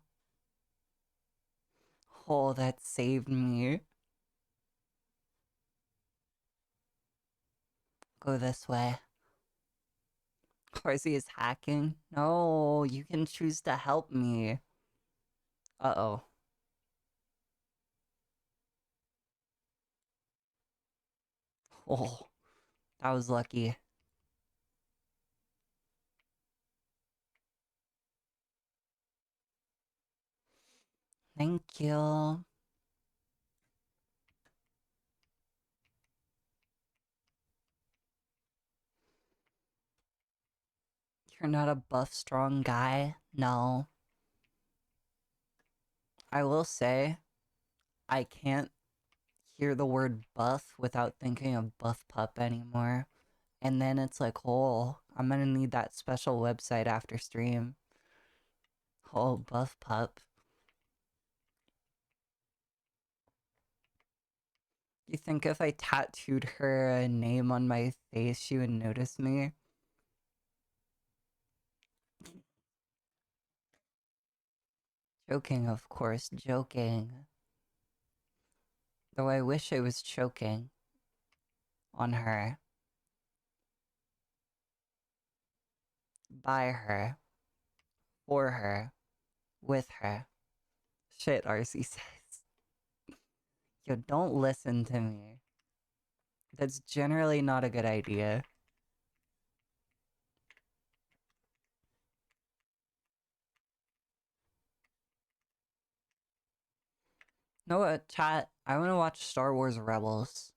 Oh, that saved me. Go this way. Horsey is hacking. No, you can choose to help me. Uh-oh. Oh, that was lucky. Thank you. You're not a buff, strong guy? No. I will say, I can't hear the word buff without thinking of buff pup anymore. And then it's like, oh, I'm gonna need that special website after stream. Oh, buff pup. You think if I tattooed her name on my face, she would notice me? Joking, of course, joking. Though I wish I was choking on her, by her, for her, with her. Shit, RC says. Yo, don't listen to me. That's generally not a good idea. Know what, chat? I want to watch Star Wars Rebels.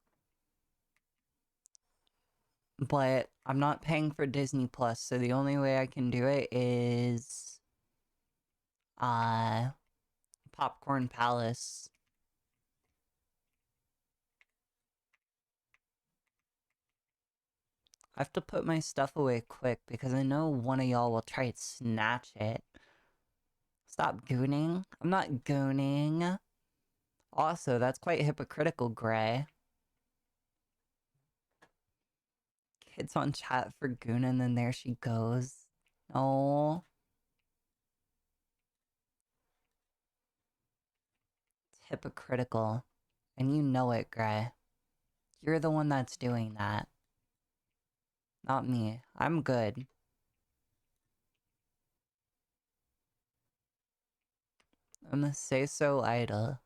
But I'm not paying for Disney Plus, so the only way I can do it is uh Popcorn Palace. I have to put my stuff away quick because I know one of y'all will try to snatch it. Stop gooning. I'm not gooning. Also, that's quite hypocritical, Gray. Kids on chat for gooning, then there she goes. No. It's hypocritical. And you know it, Gray. You're the one that's doing that. Not me. I'm good. I'm a say so idol.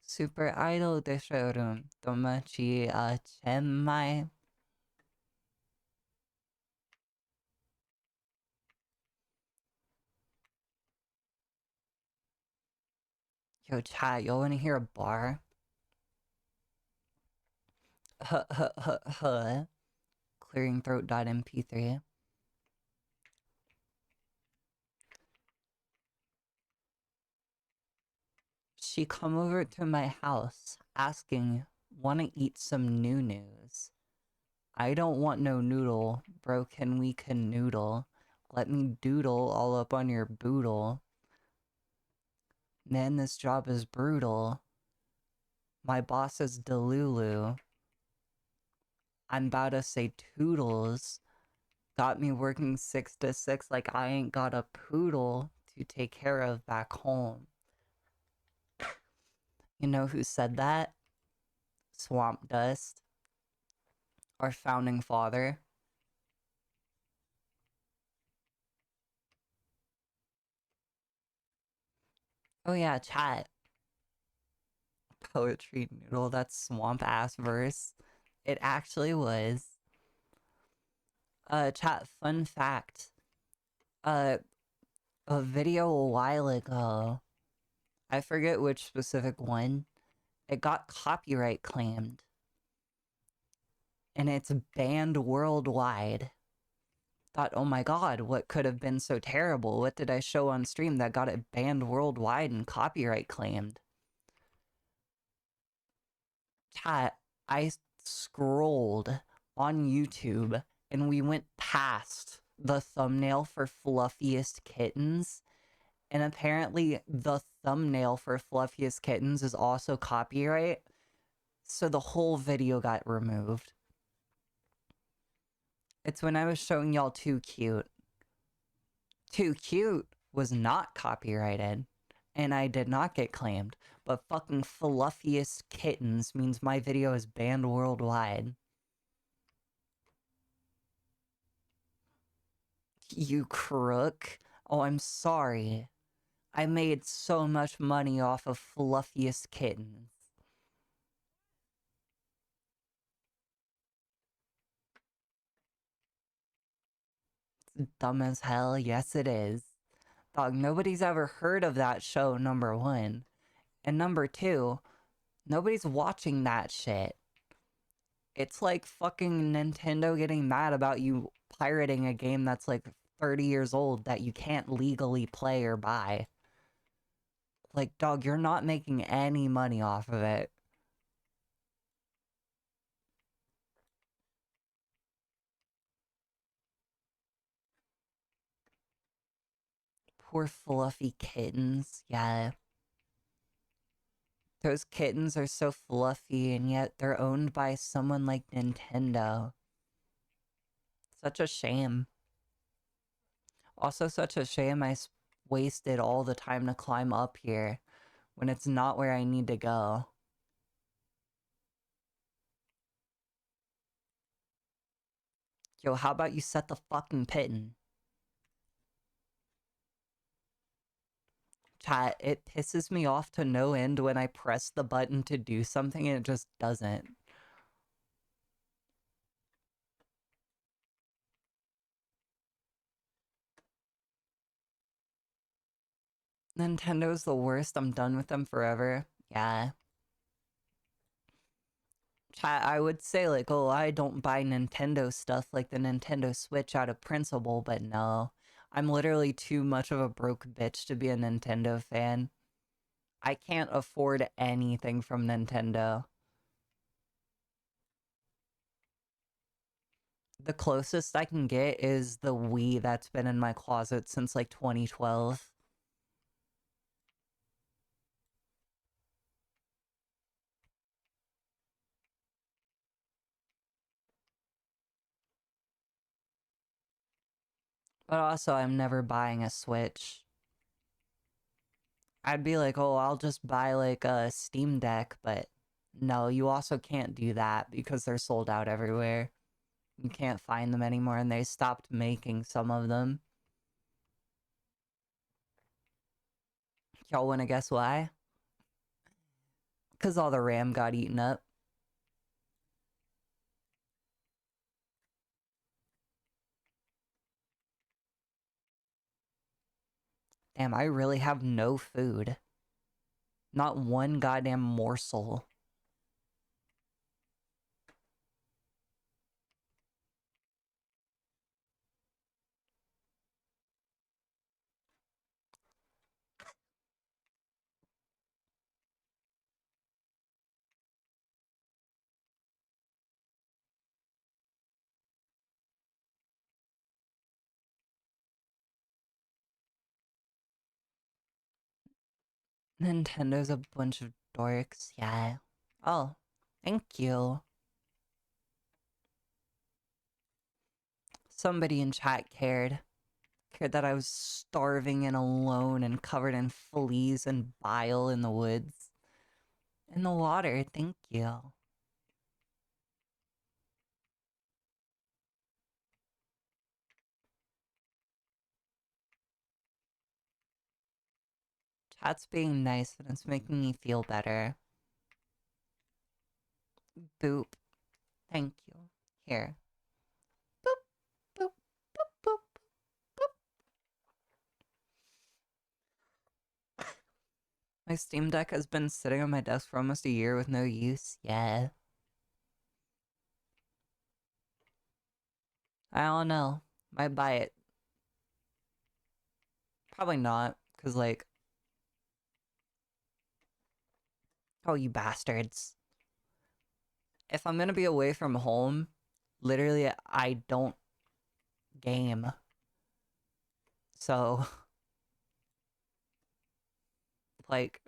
Super idol de showroom. Tomachi chenmai. Yo, chat, y'all wanna hear a bar? Huh, huh, huh, huh. Clearing throat.mp3. She come over to my house asking, wanna eat some new news. I don't want no noodle, bro, can we canoodle? Let me doodle all up on your boodle. Man, this job is brutal. My boss is Delulu. I'm about to say toodles. Got me working 6 to 6 like I ain't got a poodle to take care of back home. You know who said that? Swamp Dust, our founding father. Oh yeah, chat. Poetry noodle, that's swamp ass verse. It actually was. Chat, fun fact. Uh, a video a while ago, I forget which specific one, it got copyright claimed. And it's banned worldwide. Thought, oh my god, what could have been so terrible? What did I show on stream that got it banned worldwide and copyright claimed? Chat, I scrolled on YouTube and we went past the thumbnail for Fluffiest Kittens. And apparently the thumbnail for Fluffiest Kittens is also copyright. So the whole video got removed. It's when I was showing y'all Too Cute. Too Cute was not copyrighted. And I did not get claimed. But fucking Fluffiest Kittens means my video is banned worldwide. You crook. Oh, I'm sorry. I made so much money off of Fluffiest Kittens. It's dumb as hell. Yes, it is. Dog, nobody's ever heard of that show, number one. And number two, nobody's watching that shit. It's like fucking Nintendo getting mad about you pirating a game that's like 30 years old that you can't legally play or buy. Like, dog, you're not making any money off of it. Poor fluffy kittens. Yeah. Those kittens are so fluffy, and yet they're owned by someone like Nintendo. Such a shame. Also, such a shame I wasted all the time to climb up here when it's not where I need to go. Yo, how about you set the fucking pitten? Chat, it pisses me off to no end when I press the button to do something and it just doesn't. Nintendo's the worst. I'm done with them forever. Yeah. Chat, I would say, like, oh, I don't buy Nintendo stuff like the Nintendo Switch out of principle, but no. I'm literally too much of a broke bitch to be a Nintendo fan. I can't afford anything from Nintendo. The closest I can get is the Wii that's been in my closet since like 2012. But also, I'm never buying a Switch. I'd be like, oh, I'll just buy like a Steam Deck, but no, you also can't do that because they're sold out everywhere. You can't find them anymore, and they stopped making some of them. Y'all wanna guess why? Because all the RAM got eaten up. Damn, I really have no food. Not one goddamn morsel. Nintendo's a bunch of dorks, yeah. Oh, thank you. Somebody in chat cared. Cared that I was starving and alone and covered in fleas and bile in the woods. In the water, thank you. Chat's being nice and it's making me feel better. Boop. Thank you. Here. Boop, boop. My Steam Deck has been sitting on my desk for almost a year with no use. Yeah. I don't know. Might buy it. Probably not, because, like, oh, you bastards. If I'm gonna be away from home, literally, I don't game. So, like,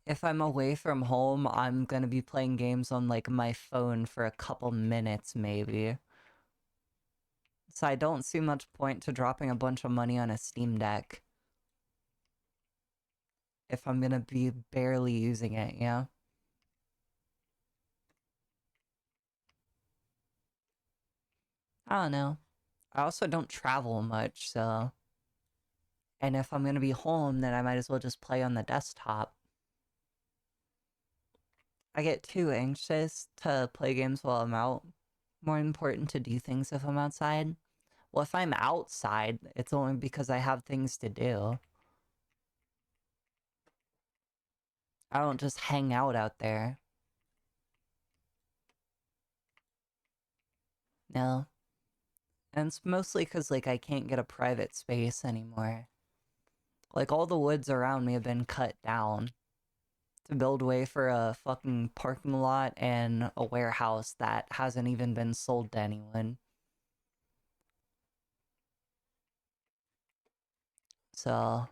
if I'm away from home, I'm gonna be playing games on, like, my phone for a couple minutes, maybe. So I don't see much point to dropping a bunch of money on a Steam Deck if I'm gonna be barely using it, yeah? I don't know. I also don't travel much, so... And if I'm gonna be home, then I might as well just play on the desktop. I get too anxious to play games while I'm out. More important to do things if I'm outside. Well, if I'm outside, it's only because I have things to do. I don't just hang out there. No. And it's mostly because, like, I can't get a private space anymore. Like, all the woods around me have been cut down to build way for a fucking parking lot and a warehouse that hasn't even been sold to anyone. So,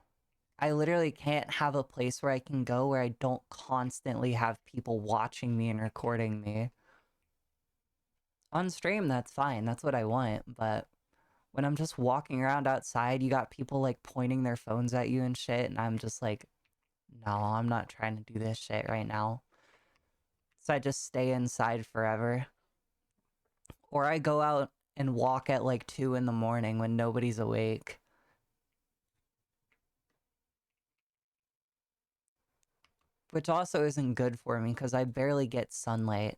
I literally can't have a place where I can go where I don't constantly have people watching me and recording me. On stream, that's fine. That's what I want. But when I'm just walking around outside, you got people like pointing their phones at you and shit. And I'm just like, no, I'm not trying to do this shit right now. So I just stay inside forever. Or I go out and walk at like 2 in the morning when nobody's awake. Which also isn't good for me because I barely get sunlight.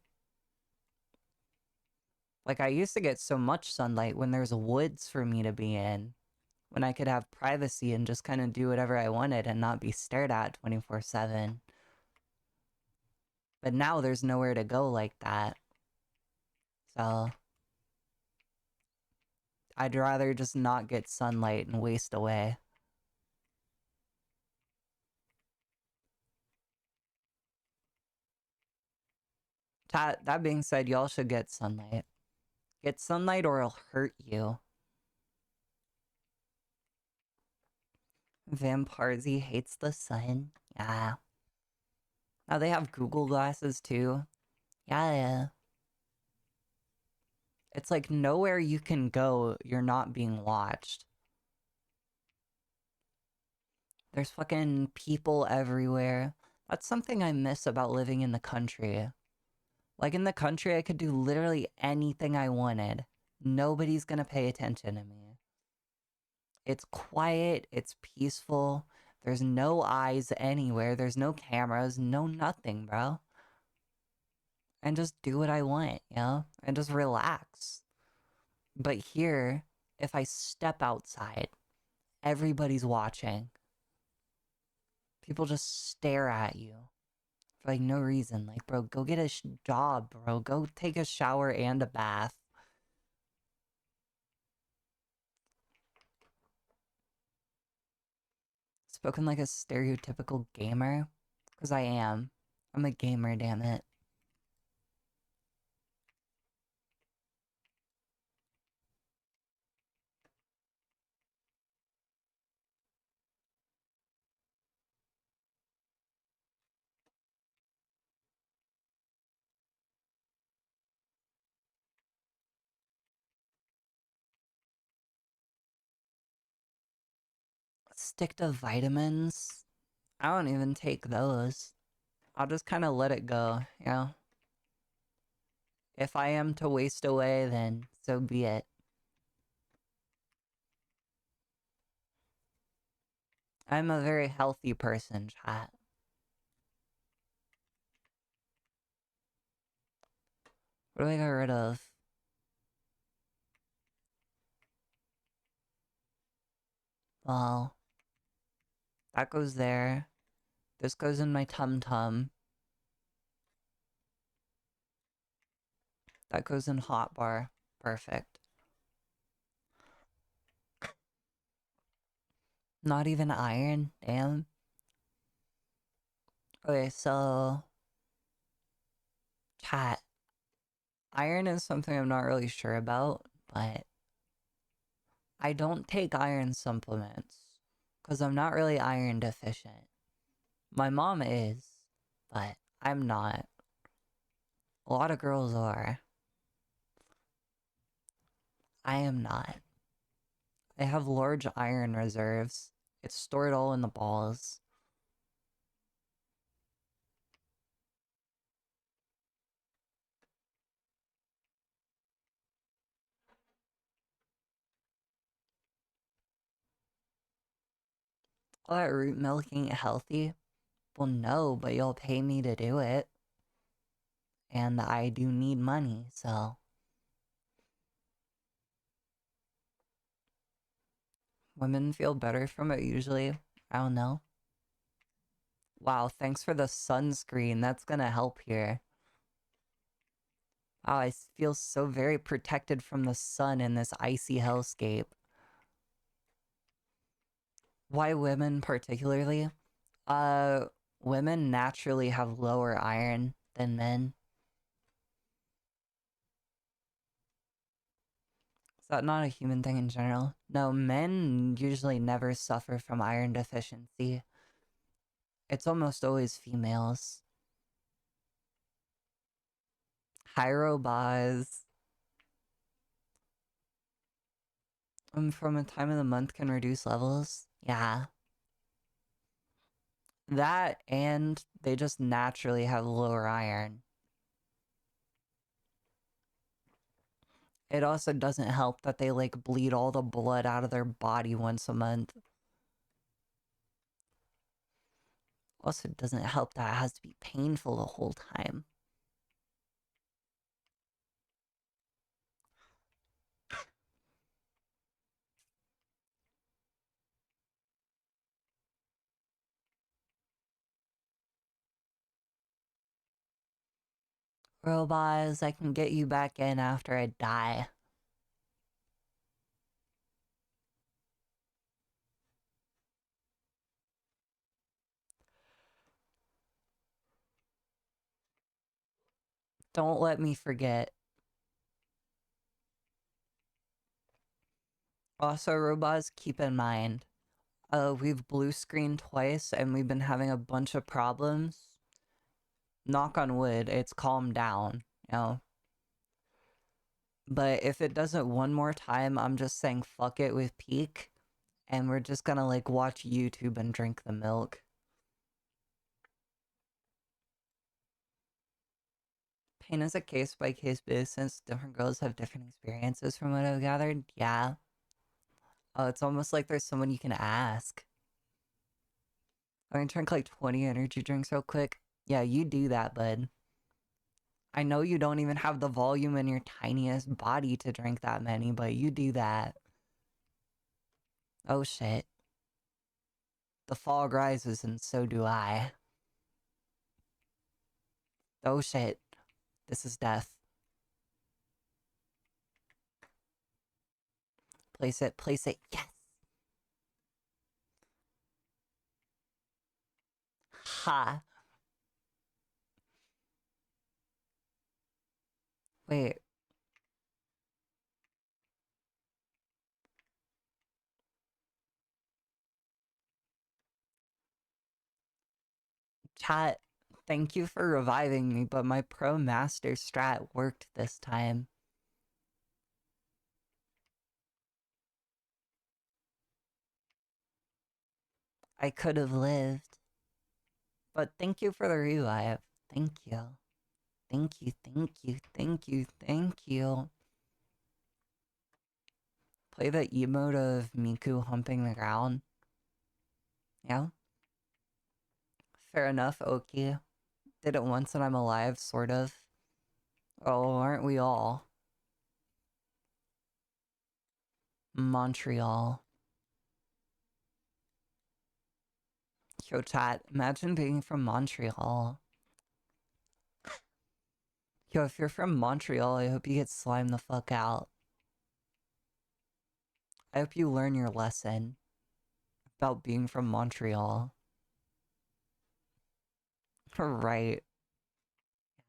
Like, I used to get so much sunlight when there's woods for me to be in, when I could have privacy and just kind of do whatever I wanted and not be stared at 24/7. But now there's nowhere to go like that. So, I'd rather just not get sunlight and waste away. That being said, y'all should get sunlight. Get sunlight or it'll hurt you. Vamparzi hates the sun. Yeah. Now they have Google glasses too. Yeah. It's like nowhere you can go, you're not being watched. There's fucking people everywhere. That's something I miss about living in the country. Like in the country, I could do literally anything I wanted. Nobody's gonna pay attention to me. It's quiet, it's peaceful. There's no eyes anywhere. There's no cameras, no nothing, bro. And just do what I want, you know? And just relax. But here, if I step outside, everybody's watching. People just stare at you for like no reason. Like, bro, go get a job, bro. Go take a shower and a bath. Spoken like a stereotypical gamer? Because I am. I'm a gamer, damn it. Stick to vitamins? I don't even take those. I'll just kind of let it go, you know? If I am to waste away, then so be it. I'm a very healthy person, chat. What do I get rid of? Well, That goes there. This goes in my tum-tum. That goes in hotbar. Perfect. Not even iron? Damn. Okay, so... Chat. Iron is something I'm not really sure about, but... I don't take iron supplements. Because I'm not really iron deficient. My mom is, but I'm not. A lot of girls are. I am not. I have large iron reserves. It's stored all in the balls. All that root milking healthy? Well, no, but you'll pay me to do it. And I do need money, so... Women feel better from it usually. I don't know. Wow, thanks for the sunscreen. That's gonna help here. Wow, I feel so very protected from the sun in this icy hellscape. Why women particularly? Uh, Women naturally have lower iron than men. Is that not a human thing in general? No, men usually never suffer from iron deficiency. It's almost always females. Hyrobaz. From a time of the month can reduce levels. Yeah. That and they just naturally have lower iron. It also doesn't help that they like bleed all the blood out of their body once a month. Also doesn't help that it has to be painful the whole time. Robots, I can get you back in after I die. Don't let me forget. Also, robots, keep in mind, we've blue screened twice and we've been having a bunch of problems. Knock on wood, it's calmed down, you know. But if it does it one more time, I'm just saying fuck it with Peak, and we're just gonna like watch YouTube and drink the milk. Pain is a case by case basis. Different girls have different experiences from what I've gathered. Yeah. Oh, it's almost like there's someone you can ask. I'm gonna drink like 20 energy drinks real quick. Yeah, you do that, bud. I know you don't even have the volume in your tiniest body to drink that many, but you do that. Oh shit. The fog rises and so do I. Oh shit. This is death. Place it, place it. Yes! Ha! Wait. Chat, thank you for reviving me, but my pro master strat worked this time. I could have lived. But thank you for the revive. Thank you. Thank you, thank you, thank you, thank you. Play the emote of Miku humping the ground. Yeah? Fair enough, okay. Did it once and I'm alive, sort of. Oh, aren't we all? Montreal. Yo, chat, imagine being from Montreal. Yo, if you're from Montreal, I hope you get slimed the fuck out. I hope you learn your lesson about being from Montreal. Right.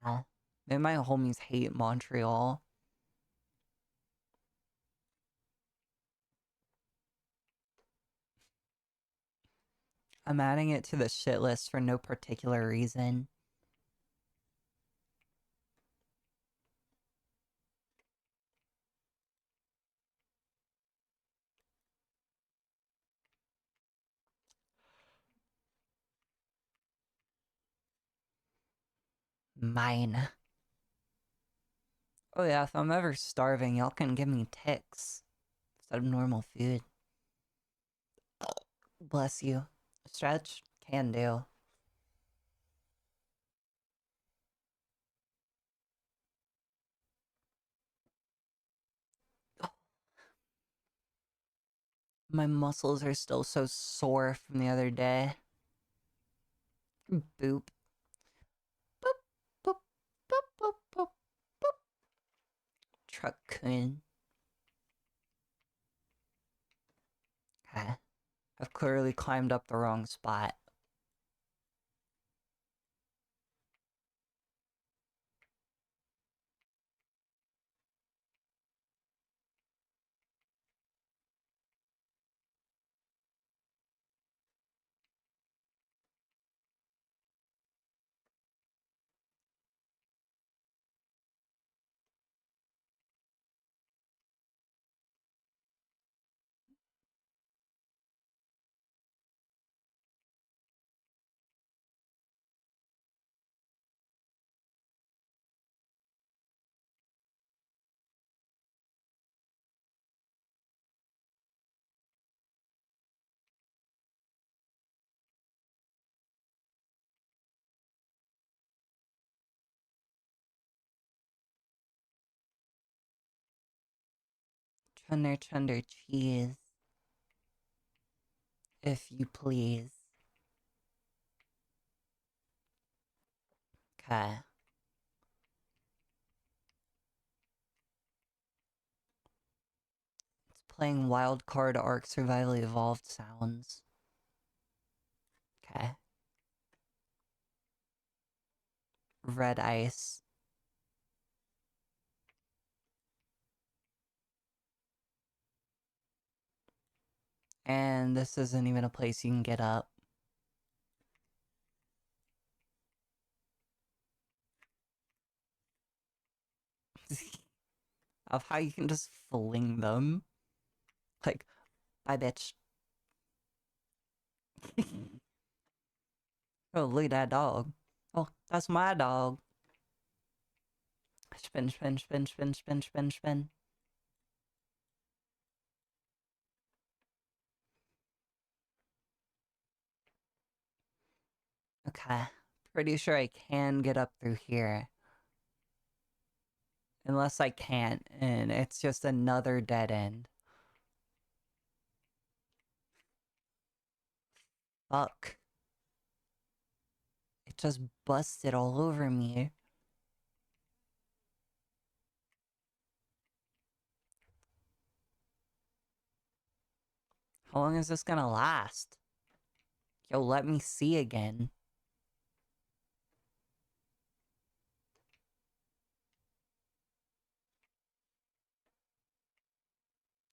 Yeah. Maybe my homies hate Montreal. I'm adding it to the shit list for no particular reason. Mine. Oh yeah, if I'm ever starving, y'all can give me ticks instead of normal food. Bless you. Stretch? Can do. My muscles are still so sore from the other day. Boop. Boop, boop, boop, boop, boop, boop. Truck queen. Okay. I've clearly climbed up the wrong spot. Chunder cheese. If you please. Okay. It's playing Wildcard Ark Survival Evolved sounds. Okay. Red ice. And this isn't even a place you can get up. Of how you can just fling them. Like, bye bitch. Oh, look at that dog. Oh, that's my dog. Spin, spin, spin, spin, spin, spin, spin. Okay. Pretty sure I can get up through here. Unless I can't, and it's just another dead end. Fuck. It just busted all over me. How long is this gonna last? Yo, let me see again.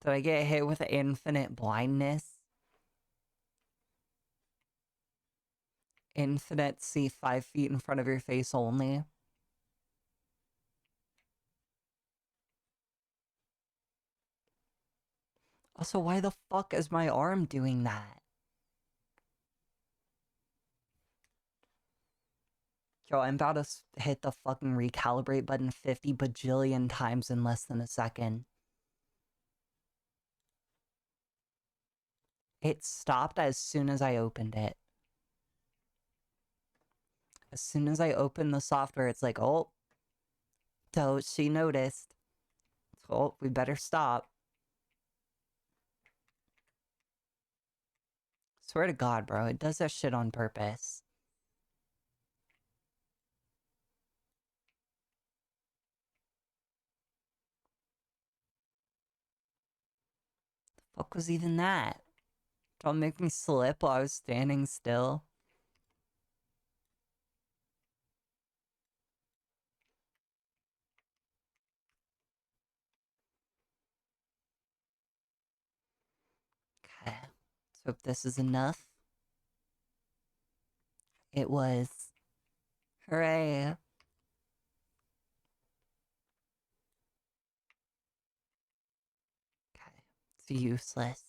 Did I get hit with infinite blindness? Infinite see 5 feet in front of your face only? Also, why the fuck is my arm doing that? Yo, I'm about to hit the fucking recalibrate button 50 bajillion times in less than a second. It stopped as soon as I opened it. As soon as I opened the software, it's like, oh, so she noticed. Oh, we better stop. Swear to God, bro, it does that shit on purpose. The fuck was even that? Don't make me slip while I was standing still. Okay. Let's hope this is enough. It was. Hooray. Okay. It's useless.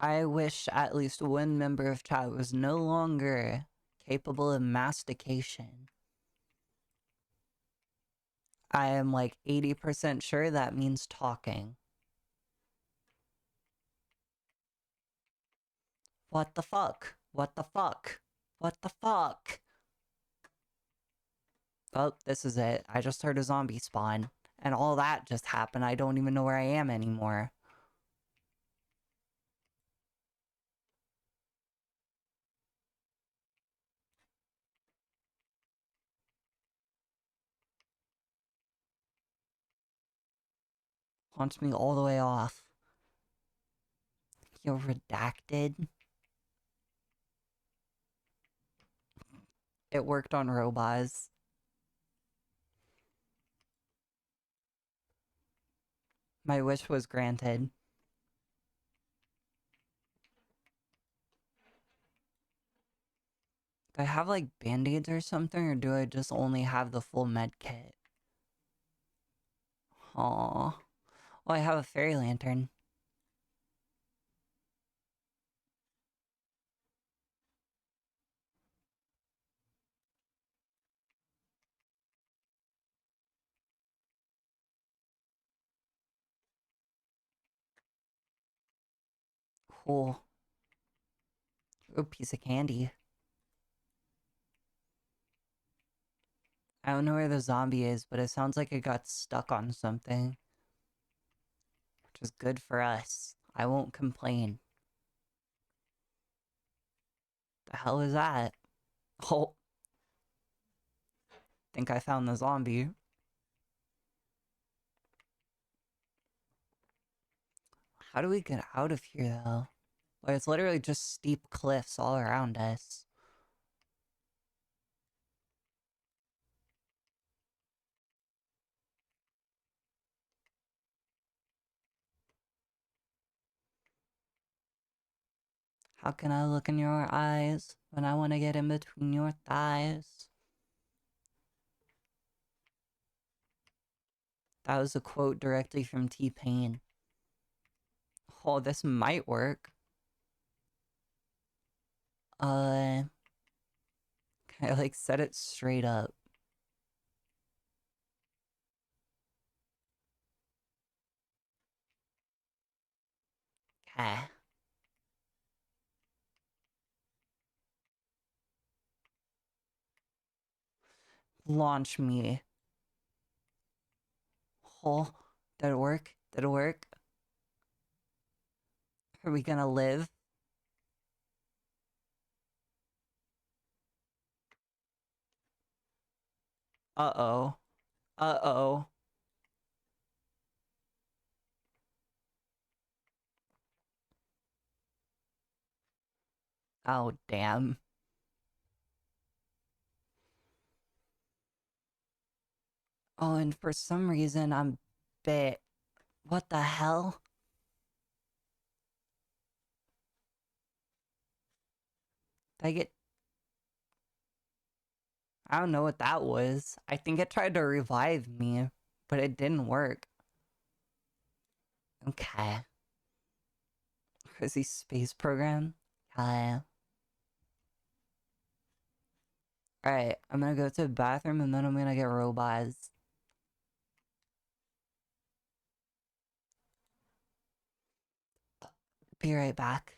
I wish at least one member of chat was no longer capable of mastication. I am like 80% sure that means talking. What the fuck? What the fuck? What the fuck? Oh, this is it. I just heard a zombie spawn. And all that just happened. I don't even know where I am anymore. Haunts me all the way off. You're redacted. It worked on robots. My wish was granted. Do I have like band-aids or something, or do I just only have the full med kit? Aww. Well, I have a fairy lantern. Cool. Ooh, piece of candy. I don't know where the zombie is, but it sounds like it got stuck on something. Which is good for us. I won't complain. The hell is that? Oh. Think I found the zombie. How do we get out of here, though? Like, it's literally just steep cliffs all around us. How can I look in your eyes when I want to get in between your thighs? That was a quote directly from T-Pain. Oh, this might work. Can I, like, set it straight up? Okay. Launch me. Oh, did it work? Did it work? Are we gonna live? Uh-oh. Uh-oh. Oh, damn. Oh, and for some reason, I'm bit. What the hell? Did I get... I don't know what that was. I think it tried to revive me, but it didn't work. Okay. Crazy space program? Alright, I'm gonna go to the bathroom and then I'm gonna get robots. Be right back.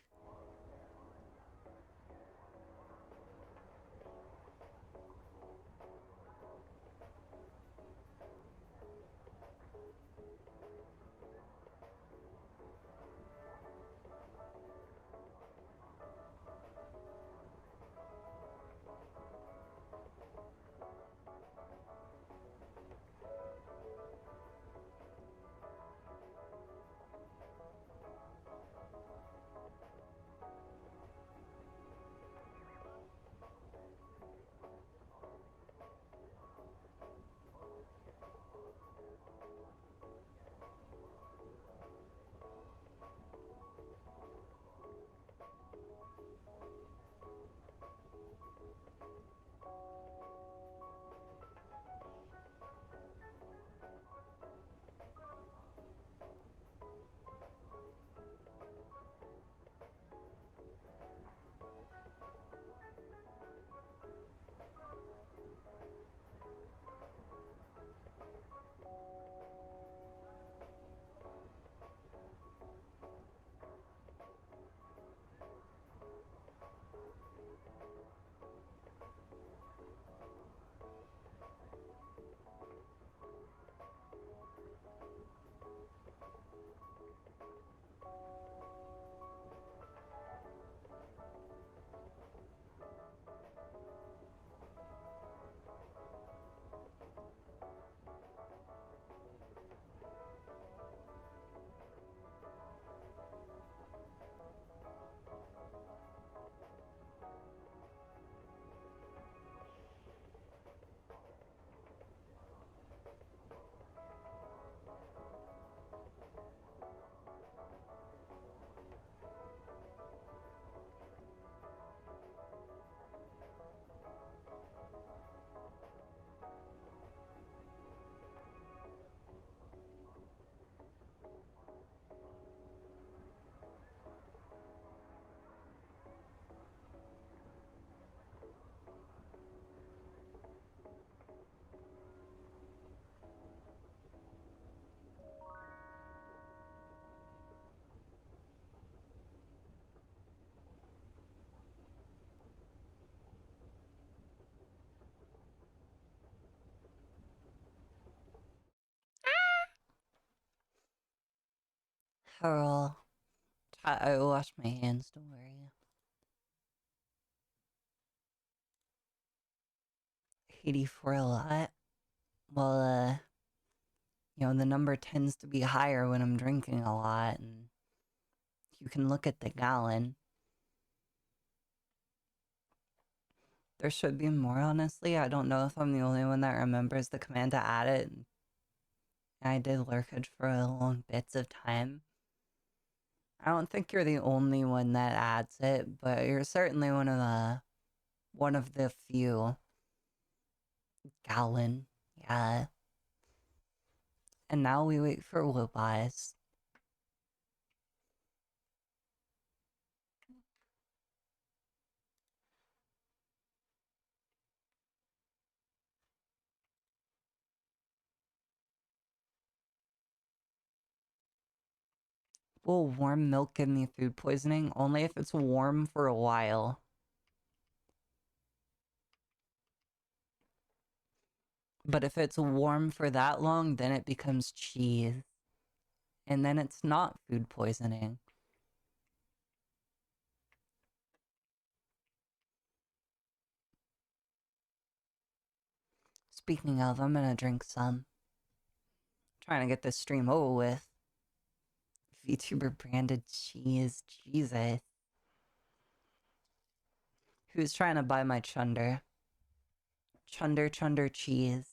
Harold, I washed my hands, don't worry. 84 a lot. Well, the number tends to be higher when I'm drinking a lot, and you can look at the gallon. There should be more, honestly. I don't know if I'm the only one that remembers the command to add it. I did lurkage for long bits of time. I don't think you're the only one that adds it, but you're certainly one of the few. Gallon, yeah. And now we wait for Whoop Eyes. Will warm milk give me food poisoning? Only if it's warm for a while. But if it's warm for that long, then it becomes cheese. And then it's not food poisoning. Speaking of, I'm gonna drink some. Trying to get this stream over with. VTuber branded cheese. Jesus. Who's trying to buy my chunder? Chunder cheese.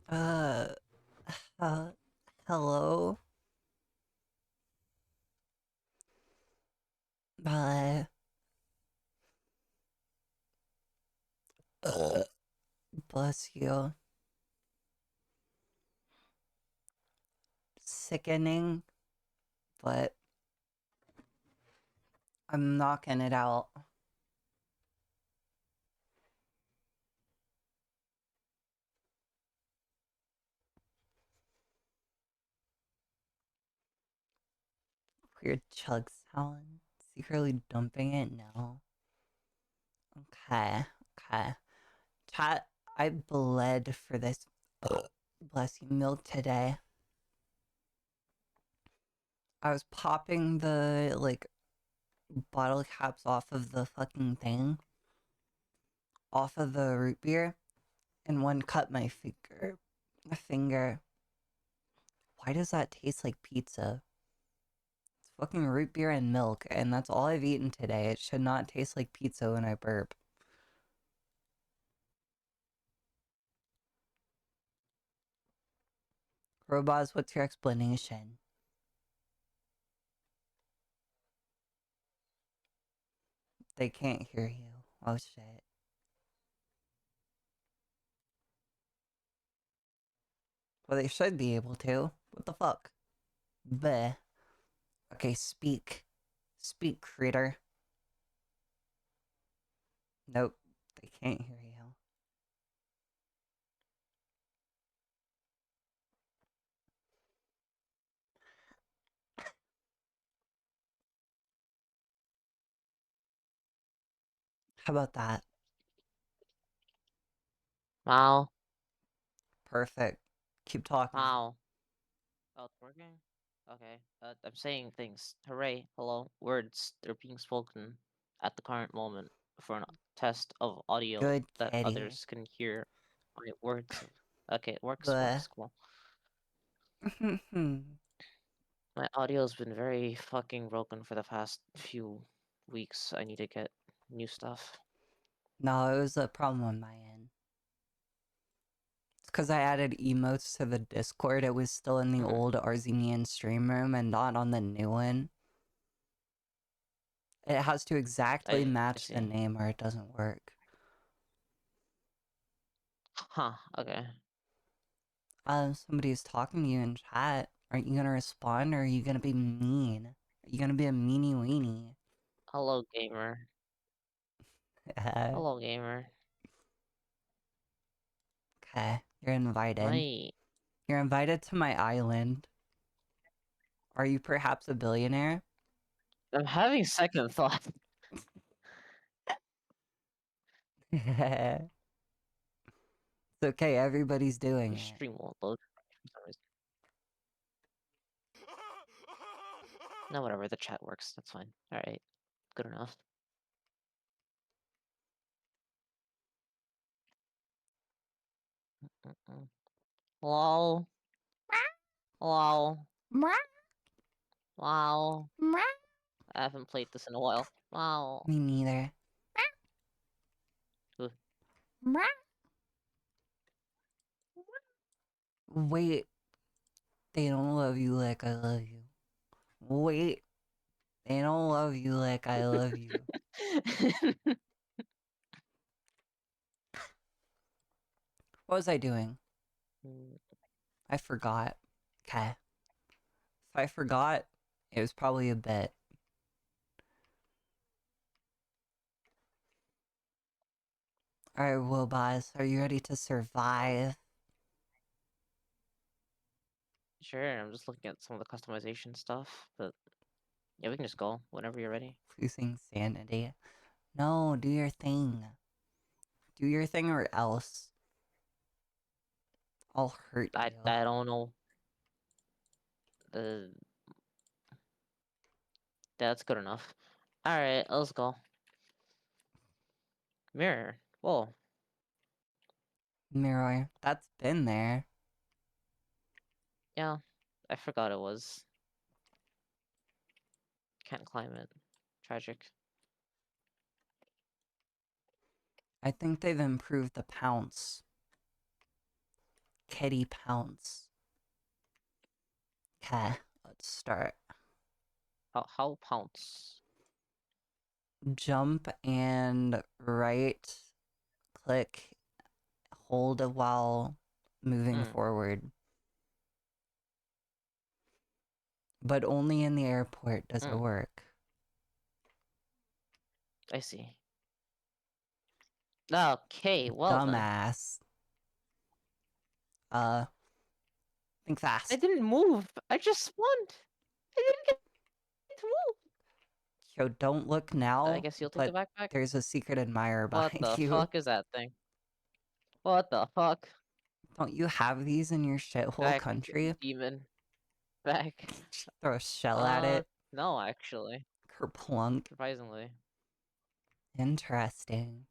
Uh, uh hello? Bye. Uh, bless you. Sickening, but I'm knocking it out. Weird chug sound. Secretly dumping it? No. Okay, okay. Chat, I bled for this. Bless you, milk today. I was popping the, like, bottle caps off of the fucking thing. Off of the root beer. And one cut my finger. My finger. Why does that taste like pizza? It's fucking root beer and milk, and that's all I've eaten today. It should not taste like pizza when I burp. Robots, what's your explanation? They can't hear you. Oh shit. Well, they should be able to. What the fuck? Bleh. Okay, speak. Speak, critter. Nope. They can't hear you. How about that? Wow. Perfect. Keep talking. Wow. Oh, it's working? Okay. I'm saying things. Hooray. Hello. Words. They're being spoken at the current moment for a test of audio Good that kitty. others can hear my words. Okay, it works. Bleh. Works. Cool. My audio's been very fucking broken for the past few weeks. I need to get new stuff. No, it was a problem on my end. It's because I added emotes to the Discord. It was still in the Mm. old Arzenian stream room and not on the new one. It has to exactly I match the see. name or it doesn't work. Huh. Okay. Somebody's talking to you in chat. Aren't you gonna respond or are you gonna be mean? Are you gonna be a meanie weenie? Hello, gamer. Hello, gamer. Okay, you're invited. My You're invited to my island. Are you perhaps a billionaire? I'm having second thought. It's okay, everybody's doing My it. stream won't load for some reason. No, whatever. The chat works. That's fine. All right. Good enough. Mm-mm. Lol. Lol. Wow. I haven't played this in a while. Wow. Me neither. Ugh. Wait, they don't love you like I love you. Wait, they don't love you like I love you. What was I doing? Mm, I forgot. Okay. If I forgot, it was probably a bit. Alright, Wilbaz, are you ready to survive? sure, I'm just looking at some of the customization stuff, but yeah, we can just go whenever you're ready. Losing sanity. No, do your thing. Do your thing or else I'll hurt I you. I don't know. The That's good enough. All right, let's go. Mirror. Whoa. Mirror, that's been there. Yeah, I forgot it was. Can't climb it. Tragic. I think they've improved the pounce. Kitty pounce. Okay, let's start. How pounce? Jump and right click, hold while moving Mm, forward. But only in the airport does it mm, work. I see. Okay, well then. Dumbass. Think I fast. didn't move. I just spawned. I didn't get to move. Yo, don't look I now, guess you'll take the but backpack. there's a secret admirer What behind the you. fuck is that thing? What the fuck? Don't you have these in your shithole Back, country? demon. Back. Throw a shell at it. No, actually. Kerplunk. Surprisingly. Interesting.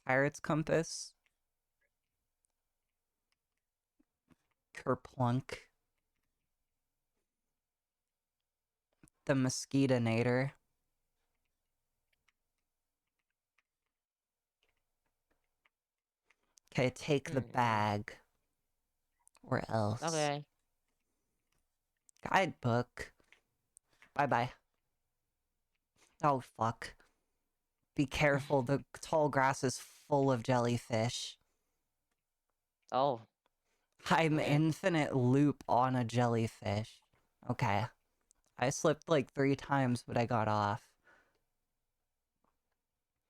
Pirate's compass. Kerplunk. The mosquitonator. Okay, take the Hmm. bag. Or else. Okay. Guidebook. Bye bye. Oh, fuck. Be careful, the tall grass is full of jellyfish. Oh, I'm okay. infinite loop on a jellyfish. Okay. I slipped like 3 times, but I got off.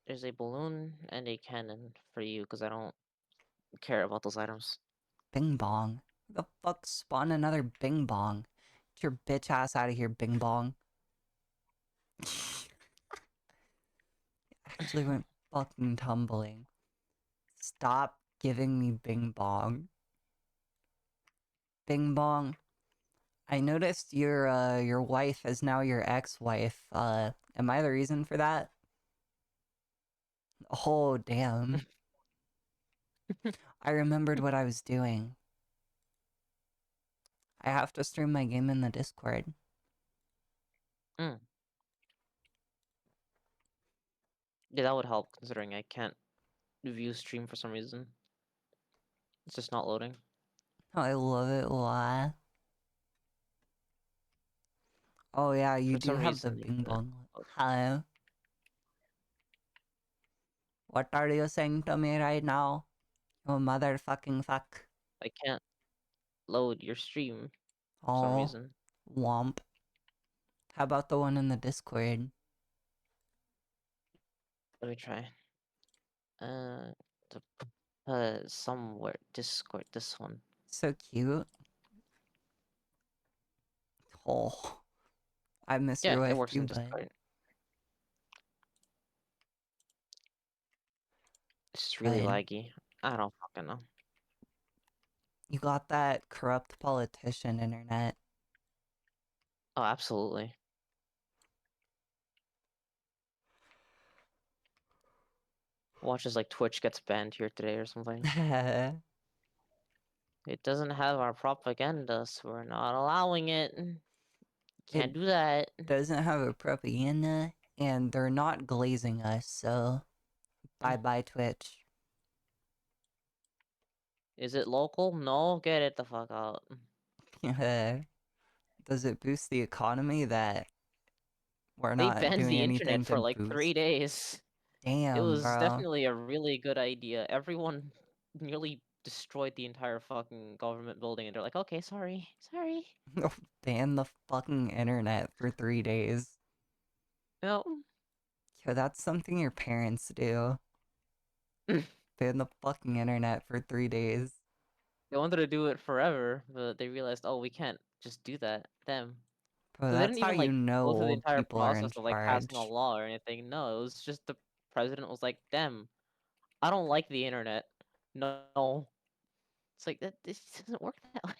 There's a balloon and a cannon for you because I don't care about those items. Bing bong. Who the fuck spawned another bing bong? Get your bitch ass out of here, bing bong. Actually went fucking tumbling. Stop giving me bing bong. Bing bong. I noticed your wife is now your ex-wife. Am I the reason for that? Oh damn. I remembered what I was doing. I have to stream my game in the Discord. Mm. Yeah, that would help considering I can't view stream for some reason. It's just not loading. Oh, I love it. Why? Oh yeah, you For do some have the reason, bing yeah. bong. Hello. What are you saying to me right now? You motherfucking fuck. I can't load your stream for some Oh, reason. womp. How about the one in the Discord? Let me try. Uh, somewhere Discord. This one. So cute. Oh, I miss your Yeah, it wife works too, in bud. Discord. It's just really Good. laggy. I don't fucking know. You got that corrupt politician internet. Oh, absolutely. Watch as like Twitch gets banned here today or something. It doesn't have our propaganda, so we're not allowing it. It Can't do that. doesn't have a propaganda, and they're not glazing us, so bye bye Twitch. Is it local? No, get it the fuck out. Does it boost the economy that we're They not banned doing the anything internet to for like boost? 3 days. It Damn, was bro. definitely a really good idea. Everyone nearly destroyed the entire fucking government building, and they're like, okay, sorry, sorry. Ban the fucking internet for 3 days. No. Yo, that's something your parents do. Ban the fucking internet for 3 days. They wanted to do it forever, but they realized, oh, we can't just do that. Them. Bro, Because they that's didn't how even you like know go through the old entire people are process in of like passing a charge. law or anything. No, it was just the president was like, "Them, I don't like the internet." No, it's like that. This doesn't work that way.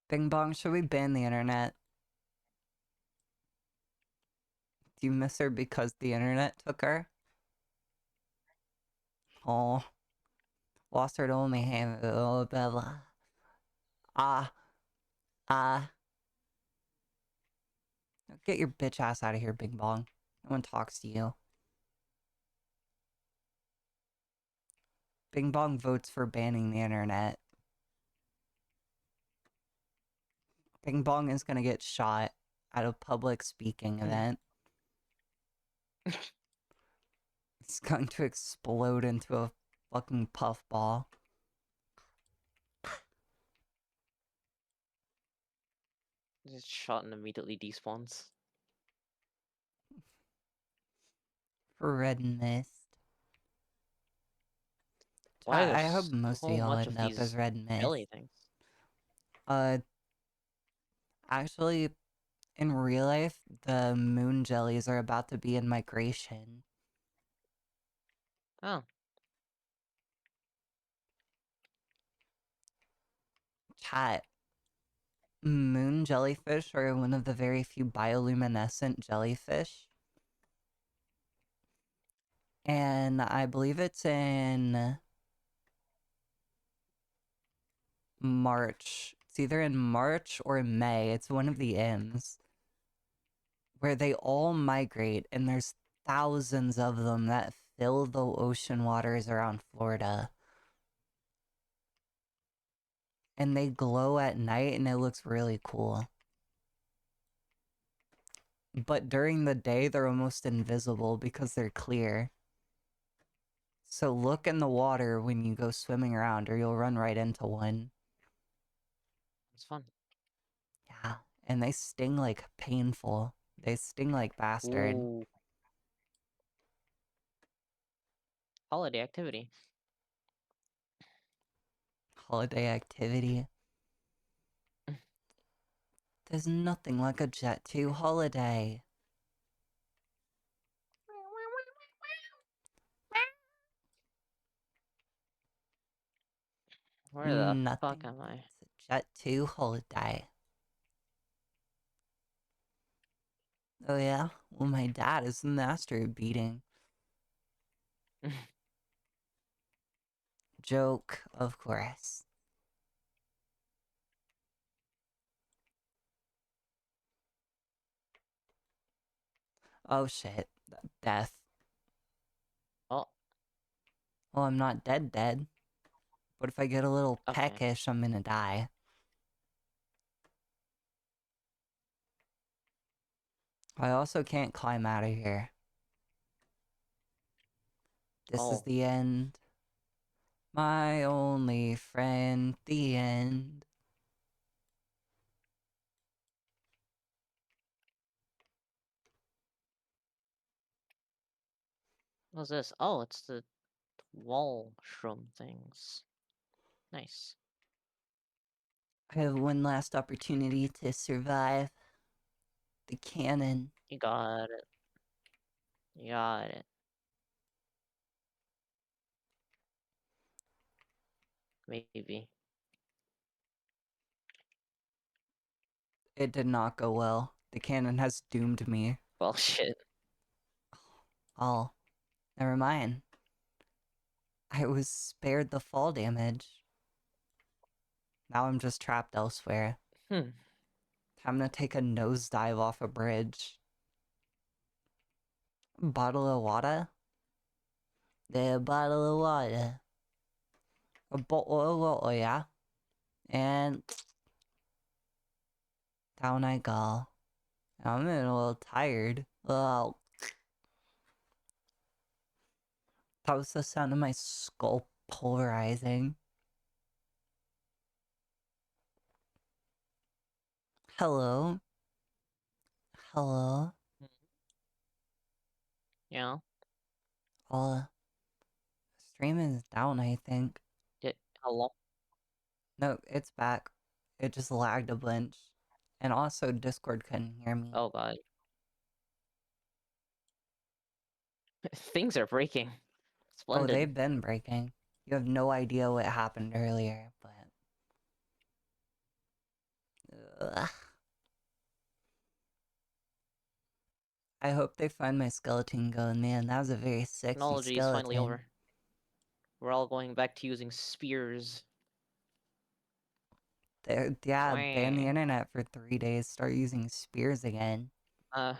Bing bong, should we ban the internet? Do you miss her because the internet took her? Oh, lost her to only hand. Oh, blah, blah. Ah, ah. Get your bitch ass out of here, Bing Bong. No one talks to you. Bing Bong votes for banning the internet. Bing Bong is gonna get shot at a public speaking event. It's going to explode into a fucking puffball. Just shot and immediately despawns. For red mist. Why are there I hope most of so y'all much end of up as these red mist. jelly things? Uh, actually, in real life, the moon jellies are about to be in migration. Oh. Chat. Moon jellyfish are one of the very few bioluminescent jellyfish. And I believe it's in March. It's either in March or May. It's one of the M's. Where they all migrate, and there's thousands of them that fill the ocean waters around Florida. And they glow at night, and it looks really cool. But during the day, they're almost invisible because they're clear. So look in the water when you go swimming around, or you'll run right into one. It's fun. Yeah, and they sting like painful. They sting like bastard. Ooh. Holiday activity. Holiday activity. There's nothing like a Jet 2 holiday. Where the fuck Nothing am I? beats a Jet 2 holiday. Oh yeah? Well, my dad is the master of beating. Joke, of course. Oh shit. Death. Oh, Well, I'm not dead. But if I get a little okay. peckish, I'm gonna die. I also can't climb out of here. This is Oh, the end. My only friend, the end. what's this? Oh, it's the wall shroom things. Nice. I have one last opportunity to survive the cannon. You got it. You got it. Maybe. It did not go well. The cannon has doomed me. Well, shit. Oh, never mind. I was spared the fall damage. Now I'm just trapped elsewhere. Hmm. I'm gonna take a nosedive off a bridge. Bottle of water? The bottle of water. A bottle of water, yeah? And down I go. I'm a little tired. Oh, that was the sound of my skull pulverizing. Hello? Hello? Yeah. Stream is down, I think. How long? No, it's back. It just lagged a bunch. And also, Discord couldn't hear me. Oh god. Things are breaking. Oh, Splendid. they've been breaking. You have no idea what happened earlier, but... Ugh. I hope they find my skeleton gun, man. That was a very sexy Technology is finally skeleton. over. We're all going back to using spears. Yeah, ban the Wah. internet for 3 days, start using spears again. Uh,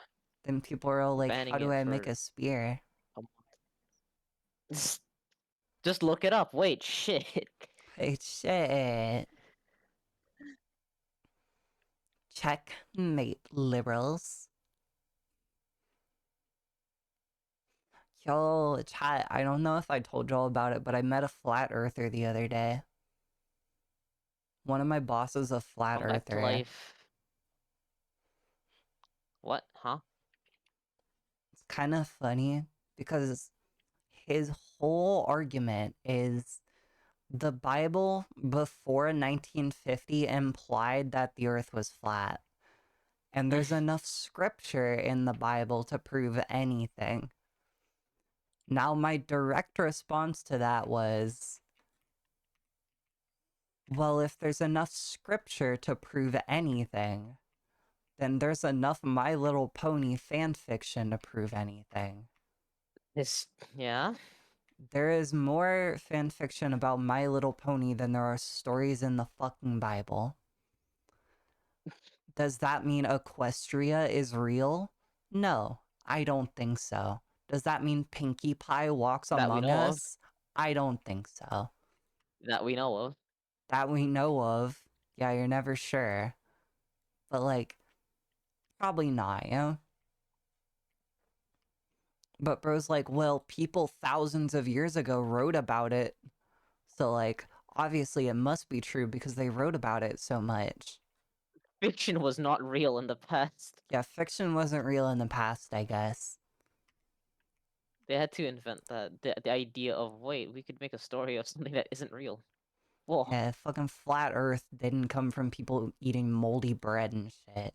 Then people are all like, how banning do it I make for a spear? a month. Just look it up. Wait, shit. Hey, shit. Checkmate, liberals. Yo, chat, I don't know if I told y'all about it, but I met a flat earther the other day. One of my bosses a flat Come back to earther. life. What? Huh? It's kind of funny because his whole argument is the Bible before 1950 implied that the earth was flat. And there's enough scripture in the Bible to prove anything. Now, my direct response to that was, well, if there's enough scripture to prove anything, then there's enough My Little Pony fan fiction to prove anything. This, yeah. There is more fan fiction about My Little Pony than there are stories in the fucking Bible. Does that mean Equestria is real? No, I don't think so. Does that mean Pinkie Pie walks That we among know of. us? I don't think so. That we know of. That we know of. Yeah, you're never sure. But, like, probably not, you know? But bro's like, well, people thousands of years ago wrote about it. So, like, obviously it must be true because they wrote about it so much. Fiction was not real in the past. Yeah, fiction wasn't real in the past, I guess. They had to invent the idea of, wait, we could make a story of something that isn't real. Whoa. Yeah, fucking flat earth didn't come from people eating moldy bread and shit.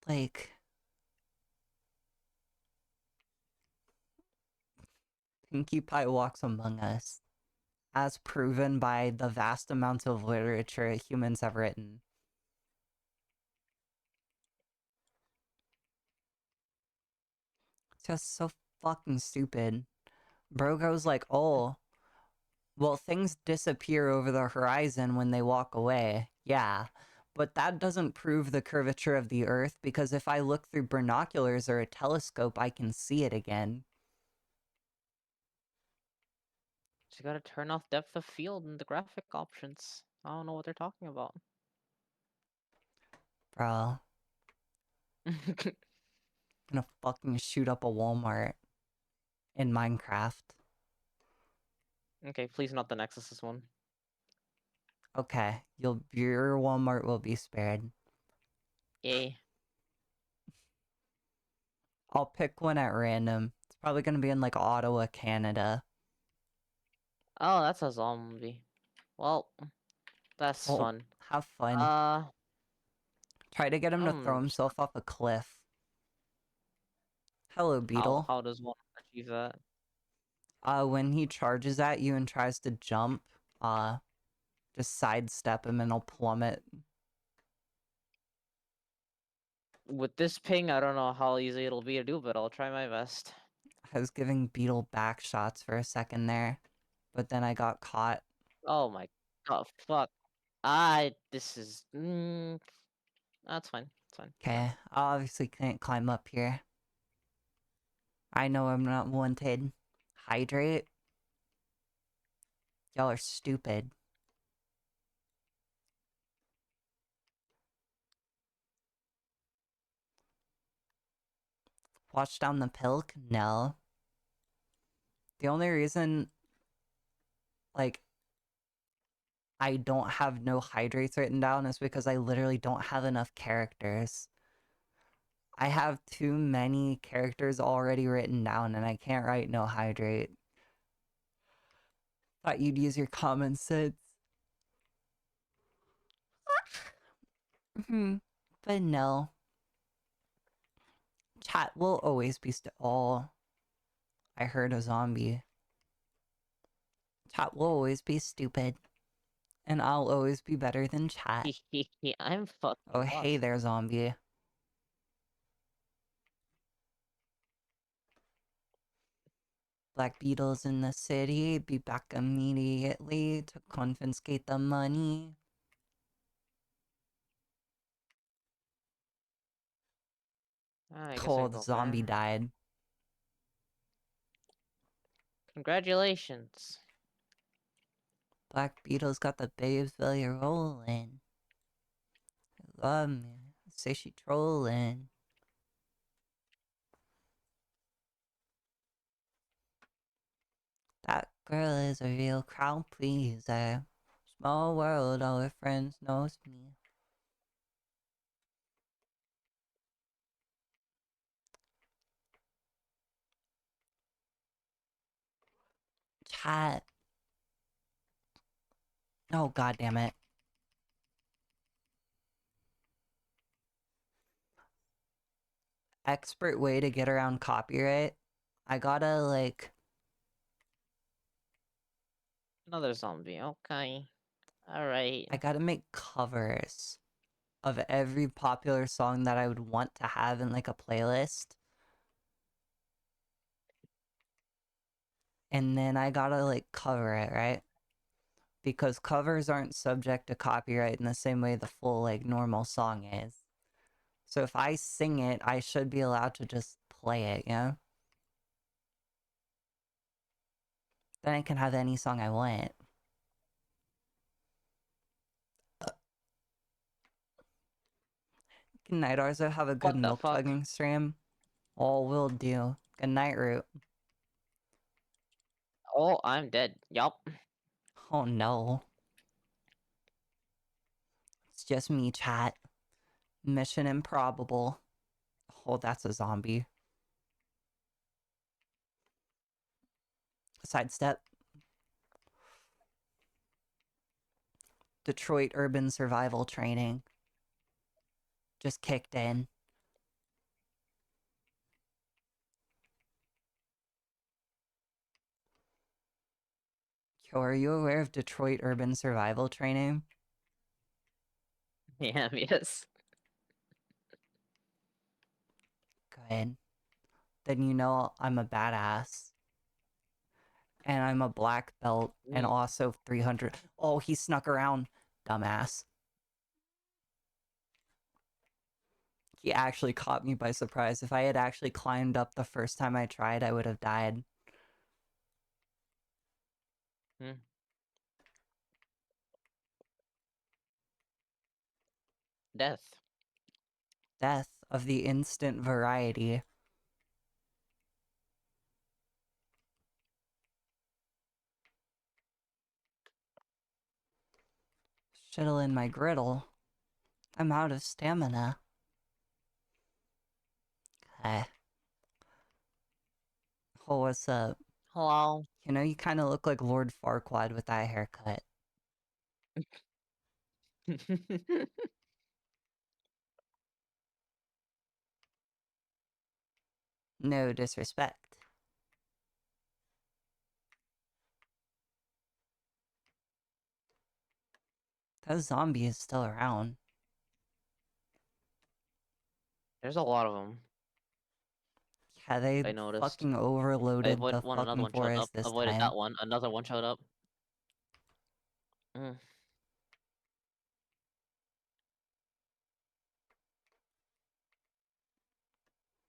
Like, Pinkie Pie walks among us, as proven by the vast amounts of literature humans have written. It's just so fucking stupid. Bro goes like, oh, well, things disappear over the horizon when they walk away. Yeah, but that doesn't prove the curvature of the Earth because if I look through binoculars or a telescope, I can see it again. So you gotta turn off depth of field in the graphic options. I don't know what they're talking about. Bro, I'm gonna fucking shoot up a Walmart in Minecraft. Okay, please not the Nexus's one. Okay, your Walmart will be spared. Yay. I'll pick one at random. It's probably gonna be in like Ottawa, Canada. Oh, that's a zombie. Well, that's Well, fun. have fun. Uh, Try to get him to throw I'm himself off a cliff. Hello, Beetle. how does one achieve that? When he charges at you and tries to jump, just sidestep him and he'll plummet. With this ping, I don't know how easy it'll be to do, but I'll try my best. I was giving Beetle back shots for a second there, but then I got caught. Oh my god, fuck. This is, that's fine. It's fine. It's fine. Okay, I obviously can't climb up here. I know I'm not wanted. Hydrate? Y'all are stupid. Watch down the pilk? No. The only reason, like, I don't have no hydrates written down is because I literally don't have enough characters. I have too many characters already written down and I can't write no hydrate. Thought you'd use your common sense. But no. Chat will always be oh, I heard a zombie. Chat will always be stupid. And I'll always be better than chat. I'm Oh, fucking hey lost. there, zombie. Black Beetle's in the city. Be back immediately to confiscate the money. I guess I Oh, can the go zombie there. died. Congratulations. Black Beetle's got the babes belly rolling. Love me. Say she trolling. That girl is a real crowd pleaser. Small world, all her friends knows me. Chat. Oh, god damn it. Expert way to get around copyright. I gotta, like, Another zombie. Okay. Alright. I gotta make covers of every popular song that I would want to have in, like, a playlist. And then I gotta, like, cover it, right? Because covers aren't subject to copyright in the same way the full, like, normal song is. So if I sing it, I should be allowed to just play it, you know? Then I can have any song I want. Good night, Arzo. Have a good What the milk fuck? chugging stream. All will do. Good night, Root. Oh, I'm dead. Yup. Oh no. It's just me, chat. Mission improbable. Oh, that's a zombie. Sidestep. Detroit urban survival training. Just kicked in. Yo, are you aware of Detroit urban survival training? Yeah, yes. Good. Then you know I'm a badass. And I'm a black belt and Mm. also 300. Oh, he snuck around. Dumbass. He actually caught me by surprise. If I had actually climbed up the first time I tried, I would have died. Mm. Death. Death of the instant variety. Shittle in my griddle. I'm out of stamina. Eh. Oh, what's up? Hello. You know, you kind of look like Lord Farquaad with that haircut. No disrespect. That zombie is still around. There's a lot of them. Yeah, they I noticed. fucking I overloaded avoided the one. Another fucking one showed up. forest this Avoided that time. one. Another one showed up. Mm.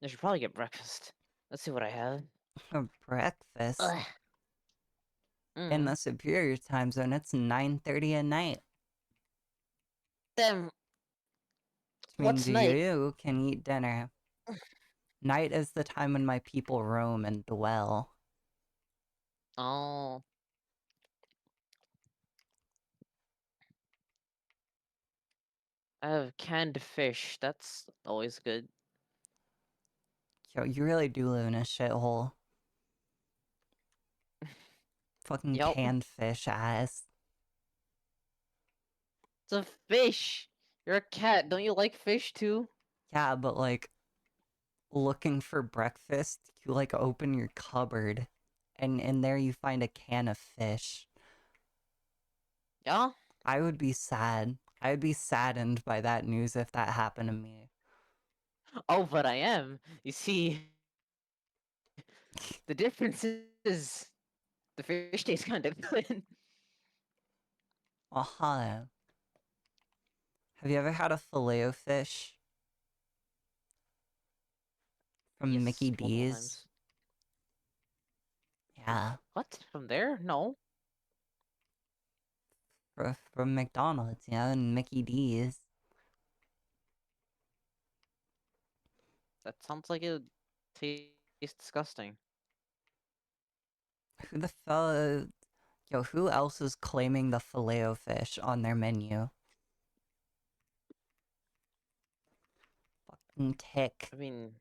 I should probably get breakfast. Let's see what I have. Breakfast. Ugh. In Mm. the superior time zone, it's 9:30 at night. Then Which means what's night? you can eat dinner. Night is the time when my people roam and dwell. Oh, I have canned fish. That's always good. Yo, you really do live in a shithole. Fucking Yup. canned fish ass. It's a fish. You're a cat. Don't you like fish too? Yeah, but like, looking for breakfast, you like open your cupboard, and in there you find a can of fish. Yeah. I would be sad. I would be saddened by that news if that happened to me. Oh, but I am. You see, the difference is the fish tastes kind of good. Uh-huh. Have you ever had a filet o fish? from Mickey Yes, multiple D's. times. Yeah, What? From there? No. from McDonald's, yeah, and Mickey D's. That sounds like it tastes disgusting. Who the fella? Yo, who else is claiming the Filet-O-Fish on their menu? Fucking tick. I mean,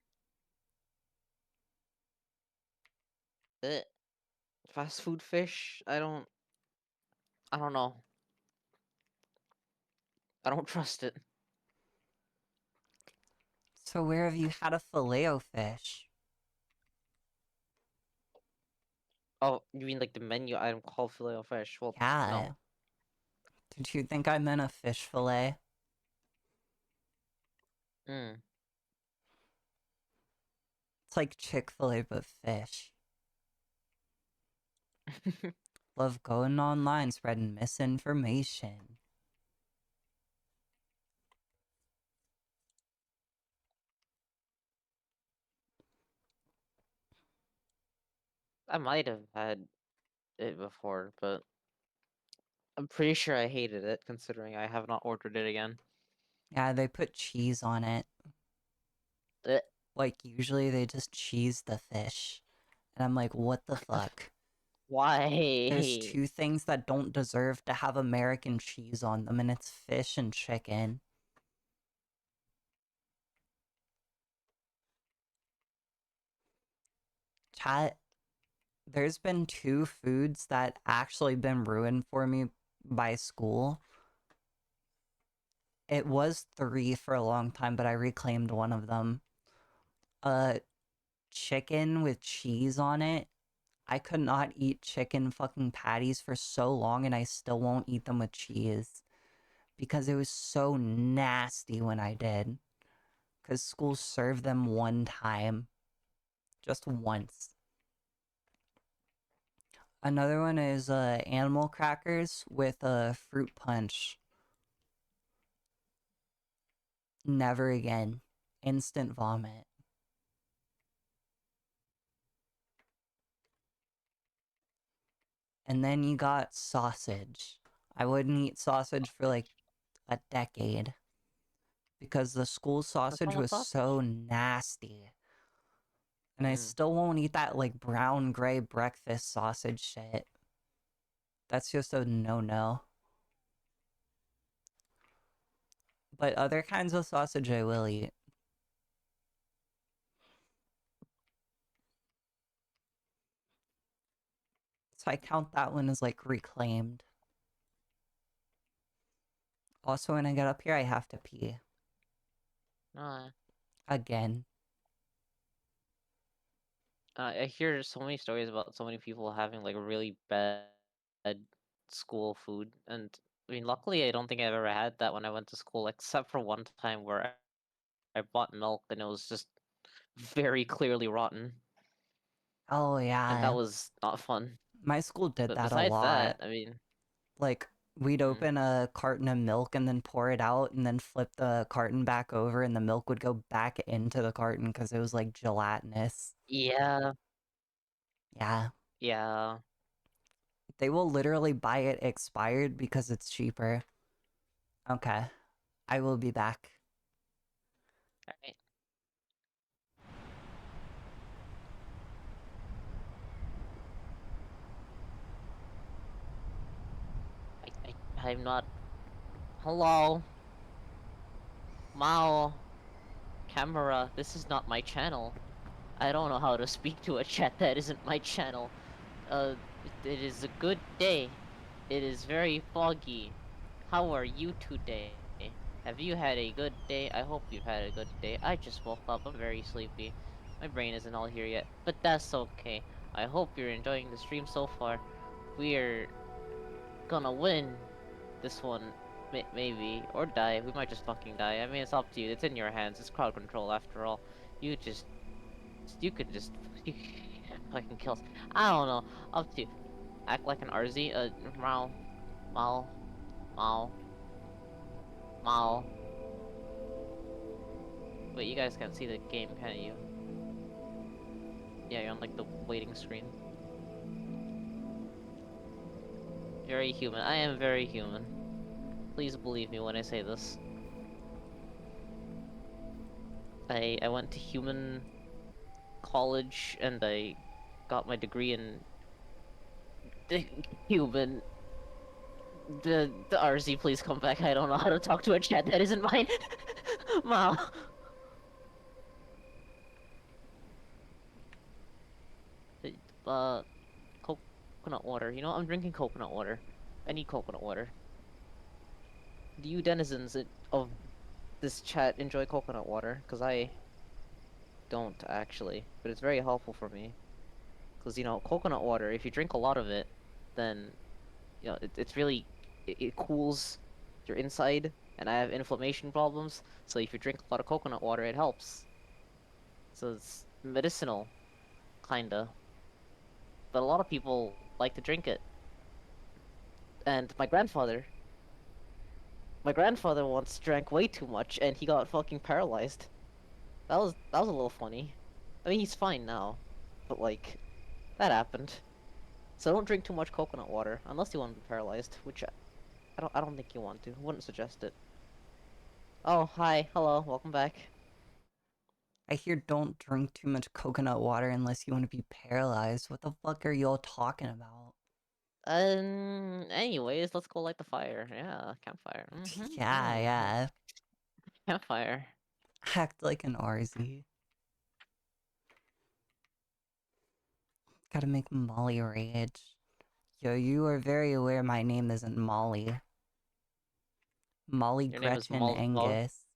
eh, fast food fish? I don't know. I don't trust it. So where have you had a Filet-O-Fish? Oh, you mean like the menu item called filet o fish? Well, Yeah. no. Did you think I meant a fish fillet? Mm. It's like Chick-fil-A but fish. Love going online spreading misinformation. I might have had it before, but I'm pretty sure I hated it, considering I have not ordered it again. Yeah, they put cheese on it. Eh. Like, usually they just cheese the fish. And I'm like, what the fuck? There's Why? two things that don't deserve to have American cheese on them, and it's fish and chicken. Chat, there's been two foods that actually been ruined for me by school. It was three for a long time, but I reclaimed one of them. Uh, chicken with cheese on it. I could not eat chicken fucking patties for so long, and I still won't eat them with cheese because it was so nasty when I did. Because school served them one time, just once. Another one is animal crackers with a fruit punch. Never again. Instant vomit. And then you got sausage. I wouldn't eat sausage for like a decade because the school What's sausage wrong with was so sausage? nasty. And I Mm. still won't eat that like brown gray breakfast sausage shit. That's just a no no. But other kinds of sausage I will eat. So I count that one as like reclaimed. Also, when I get up here, I have to pee. Uh, Again. I hear so many stories about so many people having like really bad school food, and I mean, luckily, I don't think I've ever had that when I went to school, except for one time where I bought milk and it was just very clearly rotten, Oh, and that yeah. was not fun. My school did But that a besides lot. that, I mean, Like, we'd mm, open a carton of milk and then pour it out and then flip the carton back over, and the milk would go back into the carton because it was like gelatinous. yeah, Yeah. yeah. They will literally buy it expired because it's cheaper. Okay. I will be back. All right. I'm not. Hello, Mao. Camera. This is not my channel. I don't know how to speak to a chat that isn't my channel. It is a good day. It is very foggy. How are you today? Have you had a good day? I hope you've had a good day. I just woke up. I'm very sleepy. My brain isn't all here yet, but that's okay. I hope you're enjoying the stream so far. We're gonna win this one, maybe, or die. We might just fucking die. I mean, it's up to you. It's in your hands. It's crowd control after all. You just, you could just, you fucking kill us. I don't know. Up to you. Act like an RZ. Mao, Mao, Mao, Mao. Wait, you guys can't see the game, can you? Yeah, you're on like the waiting screen. Very human. I am very human. Please believe me when I say this. I went to human college and I got my degree in human. The RZ, please come back. I don't know how to talk to a chat that isn't mine. Wow. Uh, coconut water. You know, I'm drinking coconut water. I need coconut water. Do you denizens of this chat enjoy coconut water? Because I don't actually, but it's very helpful for me. Because, you know, coconut water, if you drink a lot of it, then, you know, it's really, it cools your inside, and I have inflammation problems, so if you drink a lot of coconut water, it helps. So it's medicinal, kinda. But a lot of people like to drink it. And my grandfather once drank way too much, and he got fucking paralyzed. That was a little funny. I mean, he's fine now, but like, that happened. So don't drink too much coconut water unless you want to be paralyzed, which I don't think you want to. I wouldn't suggest it. Oh, hi. Hello. Welcome back. I hear don't drink too much coconut water unless you want to be paralyzed. What the fuck are y'all talking about? Anyways, let's go light the fire. Yeah, campfire. Yeah, yeah. Campfire. Act like an RZ. Gotta make Molly rage. Yo, you are very aware my name isn't Molly. Molly Your name is Gretchen Molto. Angus.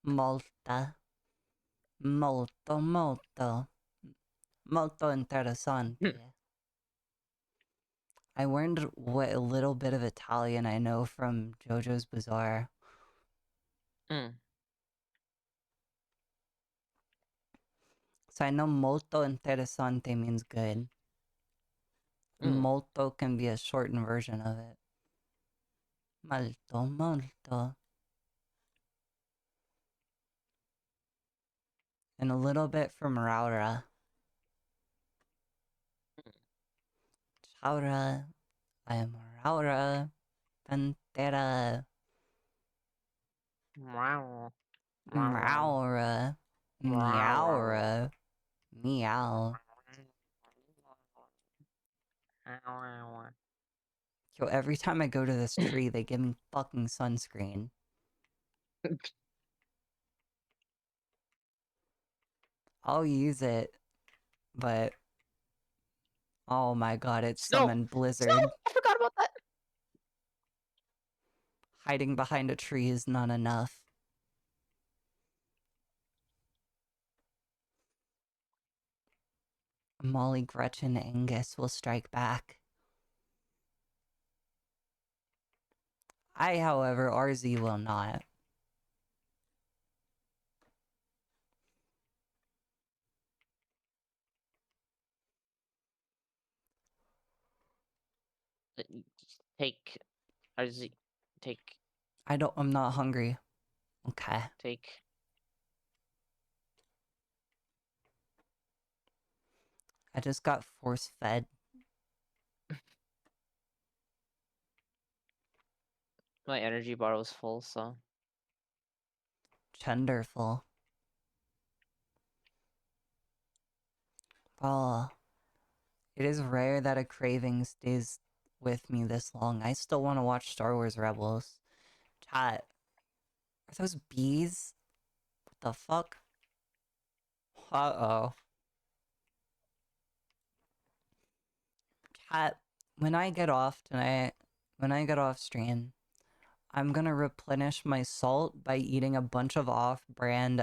Molta. Molto, molto. Molto interessante. I learned what little bit of Italian I know from JoJo's Bizarre. Mm, So I know molto interessante means good. mm. Molto can be a shortened version of it. Molto, molto. And a little bit from Raura. Chaura. I am Raura. Pantera. Wow. Wow. Maura. Wow. Meowra. Meow. Yo, every time I go to this tree, they give me fucking sunscreen. I'll use it, but oh my god, it's Snow! summoned Snow! Blizzard. I forgot about that! Hiding behind a tree is not enough. Molly Gretchen Angus will strike back. I, however, RZ will not. Take. RZ. Take. I'm not hungry. Okay. Take. I just got force fed. My energy bar was full, so. Chunderful. Oh, it is rare that a craving stays with me this long. I still want to watch Star Wars Rebels. Chat, are those bees? What the fuck? Uh-oh. Chat, when I get off tonight, when I get off stream, I'm gonna replenish my salt by eating a bunch of off-brand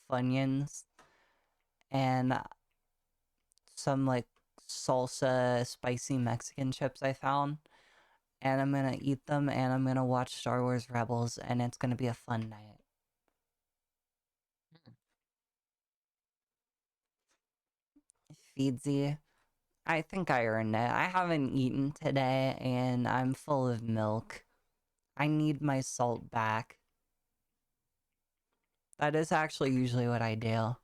Funyuns and some like salsa spicy Mexican chips I found. And I'm gonna eat them and I'm gonna watch Star Wars Rebels and it's gonna be a fun night. Feedsy, I think I earned it. I haven't eaten today and I'm full of milk. I need my salt back. That is actually usually what I do.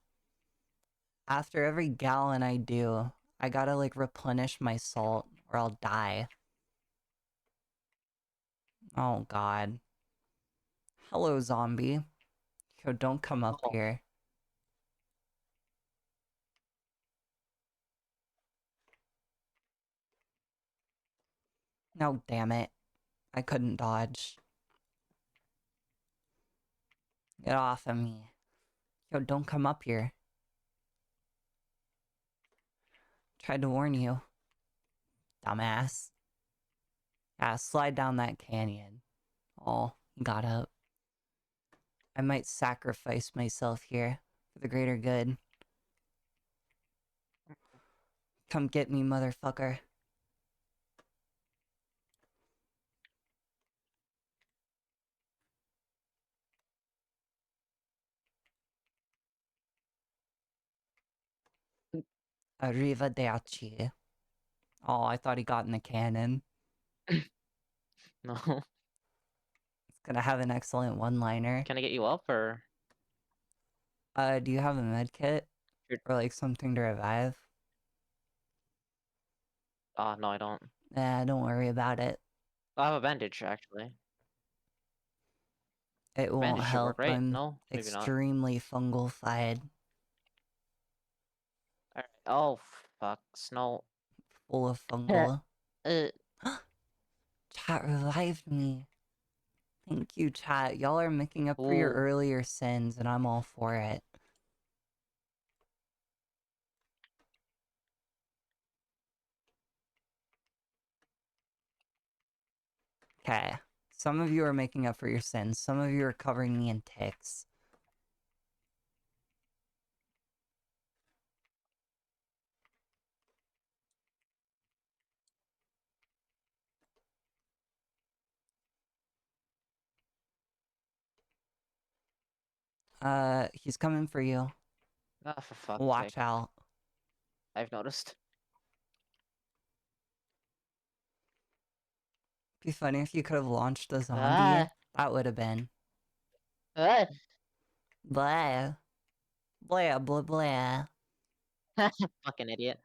After every gallon I do, I gotta like replenish my salt or I'll die. Oh god. Hello, zombie. Yo, don't come up Oh, here. No, damn it. I couldn't dodge. Get off of me. Yo, don't come up here. Tried to warn you. Dumbass. Yeah, slide down that canyon. Oh, he got up. I might sacrifice myself here for the greater good. Come get me, motherfucker. Arrivederci. Oh, I thought he got in the cannon. no. It's gonna have an excellent one-liner. Can I get you up or? Do you have a med kit? You're... Or like something to revive? No, I don't. Nah, don't worry about it. I have a bandage actually. It won't Bandage should work, help. right? I'm No, maybe not. extremely fungal-fied. Alright. Oh, fuck. Snow. Full of uh, fungal. uh, Chat revived me. Thank you, chat. Y'all are making up for your ooh. earlier sins, and I'm all for it. Okay. Some of you are making up for your sins. Some of you are covering me in ticks. He's coming for you. Ah, for fuck's Watch sake. out. I've noticed. Be funny if you could have launched a zombie. Ah. That would have been. Ah. Blah. Blah, blah, blah. Fucking idiot.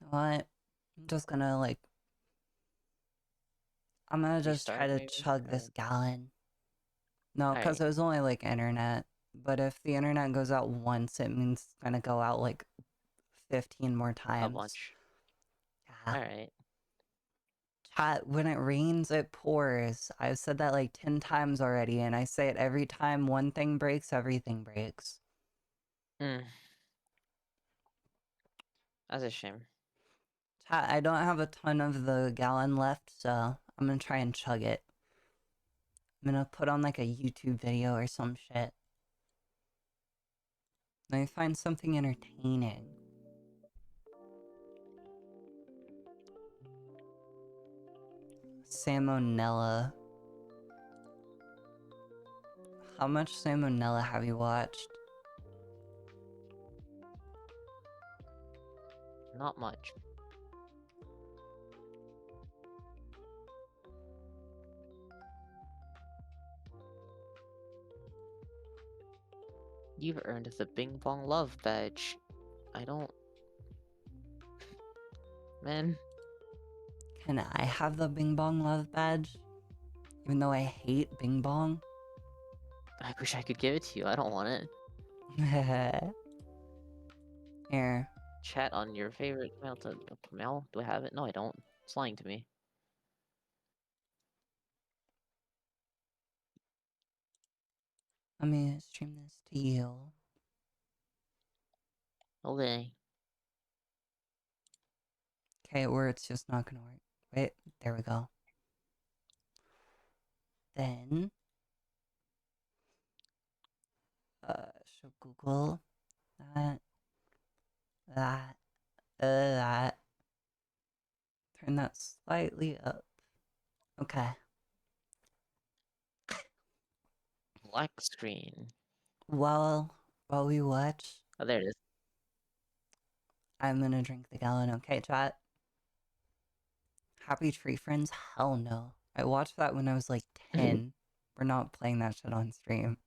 What? I'm just gonna, like... I'm gonna just try Restart to maybe? chug this gallon. No, because Alright. it was only, like, internet. But if the internet goes out once, it means it's gonna go out, like, 15 more A times. bunch. Yeah. Alright. Chat, when it rains, it pours. I've said that like 10 times already, and I say it every time one thing breaks, everything breaks. Mm. That's a shame. Chat, I don't have a ton of the gallon left, so I'm gonna try and chug it. I'm gonna put on like a YouTube video or some shit. Let me find something entertaining. Salmonella. How much Salmonella have you watched? Not much. You've earned the Bing Bong Love badge. I don't... Man. Can I have the Bing Bong Love badge? Even though I hate Bing Bong? I wish I could give it to you. I don't want it. Here. chat on your favorite mail to Mel? Do I have it? No, I don't. It's lying to me. Let me stream this to you. Okay. Okay, or it's just not gonna work. Wait, there we go. Then, should Google that, that, that. Turn that slightly up. Okay. Black screen. While we watch, Oh, there it is. I'm gonna drink the gallon. Okay, chat. Happy Tree Friends? Hell no. I watched that when I was like 10. We're not playing that shit on stream.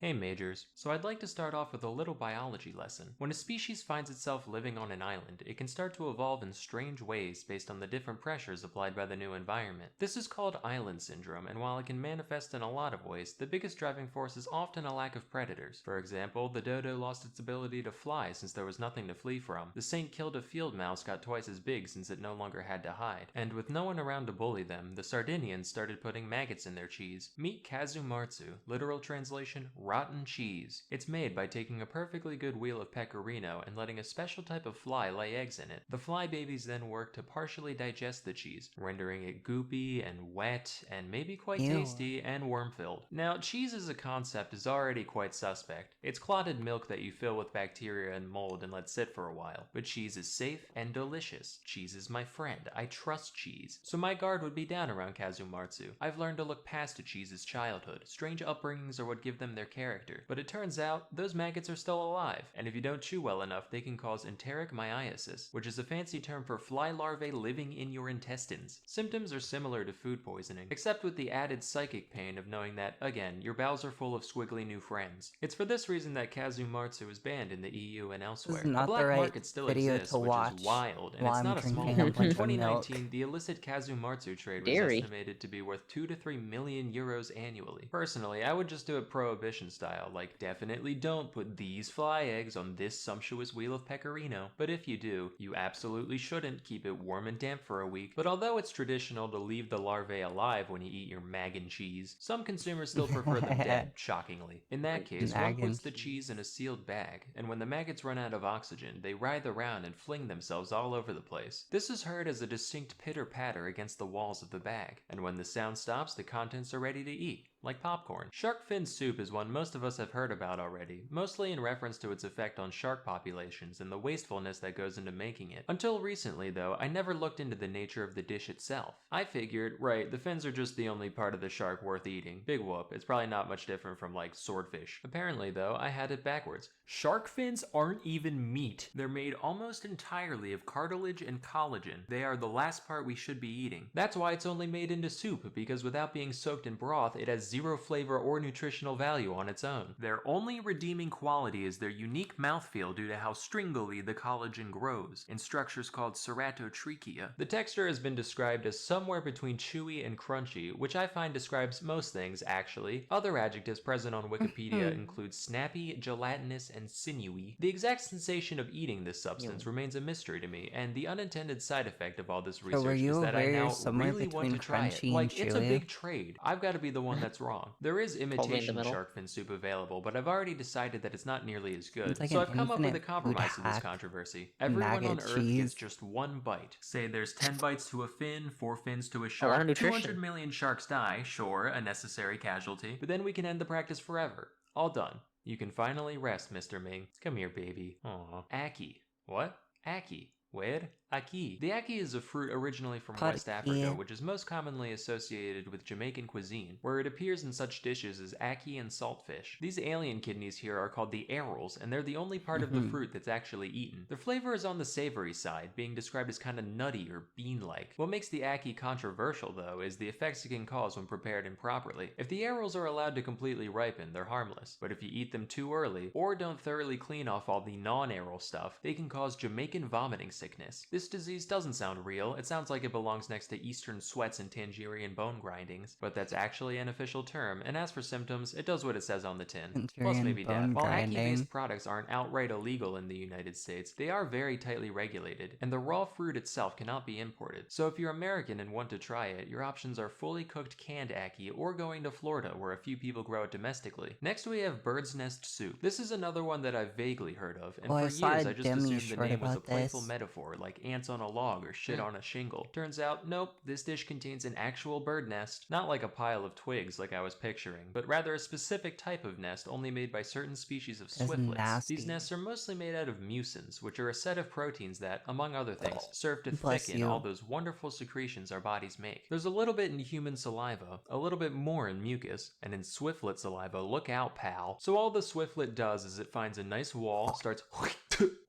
Hey Majors, so I'd like to start off with a little biology lesson. When a species finds itself living on an island, it can start to evolve in strange ways based on the different pressures applied by the new environment. This is called island syndrome, and while it can manifest in a lot of ways, the biggest driving force is often a lack of predators. For example, the dodo lost its ability to fly since there was nothing to flee from. The saint killed a field mouse got twice as big since it no longer had to hide. And with no one around to bully them, the Sardinians started putting maggots in their cheese. Meet kazumartsu, literal translation, rotten cheese. It's made by taking a perfectly good wheel of pecorino and letting a special type of fly lay eggs in it. The fly babies then work to partially digest the cheese, rendering it goopy and wet and maybe quite Ew. tasty and worm-filled. Now, cheese as a concept is already quite suspect. It's clotted milk that you fill with bacteria and mold and let sit for a while. But cheese is safe and delicious. Cheese is my friend. I trust cheese. So my guard would be down around kazumartsu. I've learned to look past a cheese's childhood. Strange upbringings are what give them their character. But it turns out, those maggots are still alive, and if you don't chew well enough, they can cause enteric myiasis, which is a fancy term for fly larvae living in your intestines. Symptoms are similar to food poisoning, except with the added psychic pain of knowing that, again, your bowels are full of squiggly new friends. It's for this reason that kazumartsu is banned in the EU and This is elsewhere. A not the black right market still video exists, to which is watch wild, and while it's I'm not a small drinking a one. bunch In of milk. 2019, the illicit kazumartsu trade was Dairy. estimated to be worth 2 to 3 million euros annually. Personally, I would just do it prohibition style, like definitely don't put these fly eggs on this sumptuous wheel of pecorino. But if you do, you absolutely shouldn't keep it warm and damp for a week. But although it's traditional to leave the larvae alive when you eat your mag and cheese, some consumers still prefer them dead, shockingly. In that case, one Mag and puts the cheese in a sealed bag, and when the maggots run out of oxygen, they writhe around and fling themselves all over the place. This is heard as a distinct pitter-patter against the walls of the bag, and when the sound stops, the contents are ready to eat, like popcorn. Shark fin soup is one most of us have heard about already, mostly in reference to its effect on shark populations and the wastefulness that goes into making it. Until recently though, I never looked into the nature of the dish itself. I figured, right, the fins are just the only part of the shark worth eating. Big whoop, it's probably not much different from like swordfish. Apparently though, I had it backwards. Shark fins aren't even meat. They're made almost entirely of cartilage and collagen. They are the last part we should be eating. That's why it's only made into soup, because without being soaked in broth, it has zero flavor or nutritional value on its own. Their only redeeming quality is their unique mouthfeel due to how stringily the collagen grows, in structures called ceratotrichia. The texture has been described as somewhere between chewy and crunchy, which I find describes most things, actually. Other adjectives present on Wikipedia include snappy, gelatinous, and sinewy. The exact sensation of eating this substance remains a mystery to me, and the unintended side effect of all this So were research is you that I aware now somewhere really want between to try it. crunchy and Like, it's a chewy? big trade. I've got to be the one that's wrong. There is Probably in the imitation middle. shark fin soup available, but I've already decided that it's not nearly as good. It's like So an I've come up with a infinite food compromise to this hack. controversy. Everyone on Maggot Earth gets cheese. just one bite. Say there's 10 bites to a fin, 4 fins to a A lot of shark. 200 nutrition. million sharks die, sure, a necessary casualty, but then we can end the practice forever. All done. You can finally rest, Mr. Ming. Come here, baby. Aww. Aki. What? Aki. Where? Aki. The aki is a fruit originally from West Africa, which is most commonly associated with Jamaican cuisine, where it appears in such dishes as aki and saltfish. These alien kidneys here are called the arils, and they're the only part of the fruit that's actually eaten. The flavor is on the savory side, being described as kind of nutty or bean-like. What makes the aki controversial, though, is the effects it can cause when prepared improperly. If the arils are allowed to completely ripen, they're harmless, but if you eat them too early, or don't thoroughly clean off all the non-aril stuff, they can cause Jamaican vomiting sickness. This This disease doesn't sound real, it sounds like it belongs next to Eastern sweats and Tangerian bone grindings, but that's actually an official term, and as for symptoms, it does what it says on the tin. Plus Centurion maybe bone death. While grinding. ackee-based products aren't outright illegal in the United States, they are very tightly regulated, and the raw fruit itself cannot be imported. So if you're American and want to try it, your options are fully cooked canned ackee or going to Florida where a few people grow it domestically. Next we have bird's nest soup. This is another one that I've vaguely heard of, and Oh, for I saw years a I just Demi assumed the short name was a about playful this. metaphor like ants on a log or shit on a shingle. Turns out, nope, this dish contains an actual bird nest. Not like a pile of twigs like I was picturing, but rather a specific type of nest only made by certain species of That's swiftlets. nasty. These nests are mostly made out of mucins, which are a set of proteins that, among other things, serve to Bless thicken you. all those wonderful secretions our bodies make. There's a little bit in human saliva, a little bit more in mucus, and in swiftlet saliva, look out, pal. So all the swiftlet does is it finds a nice wall, starts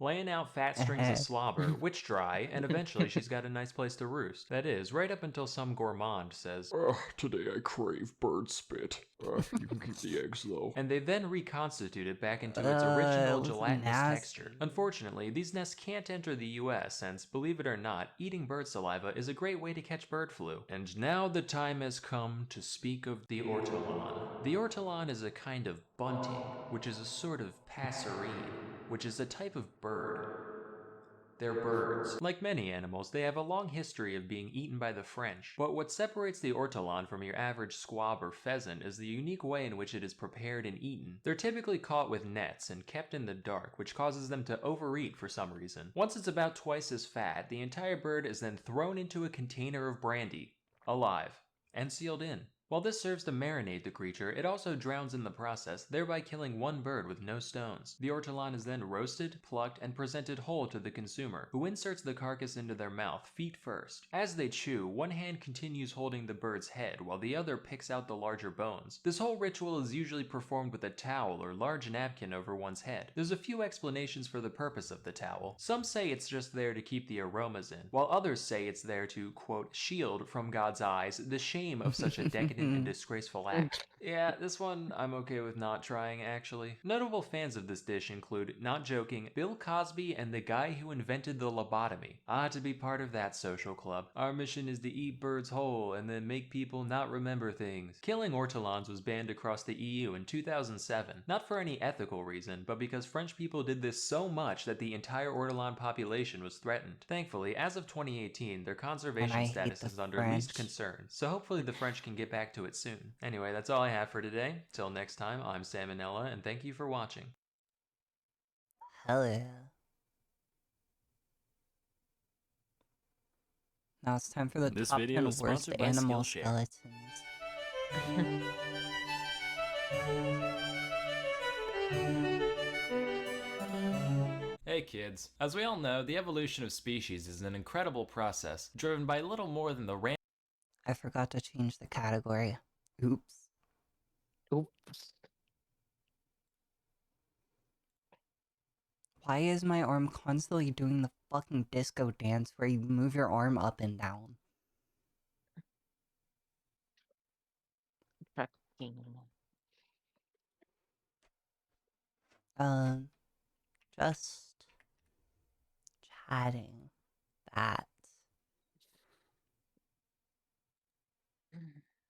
laying out fat strings of slobber, which dry, and eventually she's got a nice place to roost. That is, right up until some gourmand says, Today I crave bird spit. You can keep the eggs though. and they then reconstitute it back into its original it was gelatinous nasty. texture. Unfortunately, these nests can't enter the US since, believe it or not, eating bird saliva is a great way to catch bird flu. And now the time has come to speak of the ortolan. The ortolan is a kind of bunting, which is a sort of passerine, which is a type of bird. They're birds. Like many animals, they have a long history of being eaten by the French, but what separates the ortolan from your average squab or pheasant is the unique way in which it is prepared and eaten. They're typically caught with nets and kept in the dark, which causes them to overeat for some reason. Once it's about twice as fat, the entire bird is then thrown into a container of brandy, alive, and sealed in. While this serves to marinate the creature, it also drowns in the process, thereby killing one bird with no stones. The ortolan is then roasted, plucked, and presented whole to the consumer, who inserts the carcass into their mouth, feet first. As they chew, one hand continues holding the bird's head, while the other picks out the larger bones. This whole ritual is usually performed with a towel or large napkin over one's head. There's a few explanations for the purpose of the towel. Some say it's just there to keep the aromas in, while others say it's there to, quote, shield from God's eyes the shame of such a decadent and disgraceful act. Yeah, this one I'm okay with not trying, actually. Notable fans of this dish include, not joking, Bill Cosby and the guy who invented the lobotomy. To be part of that social club. Our mission is to eat birds whole and then make people not remember things. Killing ortolans was banned across the EU in 2007, not for any ethical reason, but because French people did this so much that the entire ortolan population was threatened. Thankfully, as of 2018, their conservation status is under least concern, so hopefully the French can get back to it soon. Anyway, that's all I have for today. Till next time, I'm Salmonella, and thank you for watching. Hell yeah. Now it's time for the This top video 10 is worst sponsored by animal Skillshare. skeletons. Hey kids, as we all know, the evolution of species is an incredible process, driven by little more than the I forgot to change the category. Oops. Oops. Why is my arm constantly doing the fucking disco dance where you move your arm up and down? Fucking. Just chatting. That.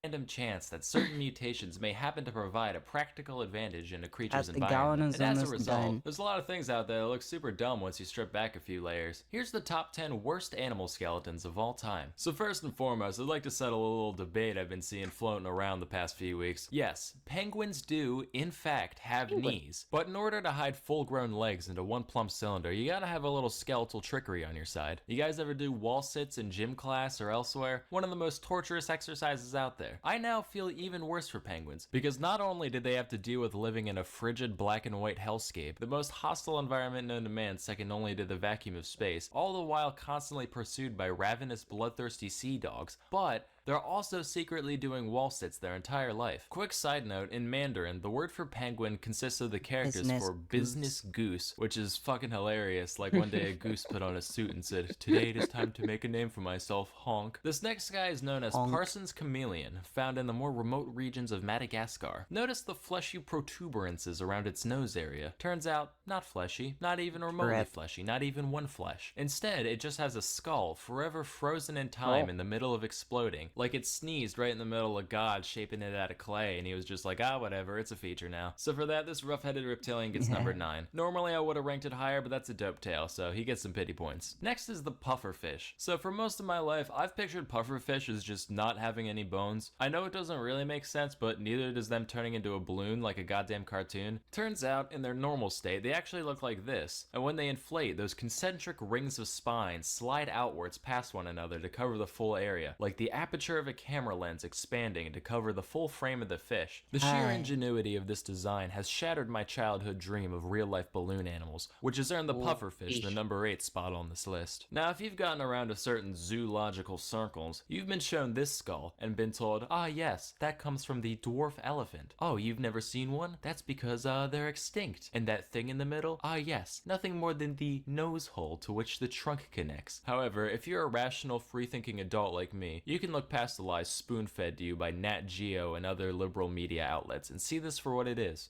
random chance that certain mutations may happen to provide a practical advantage in a creature's the gallon environment. is And as a almost result, done. there's a lot of things out there that look super dumb once you strip back a few layers. Here's the top 10 worst animal skeletons of all time. So first and foremost, I'd like to settle a little debate I've been seeing floating around the past few weeks. Yes, penguins do, in fact, have knees, but in order to hide full-grown legs into one plump cylinder, you gotta have a little skeletal trickery on your side. You guys ever do wall sits in gym class or elsewhere? One of the most torturous exercises out there. I now feel even worse for penguins, because not only did they have to deal with living in a frigid black and white hellscape, the most hostile environment known to man second only to the vacuum of space, all the while constantly pursued by ravenous bloodthirsty sea dogs, but they're also secretly doing wall sits their entire life. Quick side note, in Mandarin, the word for penguin consists of the characters for business goose, which is fucking hilarious. Like one day a goose put on a suit and said, "Today it is time to make a name for myself, honk." This next guy is known as Honk. Parsons Chameleon, found in the more remote regions of Madagascar. Notice the fleshy protuberances around its nose area. Turns out, not fleshy, not even remotely Rip. fleshy, not even one flesh. Instead, it just has a skull forever frozen in time in the middle of exploding, like it sneezed right in the middle of God shaping it out of clay, and he was just like, ah, whatever, it's a feature now. So for that, this rough-headed reptilian gets number 9. Normally I would have ranked it higher, but that's a dope tale, so he gets some pity points. Next is the pufferfish. So for most of my life, I've pictured pufferfish as just not having any bones. I know it doesn't really make sense, but neither does them turning into a balloon like a goddamn cartoon. Turns out, in their normal state, they actually look like this, and when they inflate, those concentric rings of spines slide outwards past one another to cover the full area, like the aperture of a camera lens expanding to cover the full frame of the fish. The sheer ingenuity of this design has shattered my childhood dream of real-life balloon animals, which has earned the pufferfish the number 8 spot on this list. Now, if you've gotten around to certain zoological circles, you've been shown this skull and been told, ah yes, that comes from the dwarf elephant. Oh, you've never seen one? That's because they're extinct. And that thing in the middle? Ah yes, nothing more than the nose hole to which the trunk connects. However, if you're a rational, free-thinking adult like me, you can look past the lies spoon-fed to you by Nat Geo and other liberal media outlets and see this for what it is.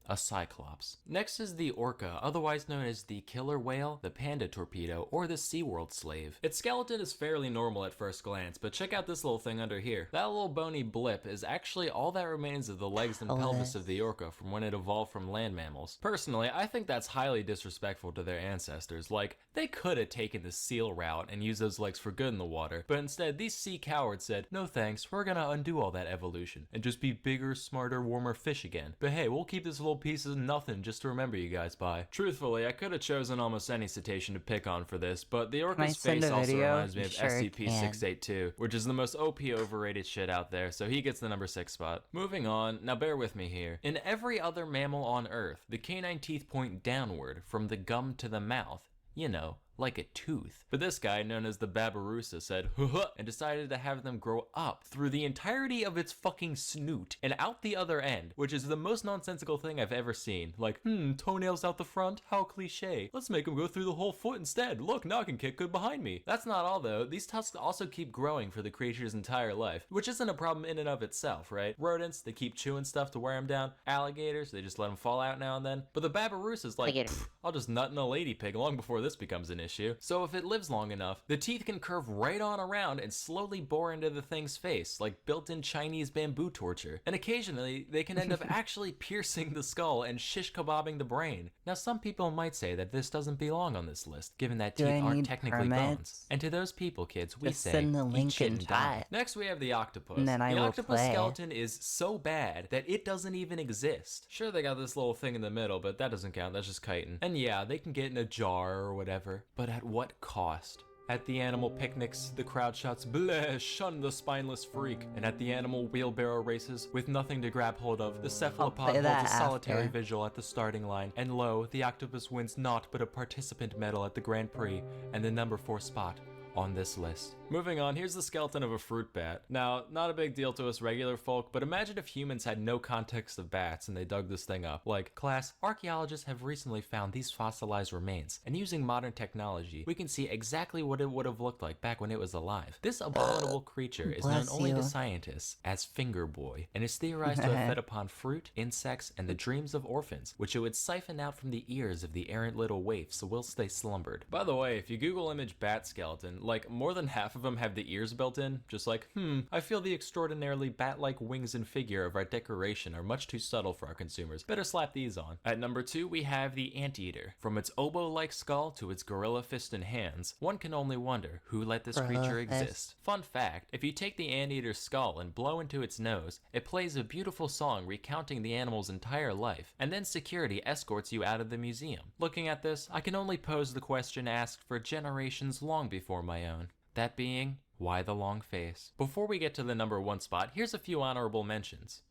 A cyclops. Next is the orca, otherwise known as the killer whale, the panda torpedo, or the SeaWorld slave. Its skeleton is fairly normal at first glance, but check out this little thing under here. That little bony blip is actually all that remains of the legs and pelvis of the orca from when it evolved from land mammals. Personally, I think that's highly disrespectful to their ancestors. Like, they could have taken the seal route and used those legs for good in the water, but instead these sea cowards said, no thanks, we're gonna undo all that evolution and just be bigger, smarter, warmer fish again. But hey, we'll keep this little piece of nothing just to remember you guys by. Truthfully, I could have chosen almost any cetacean to pick on for this, but the orca's face also reminds me of SCP-682, which is the most OP overrated shit out there, so he gets the number 6 spot. Moving on, now bear with me here. In every other mammal on Earth, the canine teeth point downward from the gum to the mouth. You know, like a tooth. But this guy, known as the Babirusa, said, "Huh," and decided to have them grow up through the entirety of its fucking snoot and out the other end, which is the most nonsensical thing I've ever seen. Like, toenails out the front? How cliche. Let's make them go through the whole foot instead. Look, now I can kick good behind me. That's not all though. These tusks also keep growing for the creature's entire life, which isn't a problem in and of itself, right? Rodents, they keep chewing stuff to wear them down. Alligators, they just let them fall out now and then. But the Babirusa's like, I'll just nut in a lady pig long before this becomes an issue. So if it lives long enough, the teeth can curve right on around and slowly bore into the thing's face, like built-in Chinese bamboo torture. And occasionally, they can end up actually piercing the skull and shish kebabbing the brain. Now, some people might say that this doesn't belong on this list, given that teeth aren't technically bones. And to those people, kids, we say, send the eat link shit in and die. chat. Next, we have the octopus. And then I the will octopus play. skeleton is so bad that it doesn't even exist. Sure, they got this little thing in the middle, but that doesn't count. That's just chitin. And yeah, they can get in a jar or whatever, but at what cost? At the animal picnics, the crowd shouts, "Bleh, shun the spineless freak." And at the animal wheelbarrow races, with nothing to grab hold of, the cephalopod holds a solitary vigil at the starting line. And lo, the octopus wins naught but a participant medal at the Grand Prix and the number 4 spot on this list. Moving on, here's the skeleton of a fruit bat. Now, not a big deal to us regular folk, but imagine if humans had no context of bats and they dug this thing up. Like, class, archaeologists have recently found these fossilized remains, and using modern technology, we can see exactly what it would have looked like back when it was alive. This abominable creature is known only to scientists as Finger Boy, and is theorized to have fed upon fruit, insects, and the dreams of orphans, which it would siphon out from the ears of the errant little waifs whilst they slumbered. By the way, if you Google image bat skeleton, like, more than half of them have the ears built in, just like, I feel the extraordinarily bat-like wings and figure of our decoration are much too subtle for our consumers. Better slap these on. At number 2, we have the anteater. From its oboe-like skull to its gorilla fist and hands, one can only wonder who let this creature exist. Fun fact, if you take the anteater's skull and blow into its nose, it plays a beautiful song recounting the animal's entire life, and then security escorts you out of the museum. Looking at this, I can only pose the question asked for generations long before my own. That being, why the long face? Before we get to the number 1 spot, here's a few honorable mentions.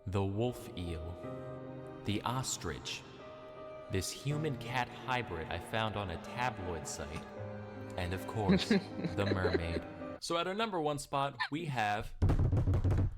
The wolf eel. The ostrich. This human-cat hybrid I found on a tabloid site. And of course, the mermaid. So at our number 1 spot, we have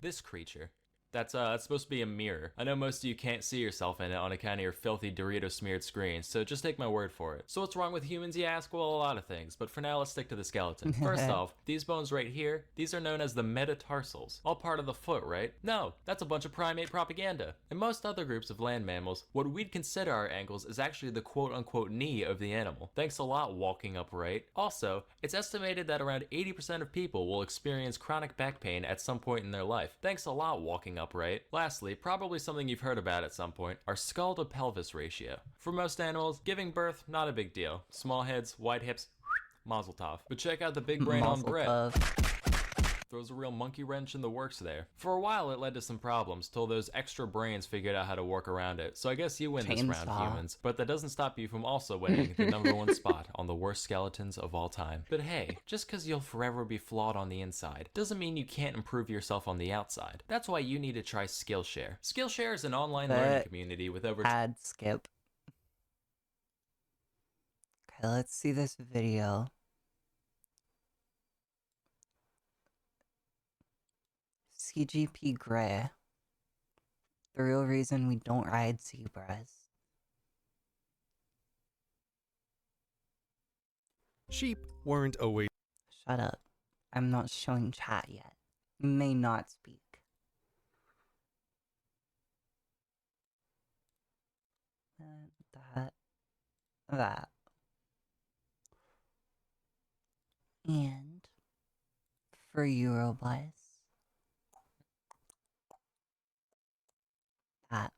this creature. That's supposed to be a mirror. I know most of you can't see yourself in it on account of your filthy Dorito smeared screen, so just take my word for it. So what's wrong with humans, you ask? Well, a lot of things, but for now let's stick to the skeleton. First off, these bones right here, these are known as the metatarsals. All part of the foot, right? No, that's a bunch of primate propaganda. In most other groups of land mammals, what we'd consider our ankles is actually the quote-unquote knee of the animal. Thanks a lot, walking upright. Also, it's estimated that around 80% of people will experience chronic back pain at some point in their life. Thanks a lot, walking upright. Lastly, probably something you've heard about at some point, our skull to pelvis ratio. For most animals, giving birth, not a big deal. Small heads, wide hips, mazel tov. But check out the big brain on Mazel Brett. tov. Throws a real monkey wrench in the works there. For a while it led to some problems till those extra brains figured out how to work around it. So I guess you win this round, Chainsaw. humans. But that doesn't stop you from also winning the #1 spot on the worst skeletons of all time. But hey, just cause you'll forever be flawed on the inside doesn't mean you can't improve yourself on the outside. That's why you need to try Skillshare. Skillshare is an online learning community with over Ad skip. Okay, let's see this video. CGP Gray. The real reason we don't ride zebras. Sheep weren't always Shut up. I'm not showing chat yet. You may not speak. That. And for Eurobus. That.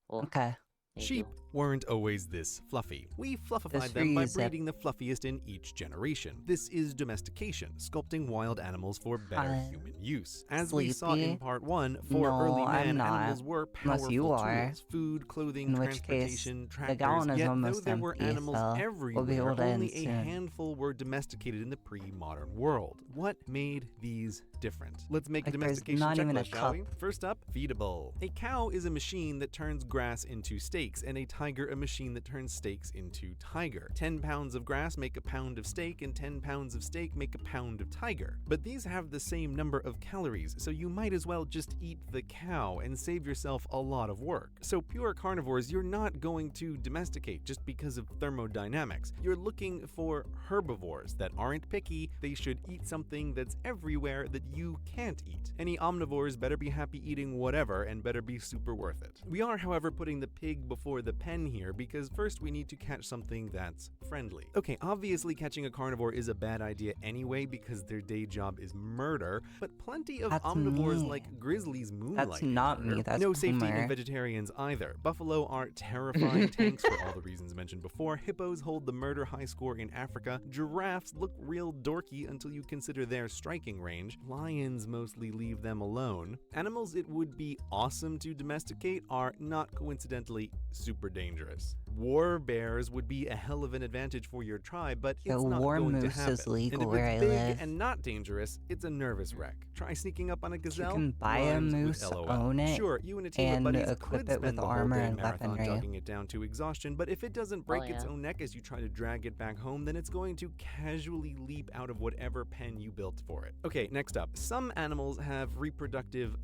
Well, Okay. thank Sheep you. weren't always this fluffy. We fluffified This them by reuse it. breeding the fluffiest in each generation. This is domestication, sculpting wild animals for better Hi. human use. As we saw in Sleepy? part 1, for No, early I'm man, not. animals were Unless powerful you are. tools. Food, clothing, In which case, transportation, the tractors. gallon is Yet though almost there were empty, animals so everywhere, we'll be able to end only a soon. handful were domesticated in the pre-modern world. What made these different? Let's make a Like, there's domestication not even a checklist, shall we? cup. First up, feedable. A cow is a machine that turns grass into steaks, and a tiger a machine that turns steaks into tiger. 10 pounds of grass make a pound of steak, and 10 pounds of steak make a pound of tiger. But these have the same number of calories, so you might as well just eat the cow and save yourself a lot of work. So pure carnivores, you're not going to domesticate just because of thermodynamics. You're looking for herbivores that aren't picky. They should eat something that's everywhere that you can't eat. Any omnivores better be happy eating whatever and better be super worth it. We are, however, putting the pig before the pen here because first we need to catch something that's friendly. Okay, obviously catching a carnivore is a bad idea anyway because their day job is murder, but plenty of That's omnivores me. like grizzlies moonlight. That's not murder. me, that's no safety Boomer. in vegetarians either. Buffalo are terrifying tanks for all the reasons mentioned before. Hippos hold the murder high score in Africa. Giraffes look real dorky until you consider their striking range. Lions mostly leave them alone. Animals it would be awesome to domesticate are not coincidentally super dangerous. War bears would be a hell of an advantage for your tribe, but Yeah, it's not war going to moose happen. is legal and if where it's I big live. and not dangerous, it's a nervous wreck. Try sneaking up on a gazelle. can buy a Rhymes with moose, LOL. own it, Sure, you and a team of and buddies equip could it spend with the whole armor day and marathon weaponry. jogging it down to exhaustion, but if it doesn't break its yeah. own neck as you try to drag it back home, then it's going to casually leap out of whatever pen you built for it. Okay, next up. Some animals have reproductive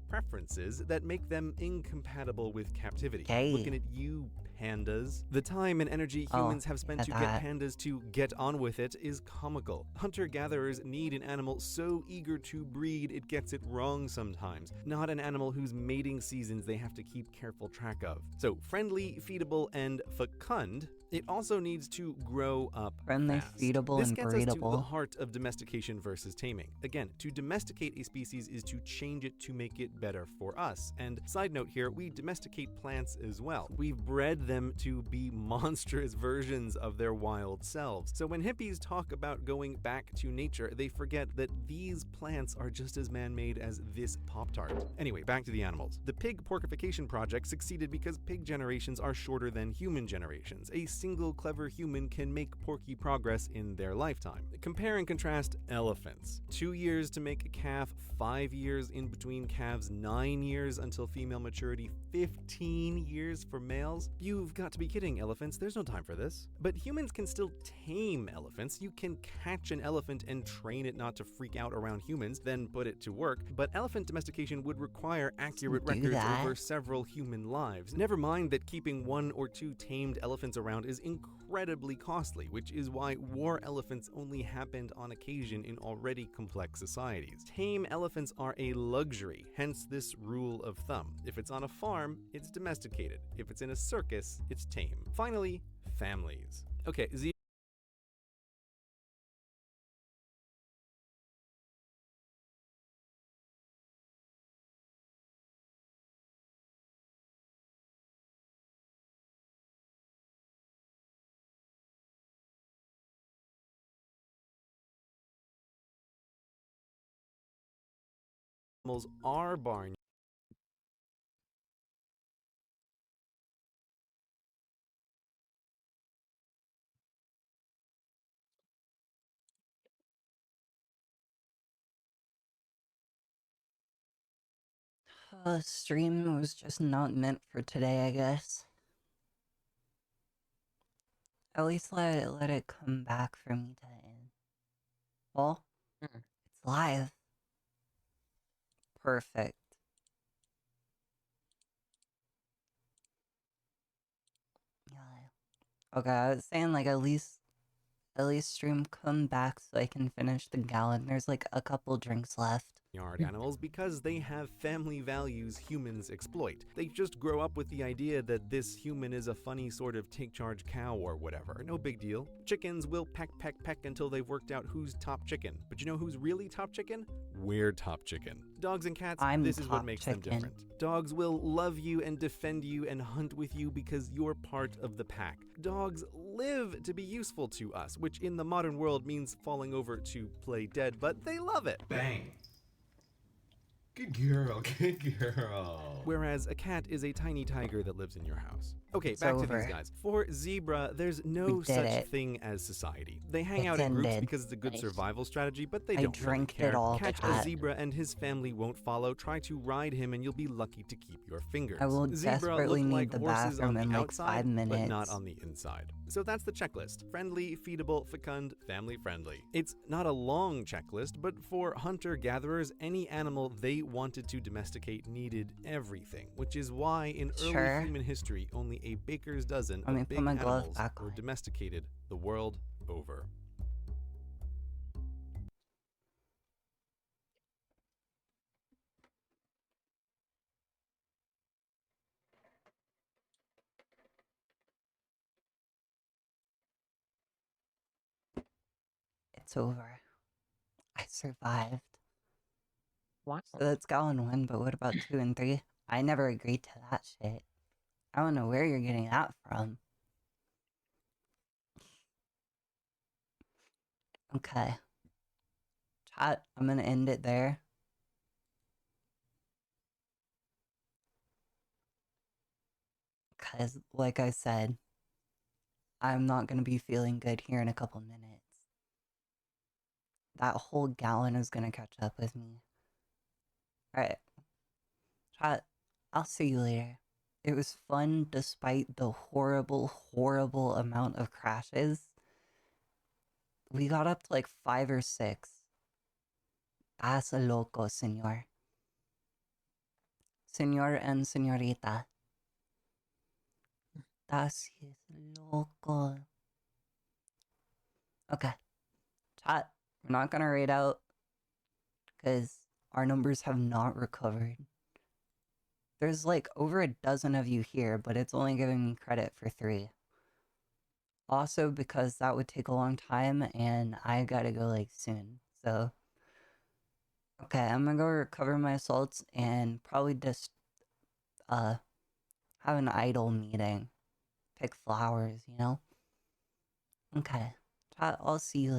preferences that make them incompatible with captivity. Okay. Looking at you, pandas. The time and energy Oh, humans have spent yeah, to that. get pandas to get on with it is comical. Hunter-gatherers need an animal so eager to breed it gets it wrong sometimes, not an animal whose mating seasons they have to keep careful track of. So friendly, feedable, and fecund, it also needs to grow up Friendly, fast. feedable, This and gets us to the breedable. heart of domestication versus taming. Again, to domesticate a species is to change it to make it better for us. And side note here, we domesticate plants as well. We've bred them to be monstrous versions of their wild selves. So when hippies talk about going back to nature, they forget that these plants are just as man-made as this Pop-Tart. Anyway, back to the animals. The pig porkification project succeeded because pig generations are shorter than human generations. A single clever human can make porky progress in their lifetime. Compare and contrast elephants. 2 years to make a calf, 5 years in between calves, 9 years until female maturity, 15 years for males. You've got to be kidding, elephants. There's no time for this. But humans can still tame elephants. You can catch an elephant and train it not to freak out around humans, then put it to work. But elephant domestication would require accurate Do records that. over several human lives. Never mind that keeping 1 or 2 tamed elephants around is incredibly costly, which is why war elephants only happened on occasion in already complex societies. Tame elephants are a luxury, hence this rule of thumb. If it's on a farm, it's domesticated. If it's in a circus, it's tame. Finally, families. Okay, animals are barnyard Stream was just not meant for today, I guess. At least let it come back for me to end. Well, Hmm. it's live. Perfect. Yeah. Okay, I was saying like at least stream come back so I can finish the gallon. There's like a couple drinks left. animals because they have family values humans exploit. They just grow up with the idea that this human is a funny sort of take charge cow or whatever. No big deal. Chickens will peck until they've worked out who's top chicken. But you know who's really top chicken? We're top chicken. Dogs and cats, I'm this is what top makes them chicken. different. Dogs will love you and defend you and hunt with you because you're part of the pack. Dogs live to be useful to us, which in the modern world means falling over to play dead, but they love it. Bang. Good girl, good girl. Whereas a cat is a tiny tiger that lives in your house. Okay, It's back to over. these guys. For zebra, there's no We did such it. thing as society. They hang It's out in groups ended. because it's a good Nice. survival strategy, but they I don't really drank care. it all, Catch a cat. zebra and his family won't follow. Try to ride him and you'll be lucky to keep your fingers. I will Zebra desperately look need like the horses on bathroom the in like outside, 5 minutes. but not on the inside. So that's the checklist. Friendly, feedable, fecund, family friendly. It's not a long checklist, but for hunter-gatherers, any animal they wanted to domesticate needed everything, which is why in early Sure. human history, only a baker's dozen Let me of put big my glove animals back were on. domesticated the world over. It's over. I survived. Wow. So that's gallon 1, but what about 2 and 3? I never agreed to that shit. I don't know where you're getting that from. Okay. Chat, I'm gonna end it there. Because, like I said, I'm not gonna be feeling good here in a couple minutes. That whole gallon is gonna catch up with me. Alright. Chat, I'll see you later. It was fun despite the horrible, horrible amount of crashes. We got up to like 5 or 6. That's loco, senor. Senor and senorita. That's loco. Okay. Chat, we're not gonna raid out because our numbers have not recovered. There's like over a dozen of you here, but it's only giving me credit for 3. Also because that would take a long time and I gotta go like soon. So, okay, I'm gonna go recover my assaults and probably just have an idle meeting. Pick flowers, you know? Okay. I'll see you later.